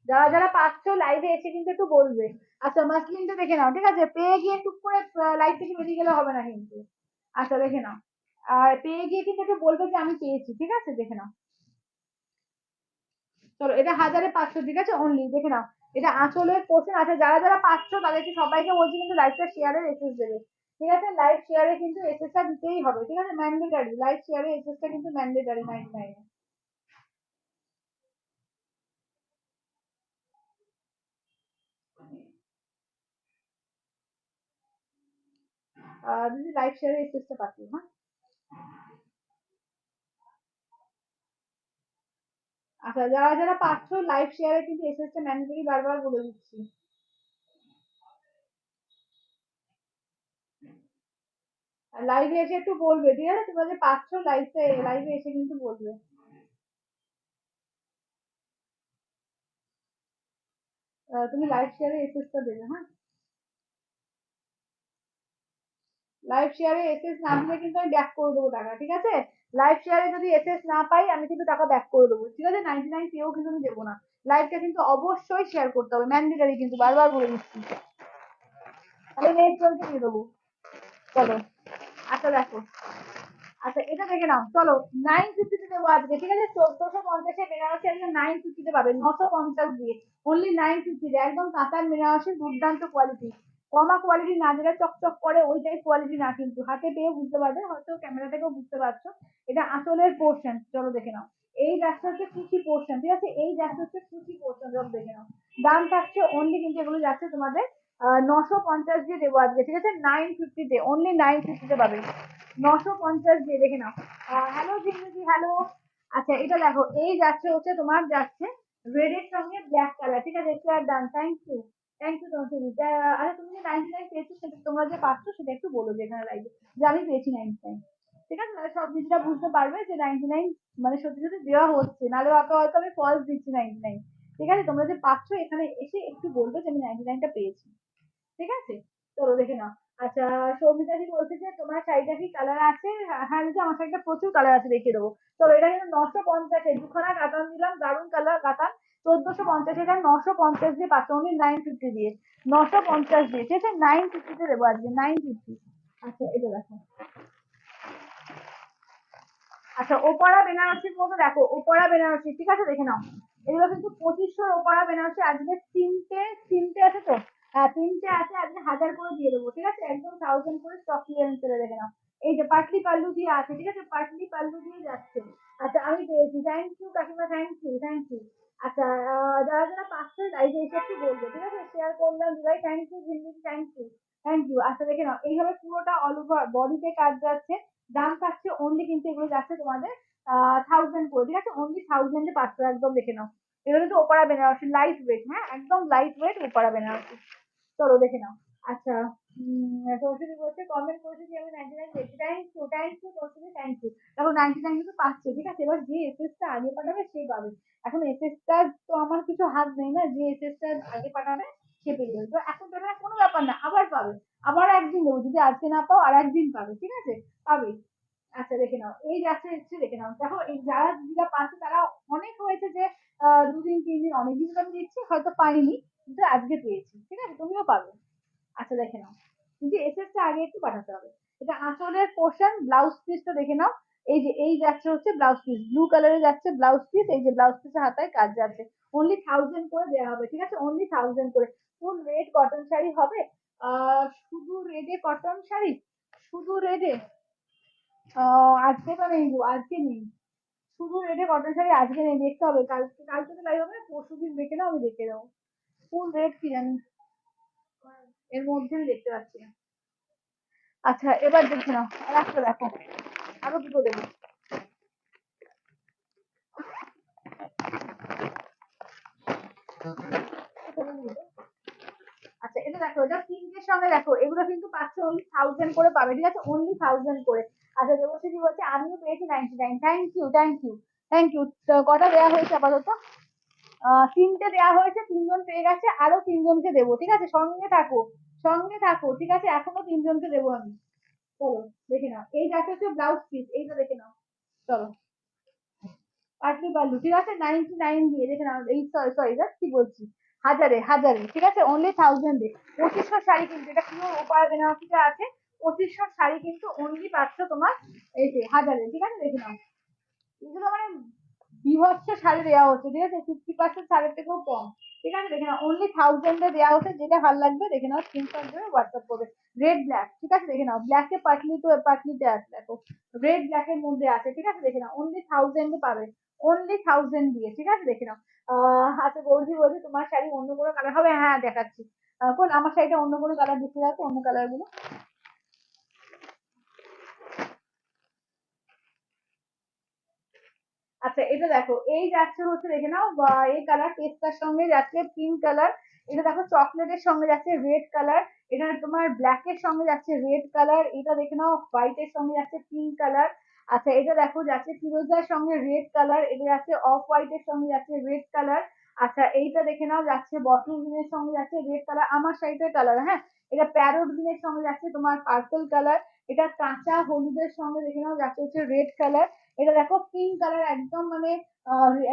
যারা যারা পাচ্ছ লাইভে এসে কিন্তু একটু বলবে। আচ্ছা মাসলিনটা দেখে নাও, ঠিক আছে? পেয়ে গিয়ে টুক করে লাইভ থেকে বেরিয়ে গেলে হবে না কিন্তু। আচ্ছা দেখে নাও, আর পেয়ে গিয়ে কিন্তু একটু বলবে যে আমি পেয়েছি, ঠিক আছে? দেখে নাও। চলো এটা 1500, ঠিক আছে? অনলি দেখে নাও, এটা আঁচলের পোর্শন আছে। যারা যারা পাচ্ছ তাদেরকে সবাইকে বলছি কিন্তু লাইভটা শেয়ারের এসএস দেবে, ঠিক আছে? লাইভ শেয়ারে কিন্তু এসএসটা দিতেই হবে, ঠিক আছে? ম্যান্ডেটারি, লাইভ শেয়ারে এসএসটা কিন্তু ম্যান্ডেটারি 99। দিদি লাইভ শেয়ারে এসএসটা পাঠিও, হ্যাঁ? আচ্ছা যারা যারা পাচ্ছ লাইভ শেয়ারে কিন্তু এসএসটা ম্যান্ডেটারি, বারবার বলে দিচ্ছি। আর লাইভে এসে একটু বলবে, ঠিক আছে? তোমরা যে পাচ্ছ লাইভে, লাইভে এসে কিন্তু বলবে। তুমি লাইভ শেয়ারে এসএসটা দেবে, হ্যাঁ? লাইভ শেয়ারে এসএস না দিলে কিন্তু আমি ব্যাক করে দেবো টাকা, ঠিক আছে? লাইভ শেয়ারে যদি এসএস না পাই আমি কিন্তু টাকা ব্যাক করে দেবো, ঠিক আছে? 99 পেয়েও কিন্তু আমি দেবো না। লাইভটা কিন্তু অবশ্যই শেয়ার করতে হবে, ম্যান্ডেটারি কিন্তু, বারবার বলে দিচ্ছি। তাহলে নেট চলতে দিয়ে দেবো। চলো, আচ্ছা দেখো, আচ্ছা এটা দেখে নাও, চলো 950 দেবো আজকে, ঠিক আছে? 1450 বেনারসি আজকে 950 পাবে, 950 দিয়ে, অনলি 950, একদম কাতার বেনারসি, দুর্দান্ত কোয়ালিটি, কমা কোয়ালিটি না, যেটা চকচক করে ওইটাই কোয়ালিটি না, কিন্তু হাতে পেয়ে বুঝতে পারবে, হয়তো ক্যামেরা থেকেও বুঝতে পারছো। এটা আসলের পোর্শন, চলো দেখে নাও। এই যাচ্ছে হচ্ছে কুচি পোর্শন, ঠিক আছে? এই যাচ্ছে হচ্ছে কুচি পোর্শন, চলো দেখে নাও। দাম থাকছে অনলি, কিন্তু এগুলো যাচ্ছে তোমাদের 950 দিয়ে দেবো আজকে, ঠিক আছে? 950 অনলি 950 পাবে, 950 দিয়ে, দেখে নাও। Hello জিন্দি, hello. আচ্ছা এটা দেখো, এই যাচ্ছে হচ্ছে তোমার যাচ্ছে রেড এর সঙ্গে ব্ল্যাক কালার, ঠিক আছে? Share done, thank you, thank you তোমাকে। আচ্ছা তুমি যে 99 পেয়েছো, সেটা তোমরা যে পাচ্ছ সেটা একটু বলো যে এখানে লাইভে, যে আমি পেয়েছি 99, ঠিক আছে? তাহলে সব জিনিসটা বুঝতে পারবে যে 99 মানে সত্যি সত্যি দেওয়া হচ্ছে, নাহলে হয়তো আমি ফলস দিচ্ছি 99, ঠিক আছে? তোমরা যে পাচ্ছ এখানে এসে একটু বলবে যে আমি 99টা পেয়েছি, ঠিক আছে? চলো দেখে নাও। আচ্ছা সৌমিতা দি বলছে যে তোমার শাড়িটা কি কালার আছে? হ্যাঁ দিদি, আমার শাড়িটা প্রচুর কালার আছে, দেখিয়ে দেবো। চলো এটা কিন্তু 950, দুখানা কাতান দিলাম, দারুন কালার কাতান, 1450, এটা 950 দিয়ে পাচ্ছ, অনলি 950 দিয়ে, 950 দিয়ে, ঠিক আছে? 950 দেবো আজকে, 950। আচ্ছা এটা দেখো, আচ্ছা ওপাড়া বেনারসির মধ্যে দেখো, ওপাড়া বেনারসি, ঠিক আছে? দেখে নাও, এগুলো কিন্তু 2500 ওপাড়া বেনারসি, আজকে তিনটে, তিনটে আছে তো, হ্যাঁ তিনটে আছে, আজকে 1000 করে দিয়ে দেবো, ঠিক আছে? একদম 1000 করে স্টক ক্লিয়ারেন্স চলে, দেখে নাও। এই যে পাটলি পাল্লু দিয়ে আছে, ঠিক আছে? পাটলি পাল্লু দিয়ে যাচ্ছে। আচ্ছা আমি পেয়েছি, থ্যাংক ইউ কাকিমা, থ্যাংক ইউ, থ্যাংক ইউ। আচ্ছা যারা যারা পাচ্ছে লাইভে এসে একটু বলবে, ঠিক আছে? শেয়ার করলাম দিভাই, থ্যাংক ইউ জিন্দিগি, থ্যাংক ইউ, থ্যাংক ইউ। আচ্ছা দেখে নাও, এইভাবে পুরোটা অল ওভার বডিতে কাজ যাচ্ছে, দাম থাকছে অনলি, কিন্তু এগুলো যাচ্ছে তোমাদের 1000 করে, ঠিক আছে? অনলি 1000 এ পাচ্ছ, একদম দেখে নাও। এগুলো কিন্তু ওপাড়া বেনারসি, লাইট ওয়েট, হ্যাঁ একদম লাইট ওয়েট ওপাড়া বেনারসি, চলো দেখে নাও। আচ্ছা সরস্বতী বলছে, কমেন্ট করেছে যে আমি 99 পেয়েছি, thank you, thank you Saraswati, thank you. দেখো 99 কিন্তু পাচ্ছে, ঠিক আছে? এবার যে এসএস টা আগে পাঠাবে সে পাবে, এখন এসএস টা তো আমার কিছু হাত নেই না, যে এসএস টা আগে পাঠাবে সে পেয়ে যাবে, তো এখন পেলে কোনো ব্যাপার না, আবার পাবে, আবার একদিন দেবো, যদি আজকে না পাও আর একদিন পাবে, ঠিক আছে? পাবে। আচ্ছা দেখে নাও, এই যাচ্ছে হচ্ছে, দেখে নাও, দেখো এই যারা দিদিরা পাচ্ছে তারা অনেক হয়েছে যে 2 দিন 3 দিন অনেক দিন আমি দিচ্ছি, হয়তো পাইনি, কিন্তু আজকে পেয়েছি, ঠিক আছে? তুমিও পাবে। আচ্ছা দেখে নাও, কিন্তু এসএসটা আগে একটু পাঠাতে হবে। এটা আঁচলের পোর্শন, ব্লাউজ পিসটা দেখে নাও। এই যে এই যাচ্ছে হচ্ছে ব্লাউজ পিস, ব্লু কালারে যাচ্ছে ব্লাউজ পিস, এই যে ব্লাউজ পিসের হাতায় কাজ যাচ্ছে, অনলি 1000 করে দেওয়া হবে, ঠিক আছে? অনলি 1000 করে। ফুল রেড কটন শাড়ি হবে, শুধু রেডে কটন শাড়ি, শুধু রেডে আজকে তো নেই গো, আজকে নেই, শুধু রেডে কটন শাড়ি আজকে নেই, দেখতে হবে, কালকে, কালকে তো লাইভ হবে, পরশু দিন দেখে নাও, আমি দেখে দেবো। ফুল রেড কি জানি, এর মধ্যে আমি দেখতে পাচ্ছি না। আচ্ছা এবার দেখে নাও, আর একটা দেখো, আরো দুটো দেবো। আচ্ছা এটা দেখো, এটা পিঙ্কের সঙ্গে দেখো, এগুলো কিন্তু পাচ্ছে অনলি 1000 করে পাবে, ঠিক আছে? অনলি 1000 করে। আচ্ছা দেবশ্রী বলছে আমিও পেয়েছি 99, thank you, thank you, thank you. কটা দেওয়া হয়েছে আপাতত? তিনটে দেওয়া হয়েছে, তিনজন পেয়ে গেছে, আরো তিনজনকে দেবো, ঠিক আছে? সঙ্গে থাকো, সঙ্গে থাকো, ঠিক আছে? এখনো তিনজনকে দেবো আমি। চলো দেখে নাও, এই যাচ্ছে হচ্ছে ব্লাউজ পিস, এইটা দেখে নাও, চলো। পাটলি পাল্লু, ঠিক আছে? 99 দিয়ে, দেখে নাও, এই সরি সরি কি বলছি, হাজারে, হাজারে, ঠিক আছে? অনলি 1000 এ 2500 শাড়ি, কিন্তু এটা পুরো ওপার বেনারসিটা আছে, 2500 শাড়ি কিন্তু অনলি পাচ্ছ তোমার এই যে হাজারে, ঠিক আছে? দেখে নাও, এগুলো মানে বিভৎস শাড়ি দেওয়া হচ্ছে, ঠিক আছে? 50% ছাড়ের থেকেও কম, ঠিক আছে? দেখে নাও, অনলি 1000 এ দেওয়া হচ্ছে, যেটা ভালো লাগবে দেখে নাও, স্ক্রিনশট দিয়ে হোয়াটসঅ্যাপ করবে। রেড ব্ল্যাক, ঠিক আছে? দেখে নাও, ব্ল্যাকে পাটলি, তো পাটলিতে আছে দেখো, রেড ব্ল্যাক এর মধ্যে আছে, ঠিক আছে? দেখে নাও, অনলি 1000 এ পাবে, অনলি 1000 দিয়ে, ঠিক আছে? দেখে নাও। আচ্ছা বৌদি বলছি তোমার শাড়ি অন্য কোনো কালার হবে? হ্যাঁ দেখাচ্ছি। কোন আমার শাড়িটা অন্য কোনো কালার দেখতে যাচ্ছে, অন্য কালার গুলো। আচ্ছা এটা দেখো, এই যাচ্ছে হচ্ছে, দেখে নাও, এই কালার পেস্তার সঙ্গে যাচ্ছে পিঙ্ক কালার, এটা দেখো চকলেটের সঙ্গে যাচ্ছে রেড কালার, এটা তোমার ব্ল্যাক এর সঙ্গে যাচ্ছে রেড কালার, এটা দেখে নাও হোয়াইট এর সঙ্গে যাচ্ছে পিঙ্ক কালার। আচ্ছা এটা দেখো যাচ্ছে ফিরোজার সঙ্গে রেড কালার, এটা যাচ্ছে অফ হোয়াইট এর সঙ্গে যাচ্ছে রেড কালার। আচ্ছা এইটা দেখে নাও যাচ্ছে বটল গ্রিনের সঙ্গে যাচ্ছে রেড কালার, আমার শাড়িটার কালার, হ্যাঁ। এটা প্যারোট গ্রিনের সঙ্গে যাচ্ছে তোমার পার্পল কালার, এটা কাঁচা হলুদের সঙ্গে দেখে নাও যাচ্ছে হচ্ছে রেড কালার, এটা দেখো পিঙ্ক কালার, একদম মানে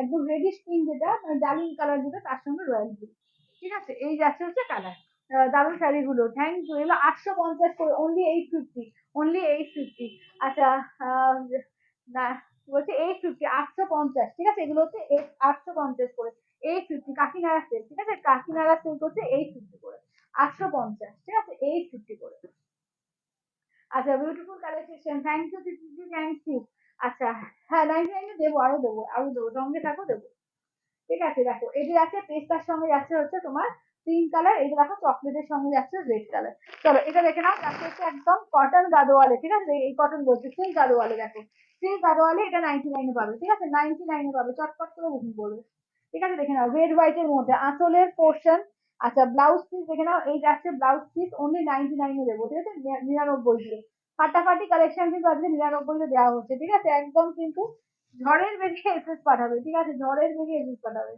একদম রেডিশ পিঙ্ক, যেটা মানে ডার্লিং কালার, যেটা তার সঙ্গে রয়্যাল ব্লু, ঠিক আছে? এই যাচ্ছে হচ্ছে কালার, দারুণ শাড়িগুলো, থ্যাংক ইউ। এগুলো 850 করে, অনলি 850, অনলি 850। আচ্ছা না বলছে 850, 850, ঠিক আছে, এগুলো হচ্ছে 850 করে, 850 কাকিনাড়া সেল, ঠিক আছে, কাকিনাড়া সেল করছে 850 করে, 850, ঠিক আছে, 850 করে। আচ্ছা বিউটিফুল কালেকশন, থ্যাংক ইউ দিদি, থ্যাংক ইউ। আচ্ছা হ্যাঁ 99 দেবো, আরো দেবো, সঙ্গে থাকো দেবো। ঠিক আছে দেখো, এই যে আছে পেস্তার সঙ্গে যাচ্ছে হচ্ছে তোমার পিঙ্ক কালার, এই যে দেখো চকলেটের সঙ্গে যাচ্ছে রেড কালার। চলো এটা দেখে নাও, যাচ্ছে হচ্ছে একদম কটন গাদোয়ালে, ঠিক আছে, এই কটন বলছে সিল্ক গাদোয়ালে, দেখো সিল্ক গাদোয়ালে, এটা 99 পাবে, ঠিক আছে, 99 পাবে, চটপট করে বুকিং করবে। ঠিক আছে দেখে নাও, রেড হোয়াইটের মধ্যে আঁচলের পোর্শন। আচ্ছা ব্লাউজ পিস দেখে নাও, এই যাচ্ছে ব্লাউজ পিস অনলি 99 দেবো, ঠিক আছে, 99 দিয়ে। ফাটাফাটি কালেকশন কিন্তু আজকে 99 দেওয়া হচ্ছে, ঠিক আছে, একদম কিন্তু ঝড়ের বেগে এসএস পাঠাবে, ঠিক আছে, ঝড়ের বেগে এসএস পাঠাবে।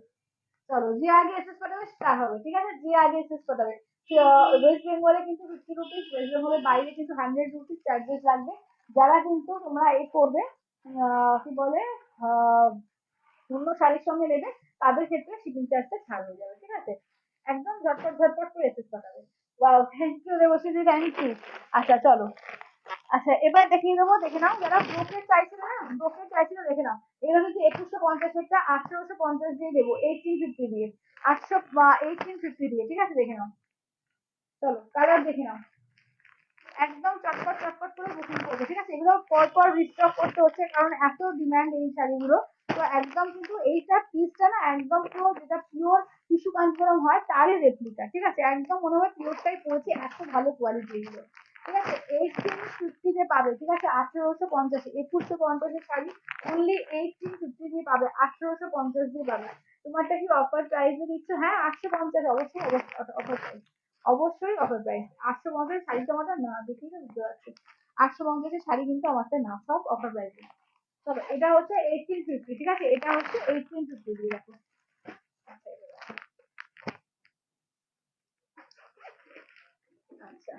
চলো যে আগে এসএস পাঠাবে তা হবে, ঠিক আছে, যে আগে এসএস পাঠাবে। ওয়েস্ট বেঙ্গলে কিন্তু 50 রুপিস, ওয়েস্ট বেঙ্গলের বাইরে কিন্তু 100 রুপিস চার্জেস লাগবে। যারা কিন্তু তোমরা এই করবে, কি বলে, অন্য শাড়ির সঙ্গে নেবে, তাদের ক্ষেত্রে শিপিং চার্জটা ছাড় হয়ে যাবে, ঠিক আছে, একদম ঝটপট ঝটপট করে এসএস পাঠাবে। Wow, thank you Debashree, thank you. আচ্ছা চলো, আচ্ছা এবার দেখিয়ে দেবো, দেখে নাও, যারা ব্রোকেট চাইছিল না, ব্রোকেট চাইছিল দেখে নাও, এগুলো কিন্তু 2150 একটা 1850 দিয়ে দেবো, 1850 দিয়ে, 1850 দিয়ে, ঠিক আছে দেখে নাও। চলো কালার দেখে নাও, একদম চটপট চটপট করে বুকিং করবে, ঠিক আছে, এগুলো পরপর রিস্টক করতে হচ্ছে কারণ এত ডিমান্ড এই শাড়িগুলো। তো একদম কিন্তু এইটা পিসটা না একদম পুরো যেটা পিওর টিস্যু কাঞ্চরম হয় তারই রেপ্লিকা, ঠিক আছে, একদম মনে হয় পিওরটাই পড়েছে, এত ভালো কোয়ালিটি এগুলো, ঠিক আছে, 1850 পাবে, ঠিক আছে, 1850, 2150 শাড়ি অনলি 1850 দিয়ে পাবে, 1850 দিয়ে পাবে। তোমারটা কি অফার প্রাইসে দিচ্ছ? হ্যাঁ 850, অবশ্যই অফার প্রাইস, অবশ্যই অফার প্রাইস। 850 শাড়ি তো আমারটা না, দেখেই তো বুঝতে পারছি, 850 শাড়ি কিন্তু আমারটা না, সব অফার প্রাইসে। চলো এটা হচ্ছে 1850, ঠিক আছে, এটা হচ্ছে 1850 দিয়ে রাখো। আচ্ছা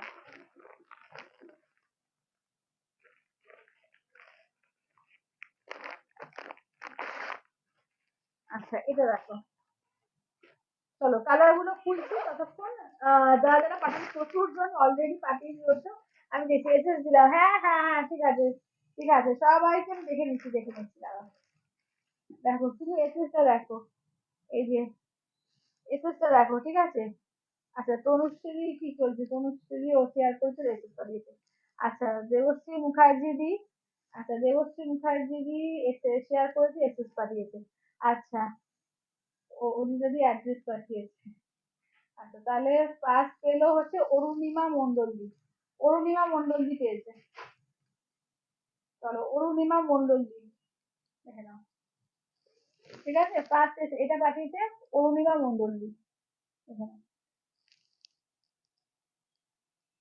আচ্ছা এটা দেখো, চলো কালার গুলো খুলছি ততক্ষণ। যারা যারা পাঠিয়ে, প্রচুর জন অলরেডি পাঠিয়ে দিয়েছো, আমি দেখে এসেছিলাম, হ্যাঁ হ্যাঁ হ্যাঁ ঠিক আছে, ঠিক আছে, সবাইকে আমি দেখে নিচ্ছি দাঁড়াও। দেখো শুধু এসএসটা দেখো, এই যে এসএসটা দেখো, ঠিক আছে। আচ্ছা তনুশ্রী কি চলছে, তনুশ্রী ও শেয়ার করেছে, রেসিভ করিয়েছে। আচ্ছা দেবশ্রী মুখার্জি দি, আচ্ছা দেবশ্রী মুখার্জি দি শেয়ার করেছে, এসএস পাঠিয়েছে। আচ্ছা উনি যদি অ্যাড্রেস পাঠিয়েছে, আচ্ছা তাহলে ফার্স্ট পেলো হচ্ছে অরুণিমা মন্ডল দি, অরুণিমা মন্ডল দি পেয়েছে। চলো অরুণিমা মন্ডল দি দেখে নাও, ঠিক আছে, ফার্স্ট এটা পাঠিয়েছে অরুণিমা মন্ডল দি, দেখে নাও।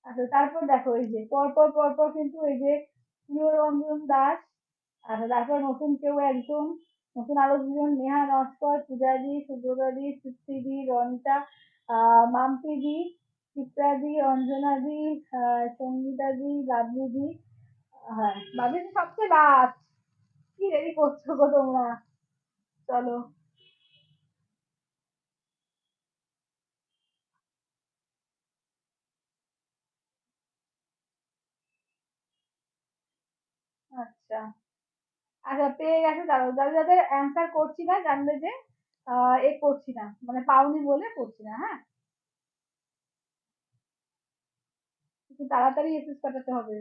আচ্ছা তারপর দেখো এই যে পরপর পরপর কিন্তু এই যে প্রিয়রঞ্জন দাস, আচ্ছা তারপর নতুন কেউ একজন, নতুন আরো দুজন, নেহা নস্কর, পূজাদি, সুব্রতাদি, তৃপ্তিদি, রনিতা, মাম্পিদি, চিত্রাদি, অঞ্জনাদি, সঙ্গীতাদি, বাবলিদি, হ্যাঁ বাবলিদি সবচেয়ে লাস্ট। কি রেডি করছো গো তোমরা? চলো আচ্ছা আচ্ছা পেয়ে গেছে, দাঁড়াও, যাদের যাদের অ্যান্সার করছি না জানবে যে এ করছি না, মানে পাওনি বলে করছি না, হ্যাঁ, একটু তাড়াতাড়ি এসএস পাঠাতে হবে।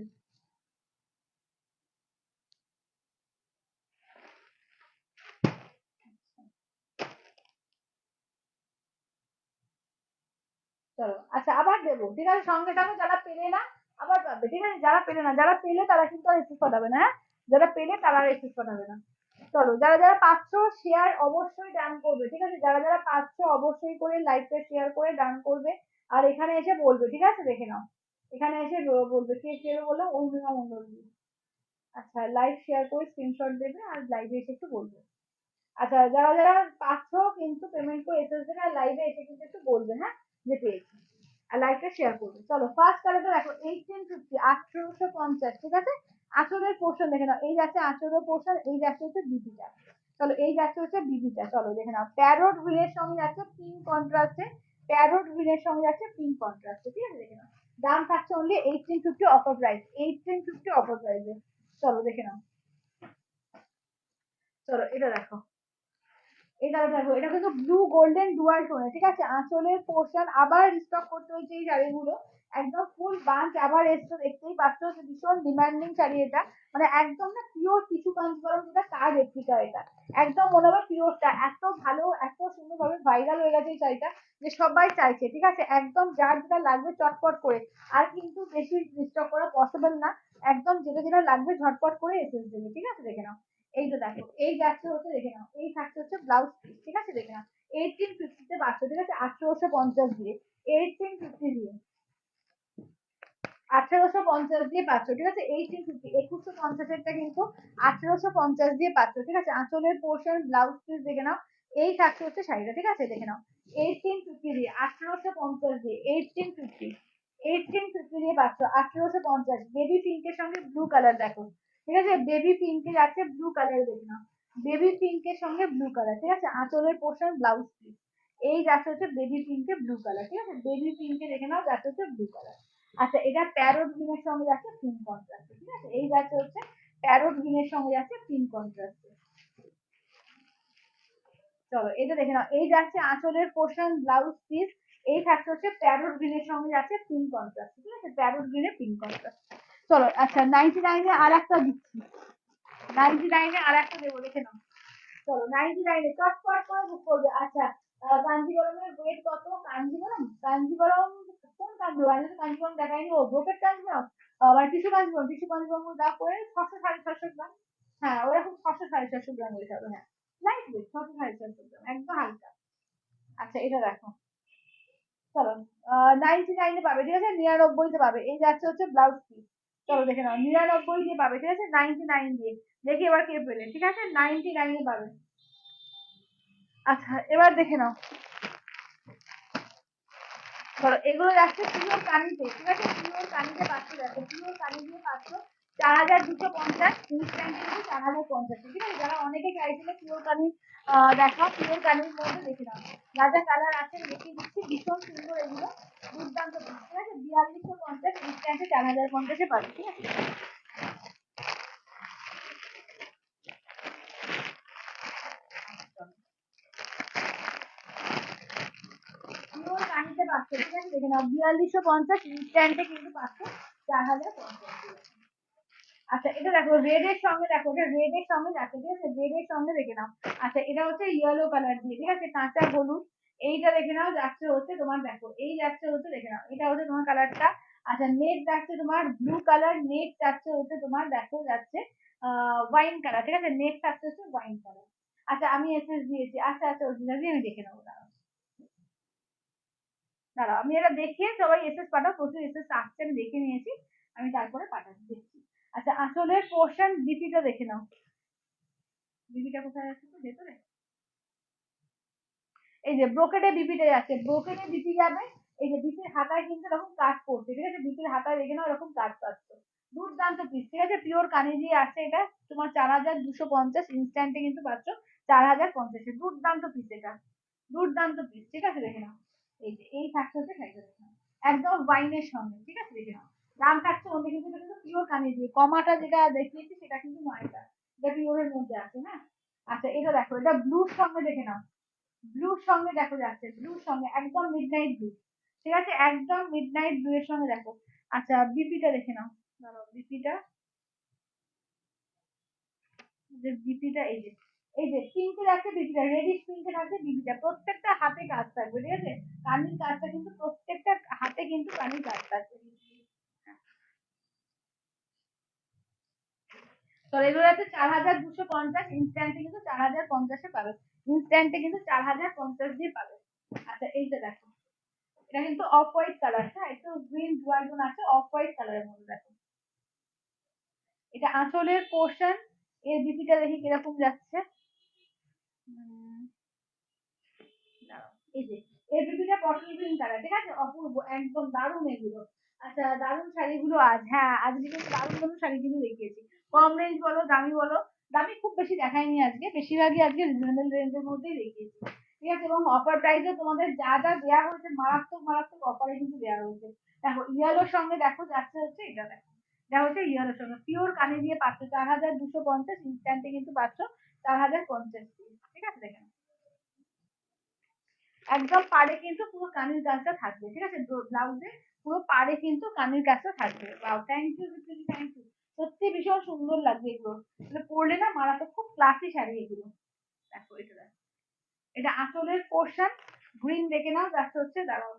চলো আচ্ছা আবার দেবো, ঠিক আছে, সঙ্গে সঙ্গে যারা পেলে না আবার পাবে, ঠিক আছে, যারা পেলে না, যারা পেলে তারা কিন্তু আর এসএস পাঠাবে না, হ্যাঁ, যারা পেলে তারা আর এসএস পাঠাবে না। চলো যারা যারা পাচ্ছ শেয়ার অবশ্যই ডান করবে, ঠিক আছে, যারা যারা পাচ্ছ অবশ্যই করে লাইভটা শেয়ার করে ডান করবে, আর এখানে এসে বলবে, ঠিক আছে দেখে নাও, এখানে এসে বলবে কে কে বললাম, অরুণিমা মন্ডল। আচ্ছা লাইভ শেয়ার করে স্ক্রিনশট দেবে আর লাইভে এসে একটু বলবে। আচ্ছা যারা যারা পাচ্ছ কিন্তু পেমেন্ট করে এসএস দেবে, আর লাইভে এসে কিন্তু একটু বলবে, হ্যাঁ, যে পেয়েছি, আর লাইভটা শেয়ার করবে। চলো ফার্স্ট কালারটা দেখো, 1850, 1850, ঠিক আছে, আঁচলের পোর্শন দেখে নাও, এই যাচ্ছে আঁচলের পোর্শন, এই যাচ্ছে হচ্ছে বিবিটা। চলো এই যাচ্ছে হচ্ছে বিবিটা, চলো দেখে নাও, প্যারোট গ্রিনের সঙ্গে যাচ্ছে পিঙ্ক কন্ট্রাস্টে, প্যারোট গ্রিনের সঙ্গে যাচ্ছে পিঙ্ক কন্ট্রাস্টে, ঠিক আছে দেখে নাও, দাম থাকছে অনলি 1850 অফার প্রাইস, 1850 অফার প্রাইসে। চলো দেখে নাও, চলো এটা দেখো, এটা দেখো, এটা কিন্তু ব্লু গোল্ডেন ডুয়াল টোনে, ঠিক আছে। আঁচলের পোর্শন আবার রিস্টক করতে হয়েছে এই শাড়িগুলো, একদম ফুল বাঞ্চ আবার এসছে, দেখতেই পাচ্ছ যে ভীষণ ডিমান্ডিং শাড়ি এটা, মানে একদম না পিওর টিস্যু কাঞ্জিভরম, যেটা তার রেপ্লিকা এটা, একদম মনে হবে পিওরটা, এত ভালো এত সুন্দরভাবে ভাইরাল হয়ে গেছে এই শাড়িটা যে সবাই চাইছে, ঠিক আছে। একদম যার যেটা লাগবে চটপট করে, আর কিন্তু বেশি রিস্টক করা পসিবল না, একদম যেটা যেটা লাগবে ঝটপট করে এসে দেবে, ঠিক আছে। দেখে নাও, এই তো দেখো, এই যাচ্ছে হচ্ছে, দেখে নাও, এই থাকছে হচ্ছে ব্লাউজ পিস, ঠিক আছে। দেখে নাও, 1850 পাচ্ছ, ঠিক আছে, 1850 দিয়ে, 1850 দিয়ে, 1850 দিয়ে পাচ্ছ, ঠিক আছে। 1850, 2150 কিন্তু 1850 দিয়ে পাচ্ছ, ঠিক আছে। আঁচলের পোর্শন ব্লাউজ পিস দেখে নাও, এই থাকছে হচ্ছে শাড়িটা, ঠিক আছে। দেখে নাও, 1850 দিয়ে, 1850 দিয়ে, 1850, 1850 দিয়ে পাচ্ছ, 1850, বেবি পিঙ্কের সঙ্গে ব্লু কালার দেখো, ঠিক আছে, বেবি পিঙ্কের আছে ব্লু কালার, দেখে নাও, বেবি পিঙ্কের সঙ্গে ব্লু কালার, ঠিক আছে। আঁচলের পোর্শন ব্লাউজ পিস, এই যাচ্ছে হচ্ছে বেবি পিঙ্কে ব্লু কালার, ঠিক আছে, বেবি পিঙ্কে দেখে নাও, যাচ্ছে হচ্ছে ব্লু কালার। আচ্ছা, এটা প্যারোট গ্রিনের সঙ্গে যাচ্ছে পিঙ্ক কন্ট্রাস্ট, ঠিক আছে, এই যাচ্ছে হচ্ছে প্যারোট গ্রিনের সঙ্গে যাচ্ছে পিঙ্ক কন্ট্রাস্ট। চলো এটা দেখে নাও, এই যাচ্ছে আঁচলের পোর্শন ব্লাউজ পিস, এই থাকছে হচ্ছে প্যারোট গ্রিনের সঙ্গে যাচ্ছে পিঙ্ক কন্ট্রাস্ট, ঠিক আছে, প্যারোট গ্রিনে পিঙ্ক কন্ট্রাস্ট। চলো আচ্ছা, 99-এ আর একটা দিচ্ছি, 99-এ আর একটা দেবো, দেখে নাও। চলো 99-এ চটপট করে বুক করবে। আচ্ছা, কাঞ্জিবরমের ওয়েট কত? কাঞ্জিবরম, কাঞ্জিবরম কোন কাঞ্জিবরম? আমি তো কাঞ্জিবরম দেখাইনি, ও ব্রোকেট কাঞ্জিবরম, আবার টিস্যু কাঞ্জিবরম, টিস্যু কাঞ্জিবরম দা করে 600-650 গ্রাম, হ্যাঁ ওরকম 600-650 গ্রাম হয়ে যাবে, হ্যাঁ লাইট ওয়েট, 600-650 গ্রাম, একদম হালকা। আচ্ছা এটা দেখো, চলো 99-এ পাবে, ঠিক আছে, 99-তে পাবে, এই যাচ্ছে হচ্ছে ব্লাউজ পিস। চলো দেখে নাও, 99 দিয়ে পাবে, ঠিক আছে, 99 দিয়ে, দেখি এবার কে পেলে, ঠিক আছে, 99-এ পাবে। আচ্ছা এবার দেখে নাও, ধরো এগুলো যাচ্ছে পিওর কানিতে, ঠিক আছে, পিওর কানিতে পাচ্ছ, দেখো পিওর কানি দিয়ে পাচ্ছ 4250, ইনস্ট্যান্ট কিন্তু 4050, ঠিক আছে। যারা অনেকে চাইছিলে পিওর কানি দেখা, পিওর কানির মধ্যে দেখে নাও, যা যা কালার আছে দেখিয়ে দিচ্ছি, ভীষণ সুন্দর এগুলো, দুর্দান্ত, ঠিক আছে, 4250, ইনস্ট্যান্টে 4050-এ পাবে, ঠিক আছে। পিওর কানিতে পাচ্ছ, ঠিক আছে, দেখে নাও, 4250, ইনস্ট্যান্টে কিন্তু পাচ্ছ 4050। আচ্ছা এটা দেখো, রেড এর সঙ্গে দেখো, এটা রেড এর সঙ্গে দেখো, ঠিক আছে, রেড এর সঙ্গে দেখে নাও। আচ্ছা এটা হচ্ছে ইয়েলো কালার দিয়ে, ঠিক আছে, কাঁচা হলুদ, এইটা দেখে নাও, যাচ্ছে হচ্ছে তোমার, দেখো এই যাচ্ছে হচ্ছে, দেখে নাও, এটা হচ্ছে তোমার কালারটা। আচ্ছা নেট যাচ্ছে তোমার ব্লু কালার, নেট যাচ্ছে হচ্ছে তোমার, দেখো যাচ্ছে ওয়াইন কালার, ঠিক আছে, নেট থাকছে হচ্ছে ওয়াইন কালার। আচ্ছা আমি এসএস দিয়েছি, আচ্ছা আচ্ছা অরিজিনালি আমি দেখে নেবো, দাঁড়াও দাঁড়াও, আমি এটা দেখিয়ে, সবাই এসএস পাঠাও, প্রচুর এসএস আসছে, আমি দেখে নিয়েছি, আমি তারপরে পাঠাচ্ছি, দেখছি। আচ্ছা আসলের পোর্শন ডিপিটা দেখে নাও, বিবিটা কোথায় আছে তো ভেতরে, এই যে ব্রোকেটে বিপিটা যাচ্ছে, ব্রোকেটে বিপি যাবে, এই যে বিপির হাতায় কিন্তু এরকম কাজ পড়ছে, ঠিক আছে, বিপির হাতায় দেখে নাও এরকম কাজ পাচ্ছে, দুর্দান্ত পিস, ঠিক আছে, পিওর কানি দিয়ে আসছে, এটা তোমার 4250, ইনস্ট্যান্টে কিন্তু পাচ্ছ 4050, দুর্দান্ত পিস এটা, দুর্দান্ত পিস, ঠিক আছে, দেখে নাও, এই যে এই থাকছে হচ্ছে শাড়িটা, দেখে নাও, একদম ওয়াইনের সঙ্গে, ঠিক আছে, দেখে নাও, দাম থাকছে অন্য, কিন্তু এটা কিন্তু পিওর কানি দিয়ে, কমাটা যেটা দেখিয়েছি সেটা কিন্তু নয়, এটা এটা পিওরের মধ্যে আছে, হ্যাঁ। আচ্ছা এটা দেখো, এটা ব্লুর সঙ্গে দেখে নাও, ব্লুর সঙ্গে দেখো যাচ্ছে, ব্লুর সঙ্গে একদম মিডনাইট ব্লু, ঠিক আছে, একদম মিডনাইট ব্লু এর সঙ্গে দেখো। আচ্ছা বিপিটা দেখে নাও, দাঁড়াও বিপিটা, যে বিপিটা এই যে, এই যে পিঙ্কে আছে বিপিটা, রেডিশ পিঙ্কে আছে বিপিটা, প্রত্যেকটা হাতে কাজ থাকবে, ঠিক আছে, কানির কাজটা কিন্তু প্রত্যেকটা হাতে কিন্তু কানির কাজ থাকবে। তো এগুলো আছে 4250, ইনস্ট্যান্টে কিন্তু 4050-এ পাবে, ইনস্ট্যান্টে কিন্তু 4050 দিয়ে পাবে। আচ্ছা এইটা দেখো, এটা কিন্তু অফ হোয়াইট কালার, হ্যাঁ একটু গ্রিন ডুয়াল টোন আছে, অফ হোয়াইট কালারের মধ্যে দেখো, এটা আঁচলের পোর্শন, এর বিপিটা দেখি কিরকম যাচ্ছে, দাঁড়াও, এই যে এর বিপিটা পটল গ্রিন কালার, ঠিক আছে, অপূর্ব একদম দারুণ এগুলো। আচ্ছা দারুণ শাড়িগুলো আজ, হ্যাঁ আজকে কিন্তু দারুণ দারুণ শাড়িগুলো দেখিয়েছি, কম রেঞ্জ বলো দামি বলো, দামি খুব বেশি দেখাইনি আজকে, বেশিরভাগই আজকে রিজনেবল রেঞ্জের মধ্যেই দেখিয়েছি, ঠিক আছে, এবং অফার প্রাইসে তোমাদের যা যা দেওয়া হয়েছে মারাত্মক মারাত্মক অফারে কিন্তু দেওয়া হয়েছে। দেখো ইয়েলোর সঙ্গে দেখো যাচ্ছে হচ্ছে এটা, দেখো এটা হচ্ছে ইয়েলোর সঙ্গে পিওর কানে দিয়ে পাচ্ছ 4250, ইনস্ট্যান্টে কিন্তু পাচ্ছ 4050। ঠিক আছে, দেখেন একদম পাড়ে কিন্তু পুরো কানের কাজটা থাকবে। ঠিক আছে, ব্লাউজে পুরো পাড়ে কিন্তু কানের কাজটা থাকবে। ওয়াও, থ্যাংক ইউ দিদি, থ্যাংক ইউ। সত্যি ভীষণ সুন্দর লাগবে এগুলো, এগুলো পরলে না মারাত্মক, খুব ক্লাসি শাড়ি এগুলো। দেখো এটা দেখো, এটা আঁচলের পোর্শন গ্রিন দেখে নাও, যাচ্ছে হচ্ছে দাঁড়াও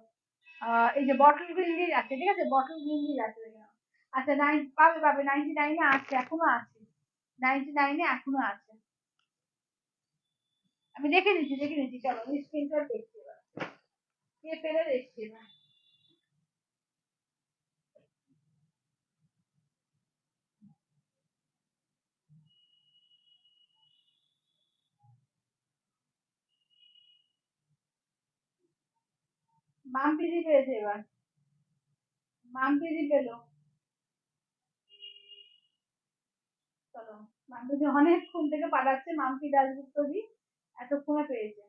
এই যে বটল গ্রিন দিয়ে যাচ্ছে। ঠিক আছে, বটল গ্রিন দিয়ে যাচ্ছে দেখে নাও। আচ্ছা পাবে পাবে 99-এ আছে, এখনো আছে, 99-এ এখনো আছে। আমি দেখে নিচ্ছি, চলো আমি স্ক্রিনশট দেখছি এবার, কে পেলে দেখছি এবার। মাম্পিদি পেয়েছে এবার, মাম্পিদি পেলো। চলো, মাম্পিদি অনেকক্ষণ থেকে পাঠাচ্ছে, মাম্পি দাসগুপ্তজি এতক্ষণে পেয়েছে।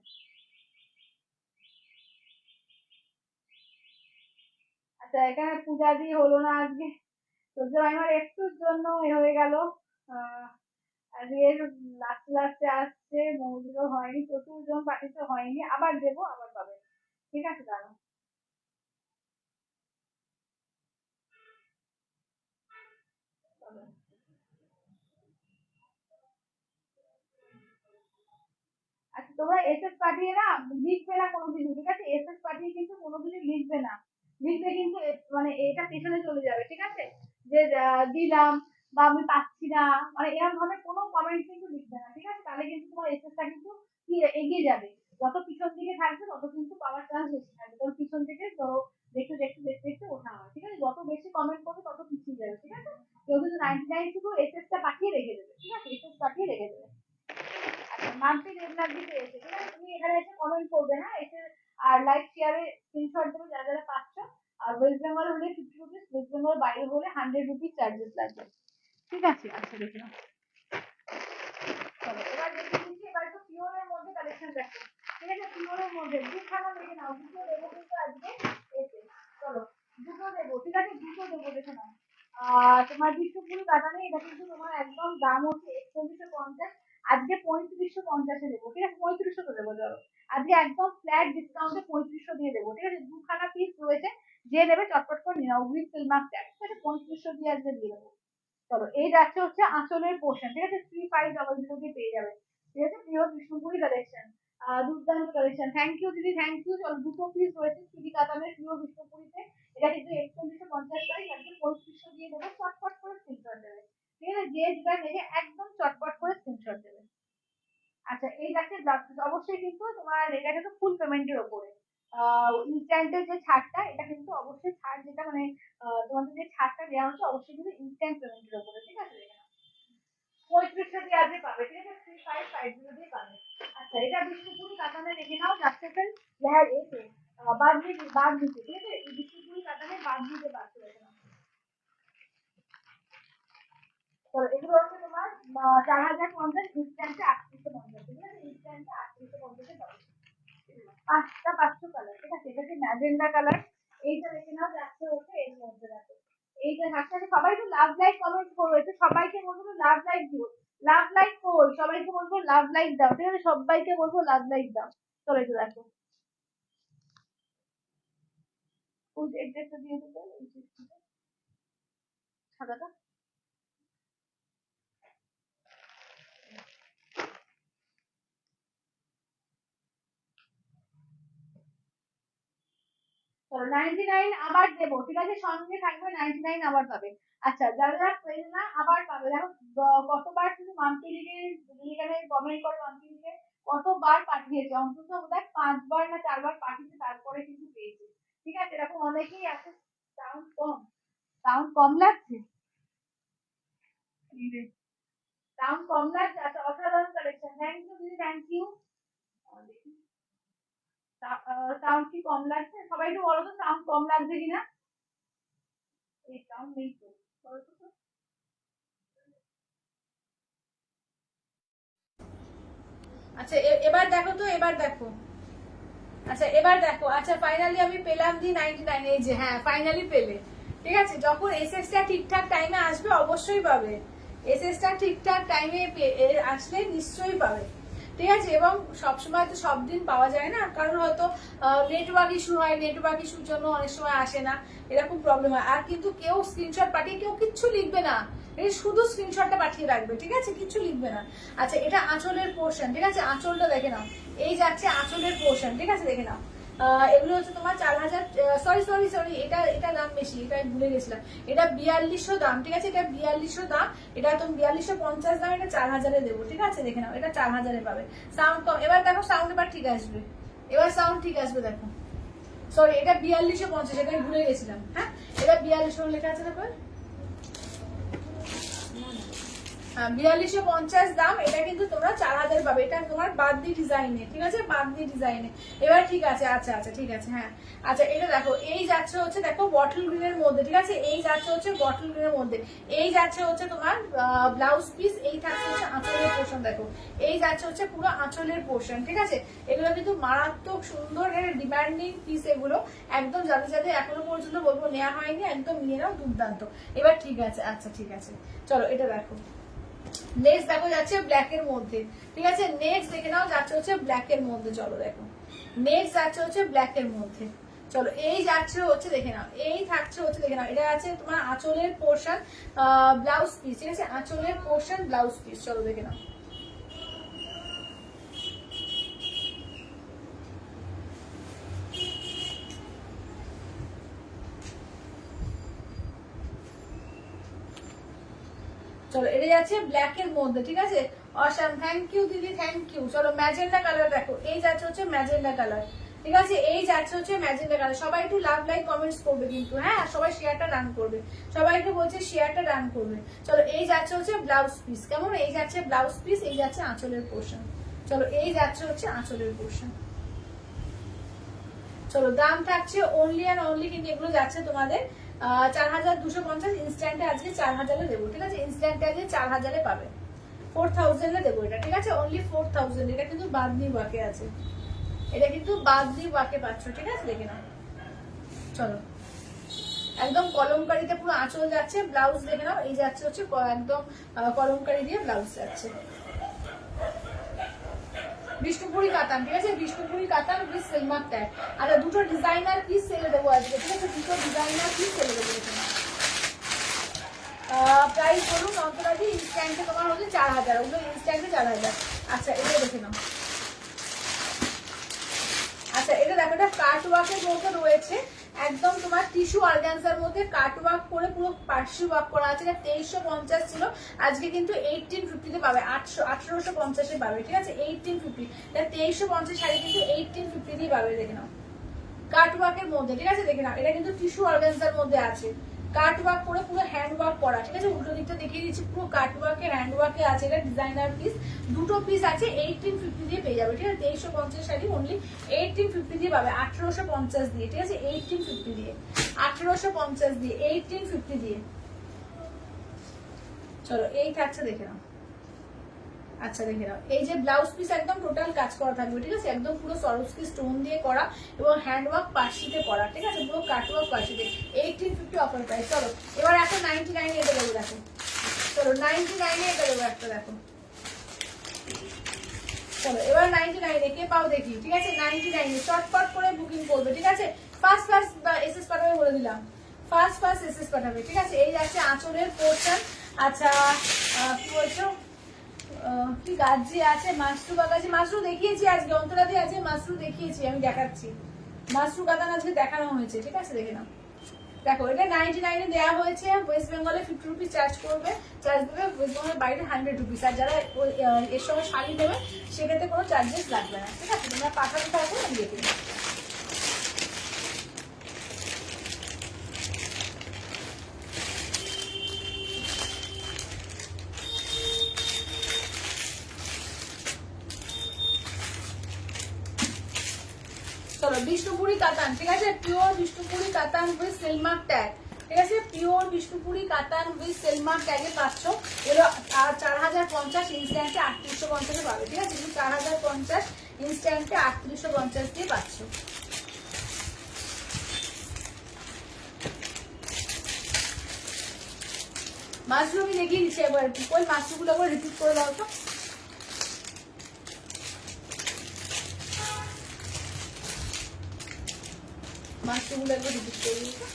আচ্ছা, এখানে পূজা দিয়ে হলো না আজকে, সূর্য আমার একটুর জন্য এ হয়ে গেল। আজকে লাস্টে লাস্টে আসছে, মৌদিরও হয়নি, চতুর্জন পাঠিতে হয়নি, আবার দেবো, আবার পাবে। ঠিক আছে, দাঁড়াও। চলো, আচ্ছা তোমরা এসএস পাঠিয়ে না লিখবে না কোনো কিছু। ঠিক আছে, এসএস পাঠিয়ে কিন্তু কোনো কিছু লিখবে না, লিখবে কিন্তু মানে এটা পেছনে চলে যাবে। ঠিক আছে, যে দিলাম বা আমি পাচ্ছি না, মানে এরকম ভাবে কোনো কমেন্ট কিন্তু লিখবে না। ঠিক আছে, তাহলে কিন্তু তোমার এসএসটা কিন্তু কি এগিয়ে যাবে। যত পিছন দিকে থাকবে তত কিন্তু পাওয়ার চান্স বেশি থাকবে, কারণ পিছন থেকে তো দেখতে দেখতে দেখতে দেখতে ওঠা হয়। ঠিক আছে, যত বেশি কমেন্ট করবে তত পিছিয়ে যাবে। ঠিক আছে, কেউ কিন্তু 99 শুধু এসএসটা পাঠিয়ে রেখে দেবে। ঠিক আছে, এসএস পাঠিয়ে রেখে দেবে। মান্থলি দেবনাথ দিতে এসে, ঠিক আছে, তুমি এখানে এসে কমেন্ট করবে, হ্যাঁ এসে, আর লাইক শেয়ারে স্ক্রিনশট দেবে যারা যারা পাচ্ছ। আর ওয়েস্ট বেঙ্গল হলে 50 রুপিস, ওয়েস্ট বেঙ্গল বাইরে হলে 100 রুপিস চার্জেস লাগবে। ঠিক আছে, আচ্ছা দেখে নাও। চলো এবার দেখে নিচ্ছি, এবার একটু পিওরের মধ্যে কালেকশন দেখো। ঠিক আছে, পিওরের মধ্যে দুখানা দেখে নাও, দুটো দেবো কিন্তু আজকে এসে। চলো দুটো দেবো, ঠিক আছে, দুটো দেবো দেখে নাও। তোমার বিষ্ণুপুরি কাটানে, এটা কিন্তু তোমার একদম দাম হচ্ছে 4150, আজকে 3550-এ দেবো। ঠিক আছে, 3500 দেবো। চলো আজকে একদম ফ্ল্যাট ডিসকাউন্টে 3500 দিয়ে দেবো। ঠিক আছে, দুখানা পিস রয়েছে, যে নেবে চটপট করে নিয়ে নাও, উইথ সিল মার্ক ট্যাগ। ঠিক আছে, 3500 দিয়ে আজকে দিয়ে দেবো। চলো এই যাচ্ছে হচ্ছে আঁচলের পোর্শন। ঠিক আছে, 3500 দিয়ে পেয়ে যাবে। ঠিক আছে, প্রিয় বিষ্ণুপুরি কালেকশন, দুর্দান্ত কালেকশন। থ্যাংক ইউ দিদি, থ্যাংক ইউ। চলো দুটো পিস রয়েছে চুড়ি কাতানের প্রিয় বিষ্ণুপুরিতে, এটা কিন্তু 4150 প্রাইস, আজকে 3500 দিয়ে দেবো, চটপট করে স্ক্রিনশট দেবে। ঠিক আছে, যে যেটা নেবে একদম চটপট করে স্ক্রিনশট দেবে। আচ্ছা এই যাচ্ছে ব্লাউজ পিস, অবশ্যই কিন্তু তোমার এটা কিন্তু ফুল পেমেন্টের ওপরে। ইনস্ট্যান্টের যে ছাড়টা, এটা কিন্তু অবশ্যই ছাড়, যেটা মানে তোমাদের যে ছাড়টা দেওয়া হচ্ছে অবশ্যই কিন্তু ইনস্ট্যান্ট পেমেন্টের ওপরে। ঠিক আছে, 3500 দিয়ে আজকে পাবে। ঠিক আছে, 3550 দিয়ে পাবে। আচ্ছা এটা বিষ্ণুপুরি কাতানে রেখে নাও, যাচ্ছে ফের লেহার এসে বাদ দিতে। ঠিক আছে, এই বিষ্ণুপুরি কাতানে বাদ দিতে পারছো রেখে নাও। তো এগুলো হচ্ছে তোমার 4050, ইনস্ট্যান্টে 3850। ঠিক আছে, ইনস্ট্যান্টে 3850-এ পাবে। পাঁচটা 500 কালার। ঠিক আছে, এটা হচ্ছে ম্যাজেন্ডা কালার, এইটা দেখে নাও, যাচ্ছে হচ্ছে এর মধ্যে দেখো, এইটা থাকছে। সবাই তো লাভ লাইক কমেন্ট করো, এটা সবাইকে বলবো লাভ লাইক দিও। লাভ লাইক কই, সবাইকে বলবো লাভ লাইক দাও। ঠিক আছে, সবাইকে বলবো লাভ লাইক দাও। চলো এটা দেখো, ওই এড্রেসটা দিয়ে দেবো, সাদাটা। চলো 99 আবার দেবো। ঠিক আছে, সঙ্গে থাকবে 99 আবার পাবে। আচ্ছা যারা যারা পেল না আবার পাবে। দেখো কতবার শুধু মাম্পি লিগে এখানে কমেন্ট করে, মাম্পি লিগে কতবার পাঠিয়েছে, অন্তত বোধহয় 5বার না 4বার পাঠিয়েছে, তারপরে কিন্তু পেয়েছে। ঠিক আছে, এরকম অনেকেই আছে। সাউন্ড কম, সাউন্ড কম লাগছে, সাউন্ড কম লাগছে। আচ্ছা অসাধারণ কালেকশন, থ্যাংক ইউ দিদি, থ্যাংক ইউ। সাউন্ড কি কম লাগছে? সবাই একটু বলো তো সাউন্ড কম লাগছে কিনা। এই সাউন্ড নেই তো, বলো তো। আচ্ছা এবার দেখো তো, এবার দেখো, আচ্ছা এবার দেখো, আচ্ছা ফাইনালি আমি পেলাম দি 99, এই যে হ্যাঁ ফাইনালি পেলে। ঠিক আছে, যখন এসএসটা ঠিকঠাক টাইমে আসবে অবশ্যই পাবে, এসএসটা ঠিকঠাক টাইমে আসলে নিশ্চয়ই পাবে। ঠিক আছে, এবং সবসময় তো সব দিন পাওয়া যায় না, কারণ হয়তো নেটওয়ার্ক ইস্যু হয়, নেটওয়ার্ক ইস্যুর জন্য অনেক সময় আসে না, এরকম প্রবলেম হয়। আর কিন্তু কেউ স্ক্রিনশট পাঠিয়ে কেউ কিচ্ছু লিখবে না, এই শুধু স্ক্রিনশটটা পাঠিয়ে রাখবে, ঠিক আছে, কিছু লিখবে না। আচ্ছা এটা আঁচলের পোর্শন, ঠিক আছে, আঁচলটা দেখে নাও, এই যাচ্ছে আঁচলের পোর্শন, ঠিক আছে দেখে নাও। এগুলো হচ্ছে তোমার 4000, সরি সরি সরি, এটা এটা দাম বেশি, এটা ভুলে গেছিলাম, এটা 4200 দাম, ঠিক আছে, এটা 4200 দাম, এটা তুমি 4250 দাম, এটা 4000-এ দেবো, ঠিক আছে দেখে নাও, এটা 4000-এ পাবে। সাউন্ড কম, এবার দেখো সাউন্ড এবার ঠিক আসবে, এবার সাউন্ড ঠিক আসবে দেখো। সরি এটা 4250, এটা আমি ভুলে গেছিলাম, হ্যাঁ এটা 4200 লেখা আছে দেখো, 4250 দাম, এটা কিন্তু তোমরা 4000 পাবে, এটা তোমার বাদদি ডিজাইনে, ঠিক আছে, বাদদি ডিজাইনে। এবার ঠিক আছে, আচ্ছা আচ্ছা ঠিক আছে, হ্যাঁ আচ্ছা এটা দেখো, এই যাচ্ছে হচ্ছে দেখো বটল গ্রিনের মধ্যে, ঠিক আছে, এই যাচ্ছে হচ্ছে বটল গ্রিনের মধ্যে, এই যাচ্ছে হচ্ছে তোমার ব্লাউজ পিস, এই থাকছে হচ্ছে আঁচলের পোর্শন, দেখো এই যাচ্ছে হচ্ছে পুরো আঁচলের পোর্শন, ঠিক আছে। এগুলো কিন্তু মারাত্মক সুন্দর, ডিমান্ডিং পিস এগুলো, একদম যাদের যাদের এখনো পর্যন্ত বলবো নেওয়া হয়নি, একদম নিয়ে নাও, দুর্দান্ত। এবার ঠিক আছে, আচ্ছা ঠিক আছে, চলো এটা দেখো, নেক্সট দেখো যাচ্ছে ব্ল্যাক এর মধ্যে, ঠিক আছে, নেক্সট দেখে নাও যাচ্ছে হচ্ছে ব্ল্যাক এর মধ্যে, চলো দেখো নেক্সট যাচ্ছে হচ্ছে ব্ল্যাক এর মধ্যে, চলো এই যাচ্ছে হচ্ছে দেখে নাও, এই থাকছে হচ্ছে দেখে নাও, এটা আছে তোমার আঁচলের পোর্শন ব্লাউজ পিস, ঠিক আছে, আঁচলের পোর্শন ব্লাউজ পিস, চলো দেখে নাও। চলো এটা যাচ্ছে ব্ল্যাক এর মধ্যে, ঠিক আছে, অসাম, থ্যাংক ইউ দিদি, থ্যাংক ইউ। চলো ম্যাজেন্ডা কালার দেখো, এই যাচ্ছে হচ্ছে ম্যাজেন্ডা কালার, ঠিক আছে, এই যাচ্ছে হচ্ছে ম্যাজেন্ডা কালার। সবাই একটু লাভ লাইক কমেন্টস করবে কিন্তু, হ্যাঁ সবাই শেয়ারটা ডান করবে, সবাইকে বলছে শেয়ারটা ডান করবে। চলো এই যাচ্ছে হচ্ছে ব্লাউজ পিস, কেমন, এই যাচ্ছে ব্লাউজ পিস, এই যাচ্ছে আঁচলের পোর্শন, চলো এই যাচ্ছে হচ্ছে আঁচলের পোর্শন। চলো দাম থাকছে অনলি অ্যান্ড অনলি, কিন্তু এগুলো যাচ্ছে তোমাদের 4250, ইনস্ট্যান্টে আজকে 4000-এ দেবো, ঠিক আছে, ইনস্ট্যান্টে আজকে 4000-এ পাবে, 4000-এ দেবো এটা, ঠিক আছে, অনলি 4000, এটা কিন্তু বাদনি বাকে আছে, এটা কিন্তু বাদনি বাকে পাচ্ছ, ঠিক আছে দেখে নাও। চলো একদম কলমকারিতে পুরো আঁচল যাচ্ছে, ব্লাউজ দেখে নাও, এই যাচ্ছে হচ্ছে একদম কলমকারি দিয়ে ব্লাউজ যাচ্ছে, বিষ্ণুপুরি কাতান, ঠিক আছে, বিষ্ণুপুরি কাতান উইথ সিলমার ট্যাগ। আর দুটো ডিজাইনার পিস সেলে দেবো আজকে, ঠিক আছে, দুটো ডিজাইনার পিস সেলে দেবো এখানে। প্রাইস বলুন অন্তরাজি, ইনস্ট্যান্টে তোমার হচ্ছে 4000, ওগুলো ইনস্ট্যান্টে 4000। আচ্ছা এটা দেখে নাও, আচ্ছা এটা দেখো, এটা কাট ওয়ার্কের মধ্যে রয়েছে, একদম তোমার টিস্যু অর্গানজার মধ্যে কাট ওয়ার্ক করে পুরো পার্সি ওয়ার্ক করা আছে, এটা 2350 ছিল, আজকে কিন্তু 1850-তে পাবে, 1850-এ পাবে, ঠিক আছে, 1850, এটা 2350 শাড়ি কিন্তু 1850-তেই পাবে, দেখে নাও কাট ওয়ার্কের মধ্যে, ঠিক আছে দেখে নাও, এটা কিন্তু টিস্যু অর্গানজার মধ্যে আছে, কাট ওয়ার্ক করে পুরো হ্যান্ড ওয়ার্ক করা, ঠিক আছে, উল্টো দিকটা দেখিয়ে দিচ্ছি, পুরো কাট ওয়ার্কের হ্যান্ড ওয়ার্কে আছে, এটা ডিজাইনার পিস, দুটো পিস আছে, 1850 দিয়ে পেয়ে যাবে, ঠিক আছে, 2350 শাড়ি অনলি 1850 দিয়ে পাবে, 1850 দিয়ে, ঠিক আছে, 1850 দিয়ে, 1850 দিয়ে, 1850 দিয়ে। চলো এই থাকছে দেখে নাও, আচ্ছা দেখে নাও, এই যে ব্লাউজ পিস একদম টোটাল কাজ করা থাকবে, ঠিক আছে, একদম পুরো সরস্কি স্টোন দিয়ে করা এবং হ্যান্ড ওয়ার্ক পার্সিতে করা, ঠিক আছে, পুরো কাট ওয়ার্ক পার্সিতে, 1850 অফার প্রাইস। চলো এবার এখন 99 এটা দেবো দেখো, চলো 99 এটা দেবো একটা দেখো, চলো এবার 99 কে পাও দেখি, ঠিক আছে, 99 চটপট করে বুকিং করবে, ঠিক আছে, ফার্স্ট এসএস পাঠাবে বলে দিলাম, ফার্স্ট এসএস পাঠাবে, ঠিক আছে। এই যাচ্ছে আঁচলের পোর্শন। আচ্ছা কি বলছো, কি গাজি আছে, মাশরু বাগাজি, মাশরু দেখিয়েছি আজকে, অন্তরাদি আছে মাশরু দেখিয়েছি, আমি দেখাচ্ছি, মাশরু কাতান আজকে দেখানো হয়েছে, ঠিক আছে দেখে নাও, দেখো এটা 99-এ দেওয়া হয়েছে, ওয়েস্ট বেঙ্গলে 50 রুপিস চার্জ করবে, চার্জ দেবে, ওয়েস্ট বেঙ্গলের বাইরে 100 রুপিস, আর যারা এর সঙ্গে শাড়ি দেবে সেক্ষেত্রে কোনো চার্জেস লাগবে না, ঠিক আছে, তোমরা পাঠাতে থাকো, আমি দেখে নিই। চলো বিষ্ণুপুরি কাতান, ঠিক আছে, পিওর বিষ্ণুপুরি কাতান উইথ সিলমার ট্যাগ, ঠিক আছে, পিওর বিষ্ণুপুরি কাতান উইথ সেলমার্ক ট্যাগে পাচ্ছ। এগুলো 4050 ইনস্ট্যান্টে 3850 পাবে। ঠিক আছে, 4050 ইনস্ট্যান্টে 3850 দিয়ে পাচ্ছ। মাছগুলো আমি দেখিয়ে দিচ্ছি একবার, ওই মাছগুলো একবার রিপিট করে দাও তো। মাছগুলো একবার রিপিট করে দিই তো।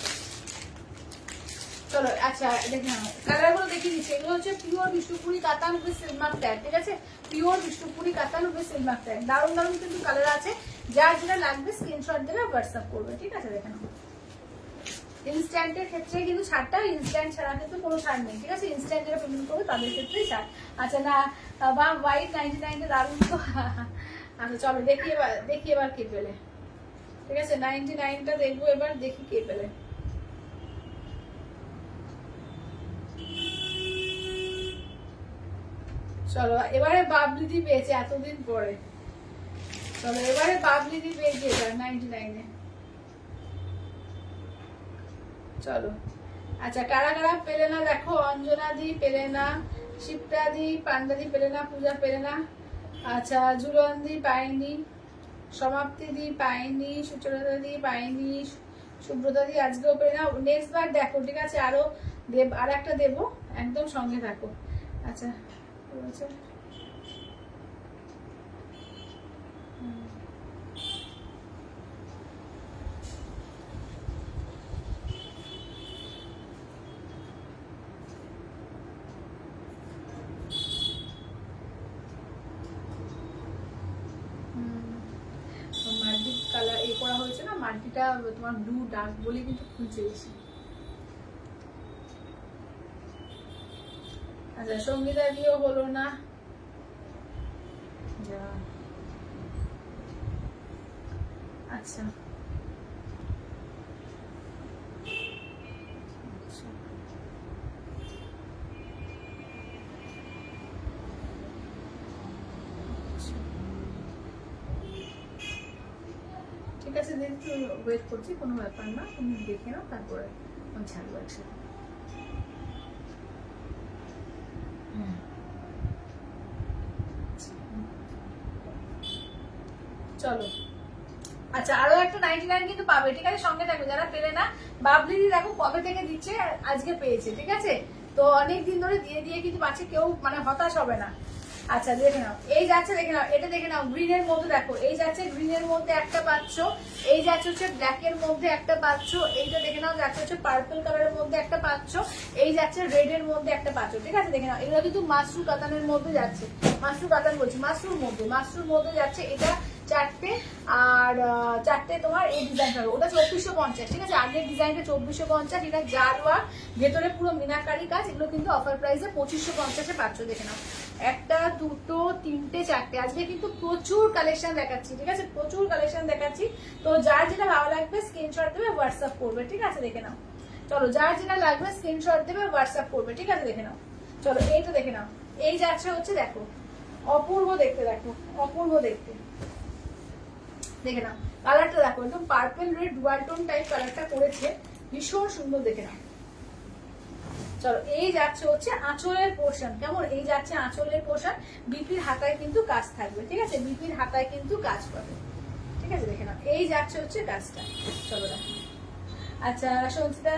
চলো আচ্ছা দেখে নাও, কালার গুলো দেখিয়ে দিচ্ছি। এগুলো হচ্ছে পিওর বিষ্ণুপুরি কাতান উইথ সিলমার্ক ট্যাগ। ঠিক আছে, পিওর বিষ্ণুপুরি কাতান উইথ সিলমার্ক ট্যাগ। দারুণ দারুণ কিন্তু কালার আছে। যার যেটা লাগবে স্ক্রিনশট দেবে, হোয়াটসঅ্যাপ করবে। ঠিক আছে, দেখে নাও। ইনস্ট্যান্টের ক্ষেত্রে কিন্তু ছাড়টা, ইনস্ট্যান্ট ছাড়া কিন্তু কোনো ছাড় নেই। ঠিক আছে, ইনস্ট্যান্ট যারা পেমেন্ট করবে তাদের ক্ষেত্রেই ছাড়। আচ্ছা না বা হোয়াইট 99 দারুণ তো। আচ্ছা চলো দেখি এবার কে পেলে। ঠিক আছে, 99টা দেখবো এবার, দেখি কে পেলে। চলো এবারে বাবলিদি পেয়েছে এতদিন পরে। চলো এবারে বাবলিদি পেয়েছে এটা 99-এ। চলো আচ্ছা, কারা কারা পেলে না দেখো। অঞ্জনা দি পেলে না, শিপ্রা দি, পান্ডা দি পেলে না, পূজা পেলে না। আচ্ছা জুলন দি পাইনি, সমাপ্তি দি পাইনি, সুচরিতা দি পাইনি, সুব্রতা দি আজকেও পেলে না। নেক্সট বার দেখো। ঠিক আছে, আর একটা দেবো, একদম সঙ্গে থাকো। আচ্ছা বলছে মাল্টি কালার এই করা হয়েছে না, মাল্টিটা তোমার ব্লু ডার্ক বলে কিন্তু খুলছে বেশি। আচ্ছা সঙ্গীতা দিও হলো না। আচ্ছা ঠিক আছে, একটু ওয়েট করছি, কোনো ব্যাপার না, তুমি দেখে নাও তারপরে আমি ছাড়বো একসাথে। চলো আচ্ছা, আরো একটা 99 কিন্তু পাবে। ঠিক আছে, সঙ্গে থাকবে। যারা পেলে না, বাবলিদি দেখো কবে থেকে দিচ্ছে, আজকে পেয়েছে। ঠিক আছে, তো অনেক দিন ধরে দিয়ে দিয়ে কিন্তু পাচ্ছে, কেউ মানে হতাশ হবে না। আচ্ছা দেখে নাও, এই যাচ্ছে, দেখে নাও, এটা দেখে নাও, গ্রিনের মধ্যে দেখো, এই যাচ্ছে গ্রিনের মধ্যে একটা পাচ্ছ, এই যাচ্ছে হচ্ছে ব্ল্যাক এর মধ্যে একটা পাচ্ছ, এইটা দেখে নাও যাচ্ছে হচ্ছে পার্পল কালারের মধ্যে একটা পাচ্ছ, এই যাচ্ছে রেড এর মধ্যে একটা পাচ্ছ। ঠিক আছে, দেখে নাও, এগুলো কিন্তু মাশরু কাতানের মধ্যে যাচ্ছে। মাশরু কাতান বলছি, মাশরুর মধ্যে যাচ্ছে এটা চারটে। আর চারটে তোমার এই ডিজাইন হবে, ওটা 2450। ঠিক আছে, আগের ডিজাইনটা 2450, এটা জারওয়া, ভেতরে পুরো মিনাকারি কাজ। এগুলো কিন্তু অফার প্রাইসে 2550-এ পাচ্ছ। দেখে নাও, একটা দুটো তিনটে চারটে। আজকে কিন্তু প্রচুর কালেকশন দেখাচ্ছি। ঠিক আছে, প্রচুর কালেকশন দেখাচ্ছি। তো যার যেটা ভালো লাগবে স্ক্রিনশট দেবে, হোয়াটসঅ্যাপ করবে। ঠিক আছে, দেখে নাও। চলো যার যেটা লাগবে স্ক্রিনশট দেবে, হোয়াটসঅ্যাপ করবে। ঠিক আছে, দেখে নাও। চলো এইটা দেখে নাও, এই যাচ্ছে হচ্ছে দেখো, অপূর্ব দেখতে, দেখো অপূর্ব দেখতে। দেখে নাও কালারটা, দেখো একদম purple red dual tone type কালারটা করেছে, ভীষণ সুন্দর। দেখে নাও। চলো এই যাচ্ছে হচ্ছে আঁচলের পোর্শন। কেমন, এই যাচ্ছে আঁচলের পোর্শন। বিপির হাতায় কিন্তু কাজ থাকবে। ঠিক আছে, বিপির হাতায় কিন্তু কাজ পাবে। ঠিক আছে, দেখে নাও, এই যাচ্ছে হচ্ছে কাজটা। চলো দেখো। আচ্ছা সঞ্চিতা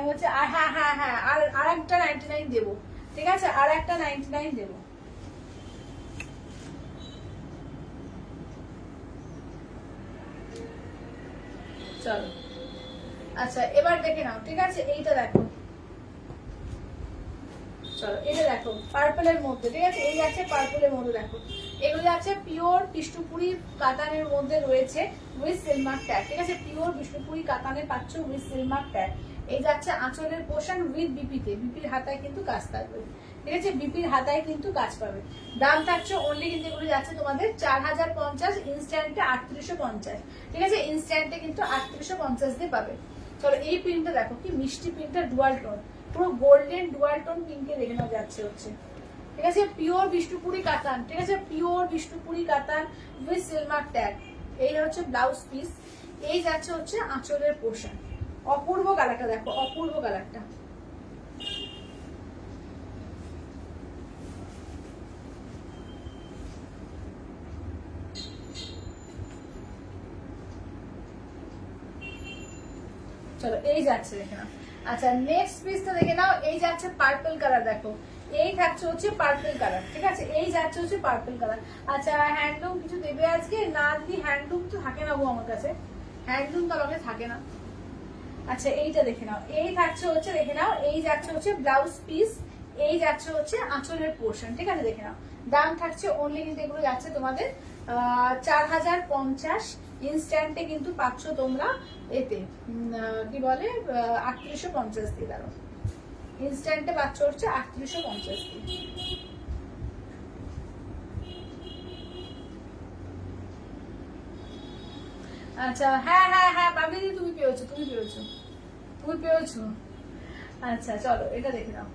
হচ্ছে, হ্যাঁ হ্যাঁ হ্যাঁ, আর একটা 99 দেবো। ঠিক আছে, আর একটা 99 দেবো। চলো আচ্ছা এবার দেখে নাও। ঠিক আছে, এইটা দেখো। চলো এটা দেখো পার্পলের মধ্যে। ঠিক আছে, এই যাচ্ছে পার্পলের মধ্যে, দেখো এগুলো যাচ্ছে পিওর বিষ্ণুপুরি কাতানের মধ্যে রয়েছে উইথ সিলমার্ক ট্যাগ। ঠিক আছে, পিওর বিষ্ণুপুরি কাতানে পাচ্ছ উইথ সিলমার্ক ট্যাগ। এই যাচ্ছে আঁচলের পোর্শন উইথ বিপিতে, বিপির হাতায় কিন্তু কাজ থাকবে। ঠিক আছে, বিপির হাতায় কিন্তু কাজ পাবে। দাম থাকছে অনলি কিন্তু এগুলো যাচ্ছে তোমাদের 4050, ইনস্ট্যান্টে 3850। ঠিক আছে, ইনস্ট্যান্টে কিন্তু 3850 দিয়ে পাবে। চলো এই প্রিন্টটা দেখো, কি মিষ্টি প্রিন্টটা, ডুয়াল টোন, পুরো গোল্ডেন ডুয়াল টোন পিঙ্কে দেখে নাও যাচ্ছে হচ্ছে। ঠিক আছে, পিওর বিষ্ণুপুরি কাতান। ঠিক আছে, পিওর বিষ্ণুপুরি কাতান উইথ সিলমার্ক ট্যাগ। এই হচ্ছে ব্লাউজ পিস, এই যাচ্ছে হচ্ছে আঁচলের পোর্শন। অপূর্ব কালারটা দেখো, অপূর্ব কালারটা। চলো এই যাচ্ছে দেখে নাও। আচ্ছা নেক্সট পিসটা দেখে নাও, এই যাচ্ছে পার্পল কালার, দেখো এই থাকছে হচ্ছে পার্পল কালার, ঠিক আছে, এই যাচ্ছে হচ্ছে পার্পল কালার। আচ্ছা হ্যান্ডলুম কিছু দেবে আজকে? না দিদি, হ্যান্ডলুম তো থাকে না গো আমার কাছে, হ্যান্ডলুম তো আমাকে থাকে না। আচ্ছা এইটা দেখে নাও, এই থাকছে হচ্ছে দেখে নাও, এই যাচ্ছে হচ্ছে ব্লাউজ পিস, এই যাচ্ছে হচ্ছে আঁচলের পোর্শন, ঠিক আছে দেখে নাও। দাম থাকছে অনলি কিন্তু এগুলো যাচ্ছে তোমাদের 4050। ইনস্ট্যান্টে কিন্তু পাচ্ছ তোমরা এতে কি বলে 3850 দিয়ে, দাঁড়ো ইনস্ট্যান্টে পাচ্ছ হচ্ছে 3850 দিয়ে। আচ্ছা হ্যাঁ হ্যাঁ হ্যাঁ বাবিদি, তুমি পেয়েছো, তুমি পেয়েছো, তুমি পেয়েছো। আচ্ছা চলো এটা দেখে নাও,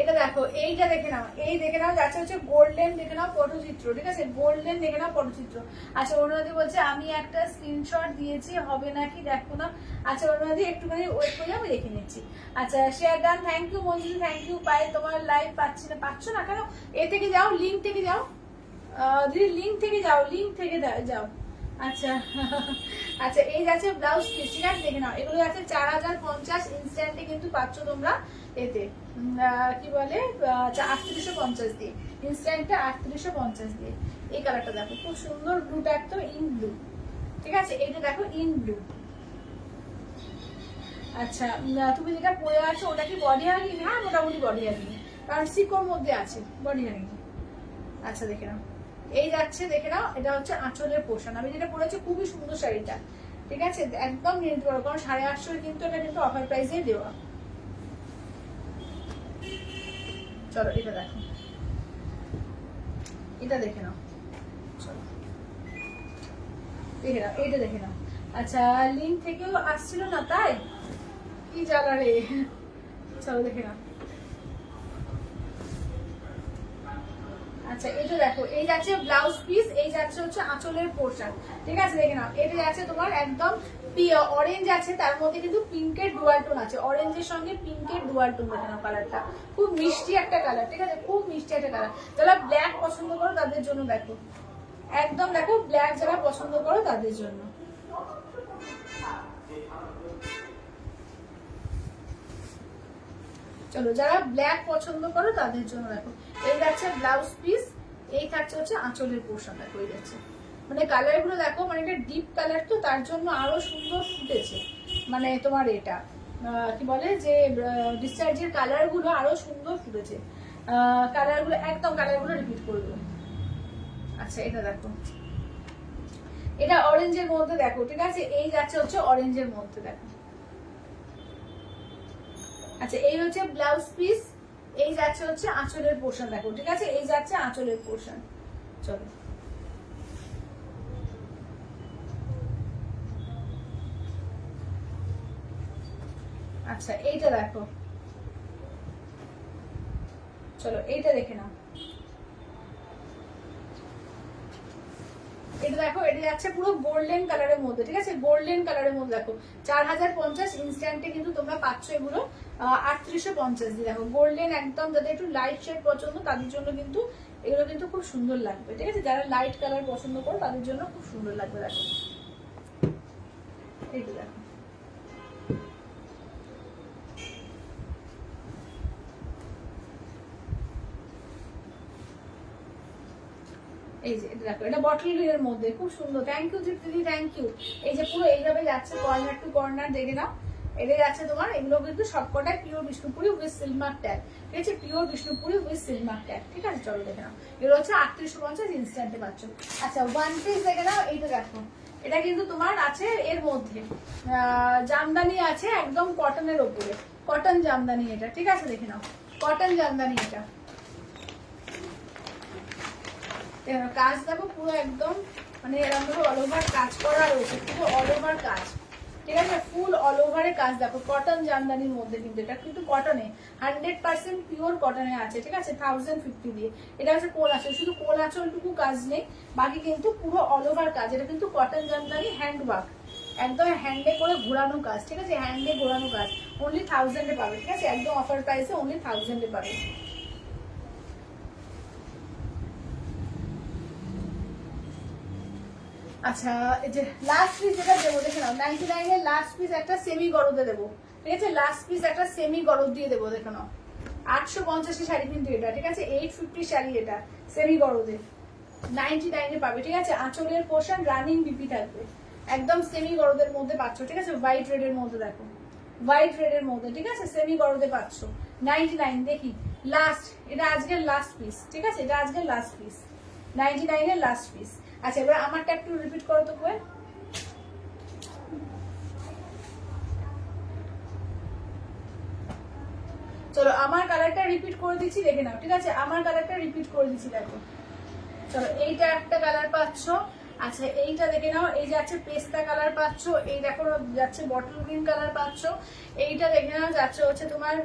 এটা দেখো, এইটা দেখে নাও, এই দেখে নাও যাচ্ছে হচ্ছে গোল্ডেন দেখে নাও পটচিত্র, ঠিক আছে, গোল্ডেন দেখে নাও পটচিত্র। আচ্ছা অরুণাদি বলছে আমি একটা স্ক্রিনশট দিয়েছি, হবে নাকি দেখো না। আচ্ছা অরুণাদি একটুখানি ওয়েট করে আমি দেখে নিচ্ছি। আচ্ছা share done, thank you Manjuri, thank you. পাই তোমার লাইভ পাচ্ছি না, পাচ্ছ না কেন? এ থেকে যাও, লিঙ্ক থেকে যাও দিদি, লিঙ্ক থেকে যাও, লিঙ্ক থেকে যাও। আচ্ছা আচ্ছা এই যাচ্ছে ব্লাউজ পিস, ঠিক আছে দেখে নাও, এগুলো যাচ্ছে 4050। ইনস্ট্যান্টে কিন্তু পাচ্ছ তোমরা এতে কি বলে 3850 দিয়ে, ইনস্ট্যান্টে 3850 দিয়ে। এই কালারটা দেখো খুব সুন্দর, ব্লুটা একদম ইন ব্লু, ঠিক আছে, এইটা দেখো ইন ব্লু। আচ্ছা তুমি যেটা পরে আছো ওটা কি বডি হাগিং? হ্যাঁ মোটামুটি বডি হাগিং, কারণ সিকোর মধ্যে আছে বডি হাগিং। আচ্ছা দেখে নাও, এই যাচ্ছে দেখে নাও, এটা হচ্ছে আঁচলের পোর্শন। আমি যেটা পরেছি খুবই সুন্দর শাড়িটা, ঠিক আছে, একদম নিয়ে নিতে পারো, কারণ 850 কিন্তু এটা কিন্তু অফার প্রাইসে দেওয়া। চলো এটা দেখো, এটা দেখে নাও, চলো দেখে নাও, এইটা দেখে নাও। আচ্ছা লিঙ্ক থেকেও আসছিল না তাই, কি জ্বালা রে। চলো দেখে নাও। আচ্ছা এটা দেখো, এই যাচ্ছে ব্লাউজ পিস, এই যাচ্ছে হচ্ছে আঁচলের পোর্শন, ঠিক আছে দেখে নাও। এটা যাচ্ছে তোমার একদম অরেঞ্জ আছে, তার মধ্যে কিন্তু পিঙ্কের ডুয়াল টোন আছে, অরেঞ্জের সঙ্গে পিঙ্কের ডুয়াল টোন দেখে নাও, কালারটা খুব মিষ্টি একটা কালার, ঠিক আছে, খুব মিষ্টি একটা কালার। যারা ব্ল্যাক পছন্দ করো তাদের জন্য দেখো, একদম দেখো ব্ল্যাক যারা পছন্দ করো তাদের জন্য। চলো যারা ব্ল্যাক পছন্দ করো তাদের জন্য দেখো, এই যাচ্ছে ব্লাউজ পিস, এই থাকছে হচ্ছে আঁচলের পোর্শন, দেখো এই যাচ্ছে, মানে কালার গুলো দেখো, মানে এটা ডিপ কালার তো তার জন্য আরো সুন্দর ফুটেছে, মানে তোমার এটা কি বলে যে ডিসচার্জের কালার গুলো আরো সুন্দর ফুটেছে, কালার গুলো একদম কালার গুলো রিপিট করবে। আচ্ছা এটা দেখো, এটা অরেঞ্জের মধ্যে দেখো, ঠিক আছে, এই যাচ্ছে হচ্ছে অরেঞ্জের মধ্যে দেখো। আচ্ছা এই হচ্ছে ব্লাউজ পিস, এই যাচ্ছে হচ্ছে আঁচলের পোর্শন দেখো, ঠিক আছে, এই যাচ্ছে আঁচলের পোর্শন। চলো আচ্ছা এইটা দেখো, চলো এইটা দেখে নাও, এটা দেখো, এটা যাচ্ছে পুরো গোল্ডেন কালারের মধ্যে, ঠিক আছে, গোল্ডেন কালারের মধ্যে দেখো 4050। ইনস্ট্যান্টে কিন্তু তোমরা পাচ্ছ এগুলো 3850 দিয়ে, দেখো গোল্ডেন একদম, যাদের একটু লাইট শেড পছন্দ তাদের জন্য কিন্তু এগুলো কিন্তু খুব সুন্দর লাগবে, ঠিক আছে, যারা লাইট কালার পছন্দ করো তাদের জন্য খুব সুন্দর লাগবে। দেখো এইটা দেখো, এই যে এটা দেখো, এটা বটল গ্রিনের মধ্যে খুব সুন্দর, থ্যাংক ইউ দিদি, থ্যাংক ইউ। এই যে পুরো এইভাবে যাচ্ছে কর্নার টু কর্নার, দেখে নাও, এটা যাচ্ছে তোমার, এগুলো কিন্তু সবকটাই pure Bishnupuri with Silk Mark tag, ঠিক আছে, pure Bishnupuri with Silk Mark tag, ঠিক আছে। চলো দেখে নাও, এগুলো হচ্ছে 3850 ইনস্ট্যান্টে পাচ্ছ। আচ্ছা ওয়ান পিস দেখে নাও, এইটা দেখো, এটা কিন্তু তোমার আছে এর মধ্যে জামদানি আছে, একদম কটনের ওপরে, কটন জামদানি এটা, ঠিক আছে দেখে নাও, কটন জামদানি এটা। কাজ দেখো পুরো একদম, মানে এরকম ভাবে অল ওভার কাজ করা রয়েছে, পুরো অল ওভার কাজ, ঠিক আছে, ফুল অল ওভারে কাজ দেখো, কটন জামদানির মধ্যে, কিন্তু এটা কিন্তু কটনে 100% পিওর কটনে আছে, ঠিক আছে, 1050 দিয়ে। এটা হচ্ছে কোল আঁচল, শুধু কোল আঁচলটুকু কাজ নেই, বাকি কিন্তু পুরো অল ওভার কাজ, এটা কিন্তু কটন জামদানি হ্যান্ড ওয়ার্ক, একদম হ্যান্ডে করে ঘোরানো কাজ, ঠিক আছে, হ্যান্ডে ঘোরানো কাজ, অনলি 1000-এ পাবে, ঠিক আছে, একদম অফার প্রাইসে অনলি 1000-এ পাবে। আচ্ছা, এই যে লাস্ট পিস যেটা দেবো দেখে নাও, 99 এর লাস্ট পিস একটা সেমি গরদে দেবো, ঠিক আছে, লাস্ট পিস একটা সেমি গরদ দিয়ে দেবো, দেখে নাও 850 শাড়ি কিন্তু এটা, ঠিক আছে, 850 শাড়ি এটা সেমি গরদে 99-এ পাবে, ঠিক আছে, আঁচলের পোর্শন রানিং বিপি থাকবে, একদম সেমি গরদের মধ্যে পাচ্ছ, ঠিক আছে, হোয়াইট রেডের মধ্যে, দেখো হোয়াইট রেডের মধ্যে, ঠিক আছে, সেমি গরদে পাচ্ছ 99। দেখি লাস্ট, এটা আজকের লাস্ট পিস, ঠিক আছে, এটা আজকের লাস্ট পিস, 99 এর লাস্ট পিস। আচ্ছা, এবার আমারটা একটু রিপিট করো তো কোয়ে। চলো আমার কালারটা রিপিট করে দিচ্ছি, দেখে নাও, ঠিক আছে, আমার কালারটা রিপিট করে দিচ্ছি, দেখো, চলো এইটা একটা কালার পাচ্ছ। আচ্ছা, এইটা দেখে নাও, এই যাচ্ছে পেস্তা কালার পাচ্ছ, এই দেখো যাচ্ছে বটল গ্রিন কালার পাচ্ছ, এইটা দেখে নাও যাচ্ছে হচ্ছে তোমার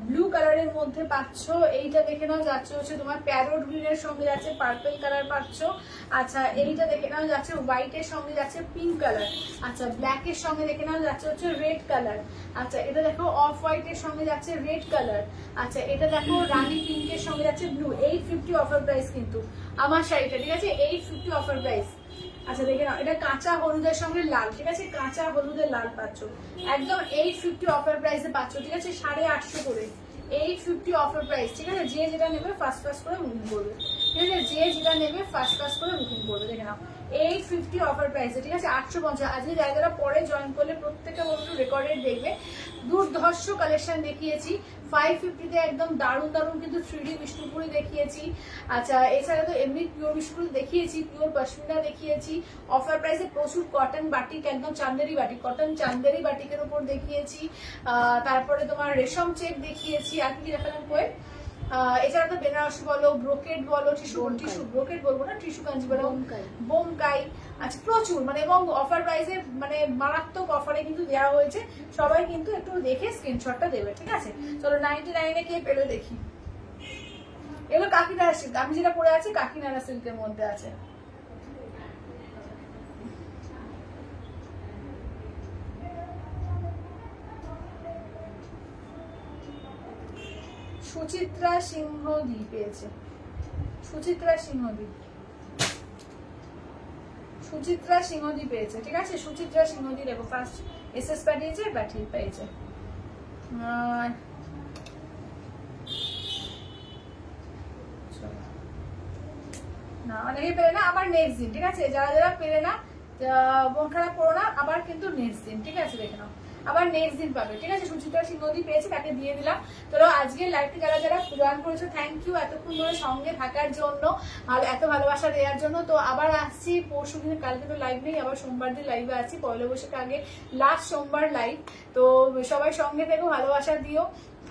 ব্লু কালারের মধ্যে পাচ্ছ, এইটা দেখে নাও যাচ্ছে হচ্ছে তোমার প্যারোট গ্রিনের সঙ্গে যাচ্ছে পার্পল কালার পাচ্ছ। আচ্ছা, এইটা দেখে নাও যাচ্ছে হোয়াইটের সঙ্গে যাচ্ছে পিঙ্ক কালার। আচ্ছা, ব্ল্যাকের সঙ্গে দেখে নাও যাচ্ছে হচ্ছে রেড কালার। আচ্ছা, এটা দেখো অফ হোয়াইটের সঙ্গে যাচ্ছে রেড কালার। আচ্ছা, এটা দেখো রানি পিঙ্কের সঙ্গে যাচ্ছে ব্লু। 850 অফার প্রাইস কিন্তু আমার শাড়িটা, ঠিক আছে, 850 অফার প্রাইস। আচ্ছা, দেখে নাও, এটা কাঁচা হলুদের সঙ্গে লাল, ঠিক আছে, কাঁচা হলুদের লাল পাচ্ছ, একদম 850 অফার প্রাইসে পাচ্ছ, ঠিক আছে, 850 করে 850 অফার প্রাইস, ঠিক আছে, যে যেটা নেবে ফার্স্ট ফার্স্ট করে বুকিং করবে, ঠিক আছে, যে যেটা নেবে ফার্স্ট ফার্স্ট করে বুকিং করবে, দেখে নাও 850 অফার প্রাইসে, ঠিক আছে, 850। আজকে যারা যারা পরে জয়েন করলে প্রত্যেকটা বন্ধু রেকর্ডেড দেখবে, দুর্ধর্ষ কালেকশন দেখিয়েছি, 550-তে একদম দারুণ দারুণ কিন্তু 3D বিষ্ণুপুরি দেখিয়েছি। আচ্ছা, এছাড়া তো এমনি পিওর বিষ্ণুপুরি দেখিয়েছি, পিওর পশমিনা দেখিয়েছি, অফার প্রাইসে প্রচুর কটন বাটিক, একদম চান্দেরি বাটিক, কটন চান্দেরি বাটিকের উপর দেখিয়েছি, তারপরে তোমার রেশম চেক দেখিয়েছি, আর কি দেখালাম কয়ে, এছাড়া তো বেনারসি বলো, ব্রোকেট বলো, টিস্যু ব্রোকেট বলবো না, টিস্যু কাঞ্জি বলো, বোমকাই, আচ্ছা প্রচুর, মানে এবং অফার প্রাইসে মানে মারাত্মক অফারে কিন্তু দেওয়া হয়েছে, সবাই কিন্তু একটু দেখে স্ক্রিনশটটা দেবে, ঠিক আছে। চলো 99-এ কে পেলো দেখি, এগুলো কাকিনাড়া সিল্ক, আমি যেটা পরে আছি কাকিনাড়া সিল্কের মধ্যে আছে। সুচিত্রা সিংহদি পেয়েছে, সুচিত্রা সিংহদি, সুচিত্রা সিংহদি পেয়েছে, ঠিক আছে, সুচিত্রা সিংহদি দেখো ফার্স্ট এসএস পাঠিয়েছে, পেয়েছে। না, অনেকে পেলে না, আবার নেক্সট দিন, ঠিক আছে, যারা যারা পেলে না মন খারাপ করো না, আবার কিন্তু নেক্সট দিন, ঠিক আছে, দেখে নাও আবার নেক্সট দিন পাবে, ঠিক আছে, সুচিত্রা সিংহদি পেয়েছে, তাকে দিয়ে দিলাম। তো আজকের লাইভটি যারা যারা জয়েন করেছো থ্যাংক ইউ এতক্ষণ ধরে সঙ্গে থাকার জন্য, আর এত ভালোবাসা দেওয়ার জন্য। তো আবার আসছি পরশু দিন, কালকে তো লাইভ নেই, আবার সোমবার দিন লাইভে আছি, পয়লা বৈশাখের আগে লাস্ট সোমবার লাইভ। তো সবাই সঙ্গে থেকো, ভালোবাসা দিও,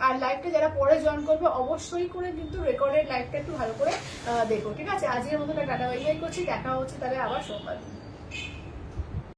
আর লাইভটা যারা পরে জয়েন করবে অবশ্যই করে কিন্তু রেকর্ডেড লাইভটা একটু ভালো করে দেখো, ঠিক আছে। আজকের মতো টাটা বাই বাই করছি, দেখা হচ্ছে তাহলে আবার সোমবার দিন।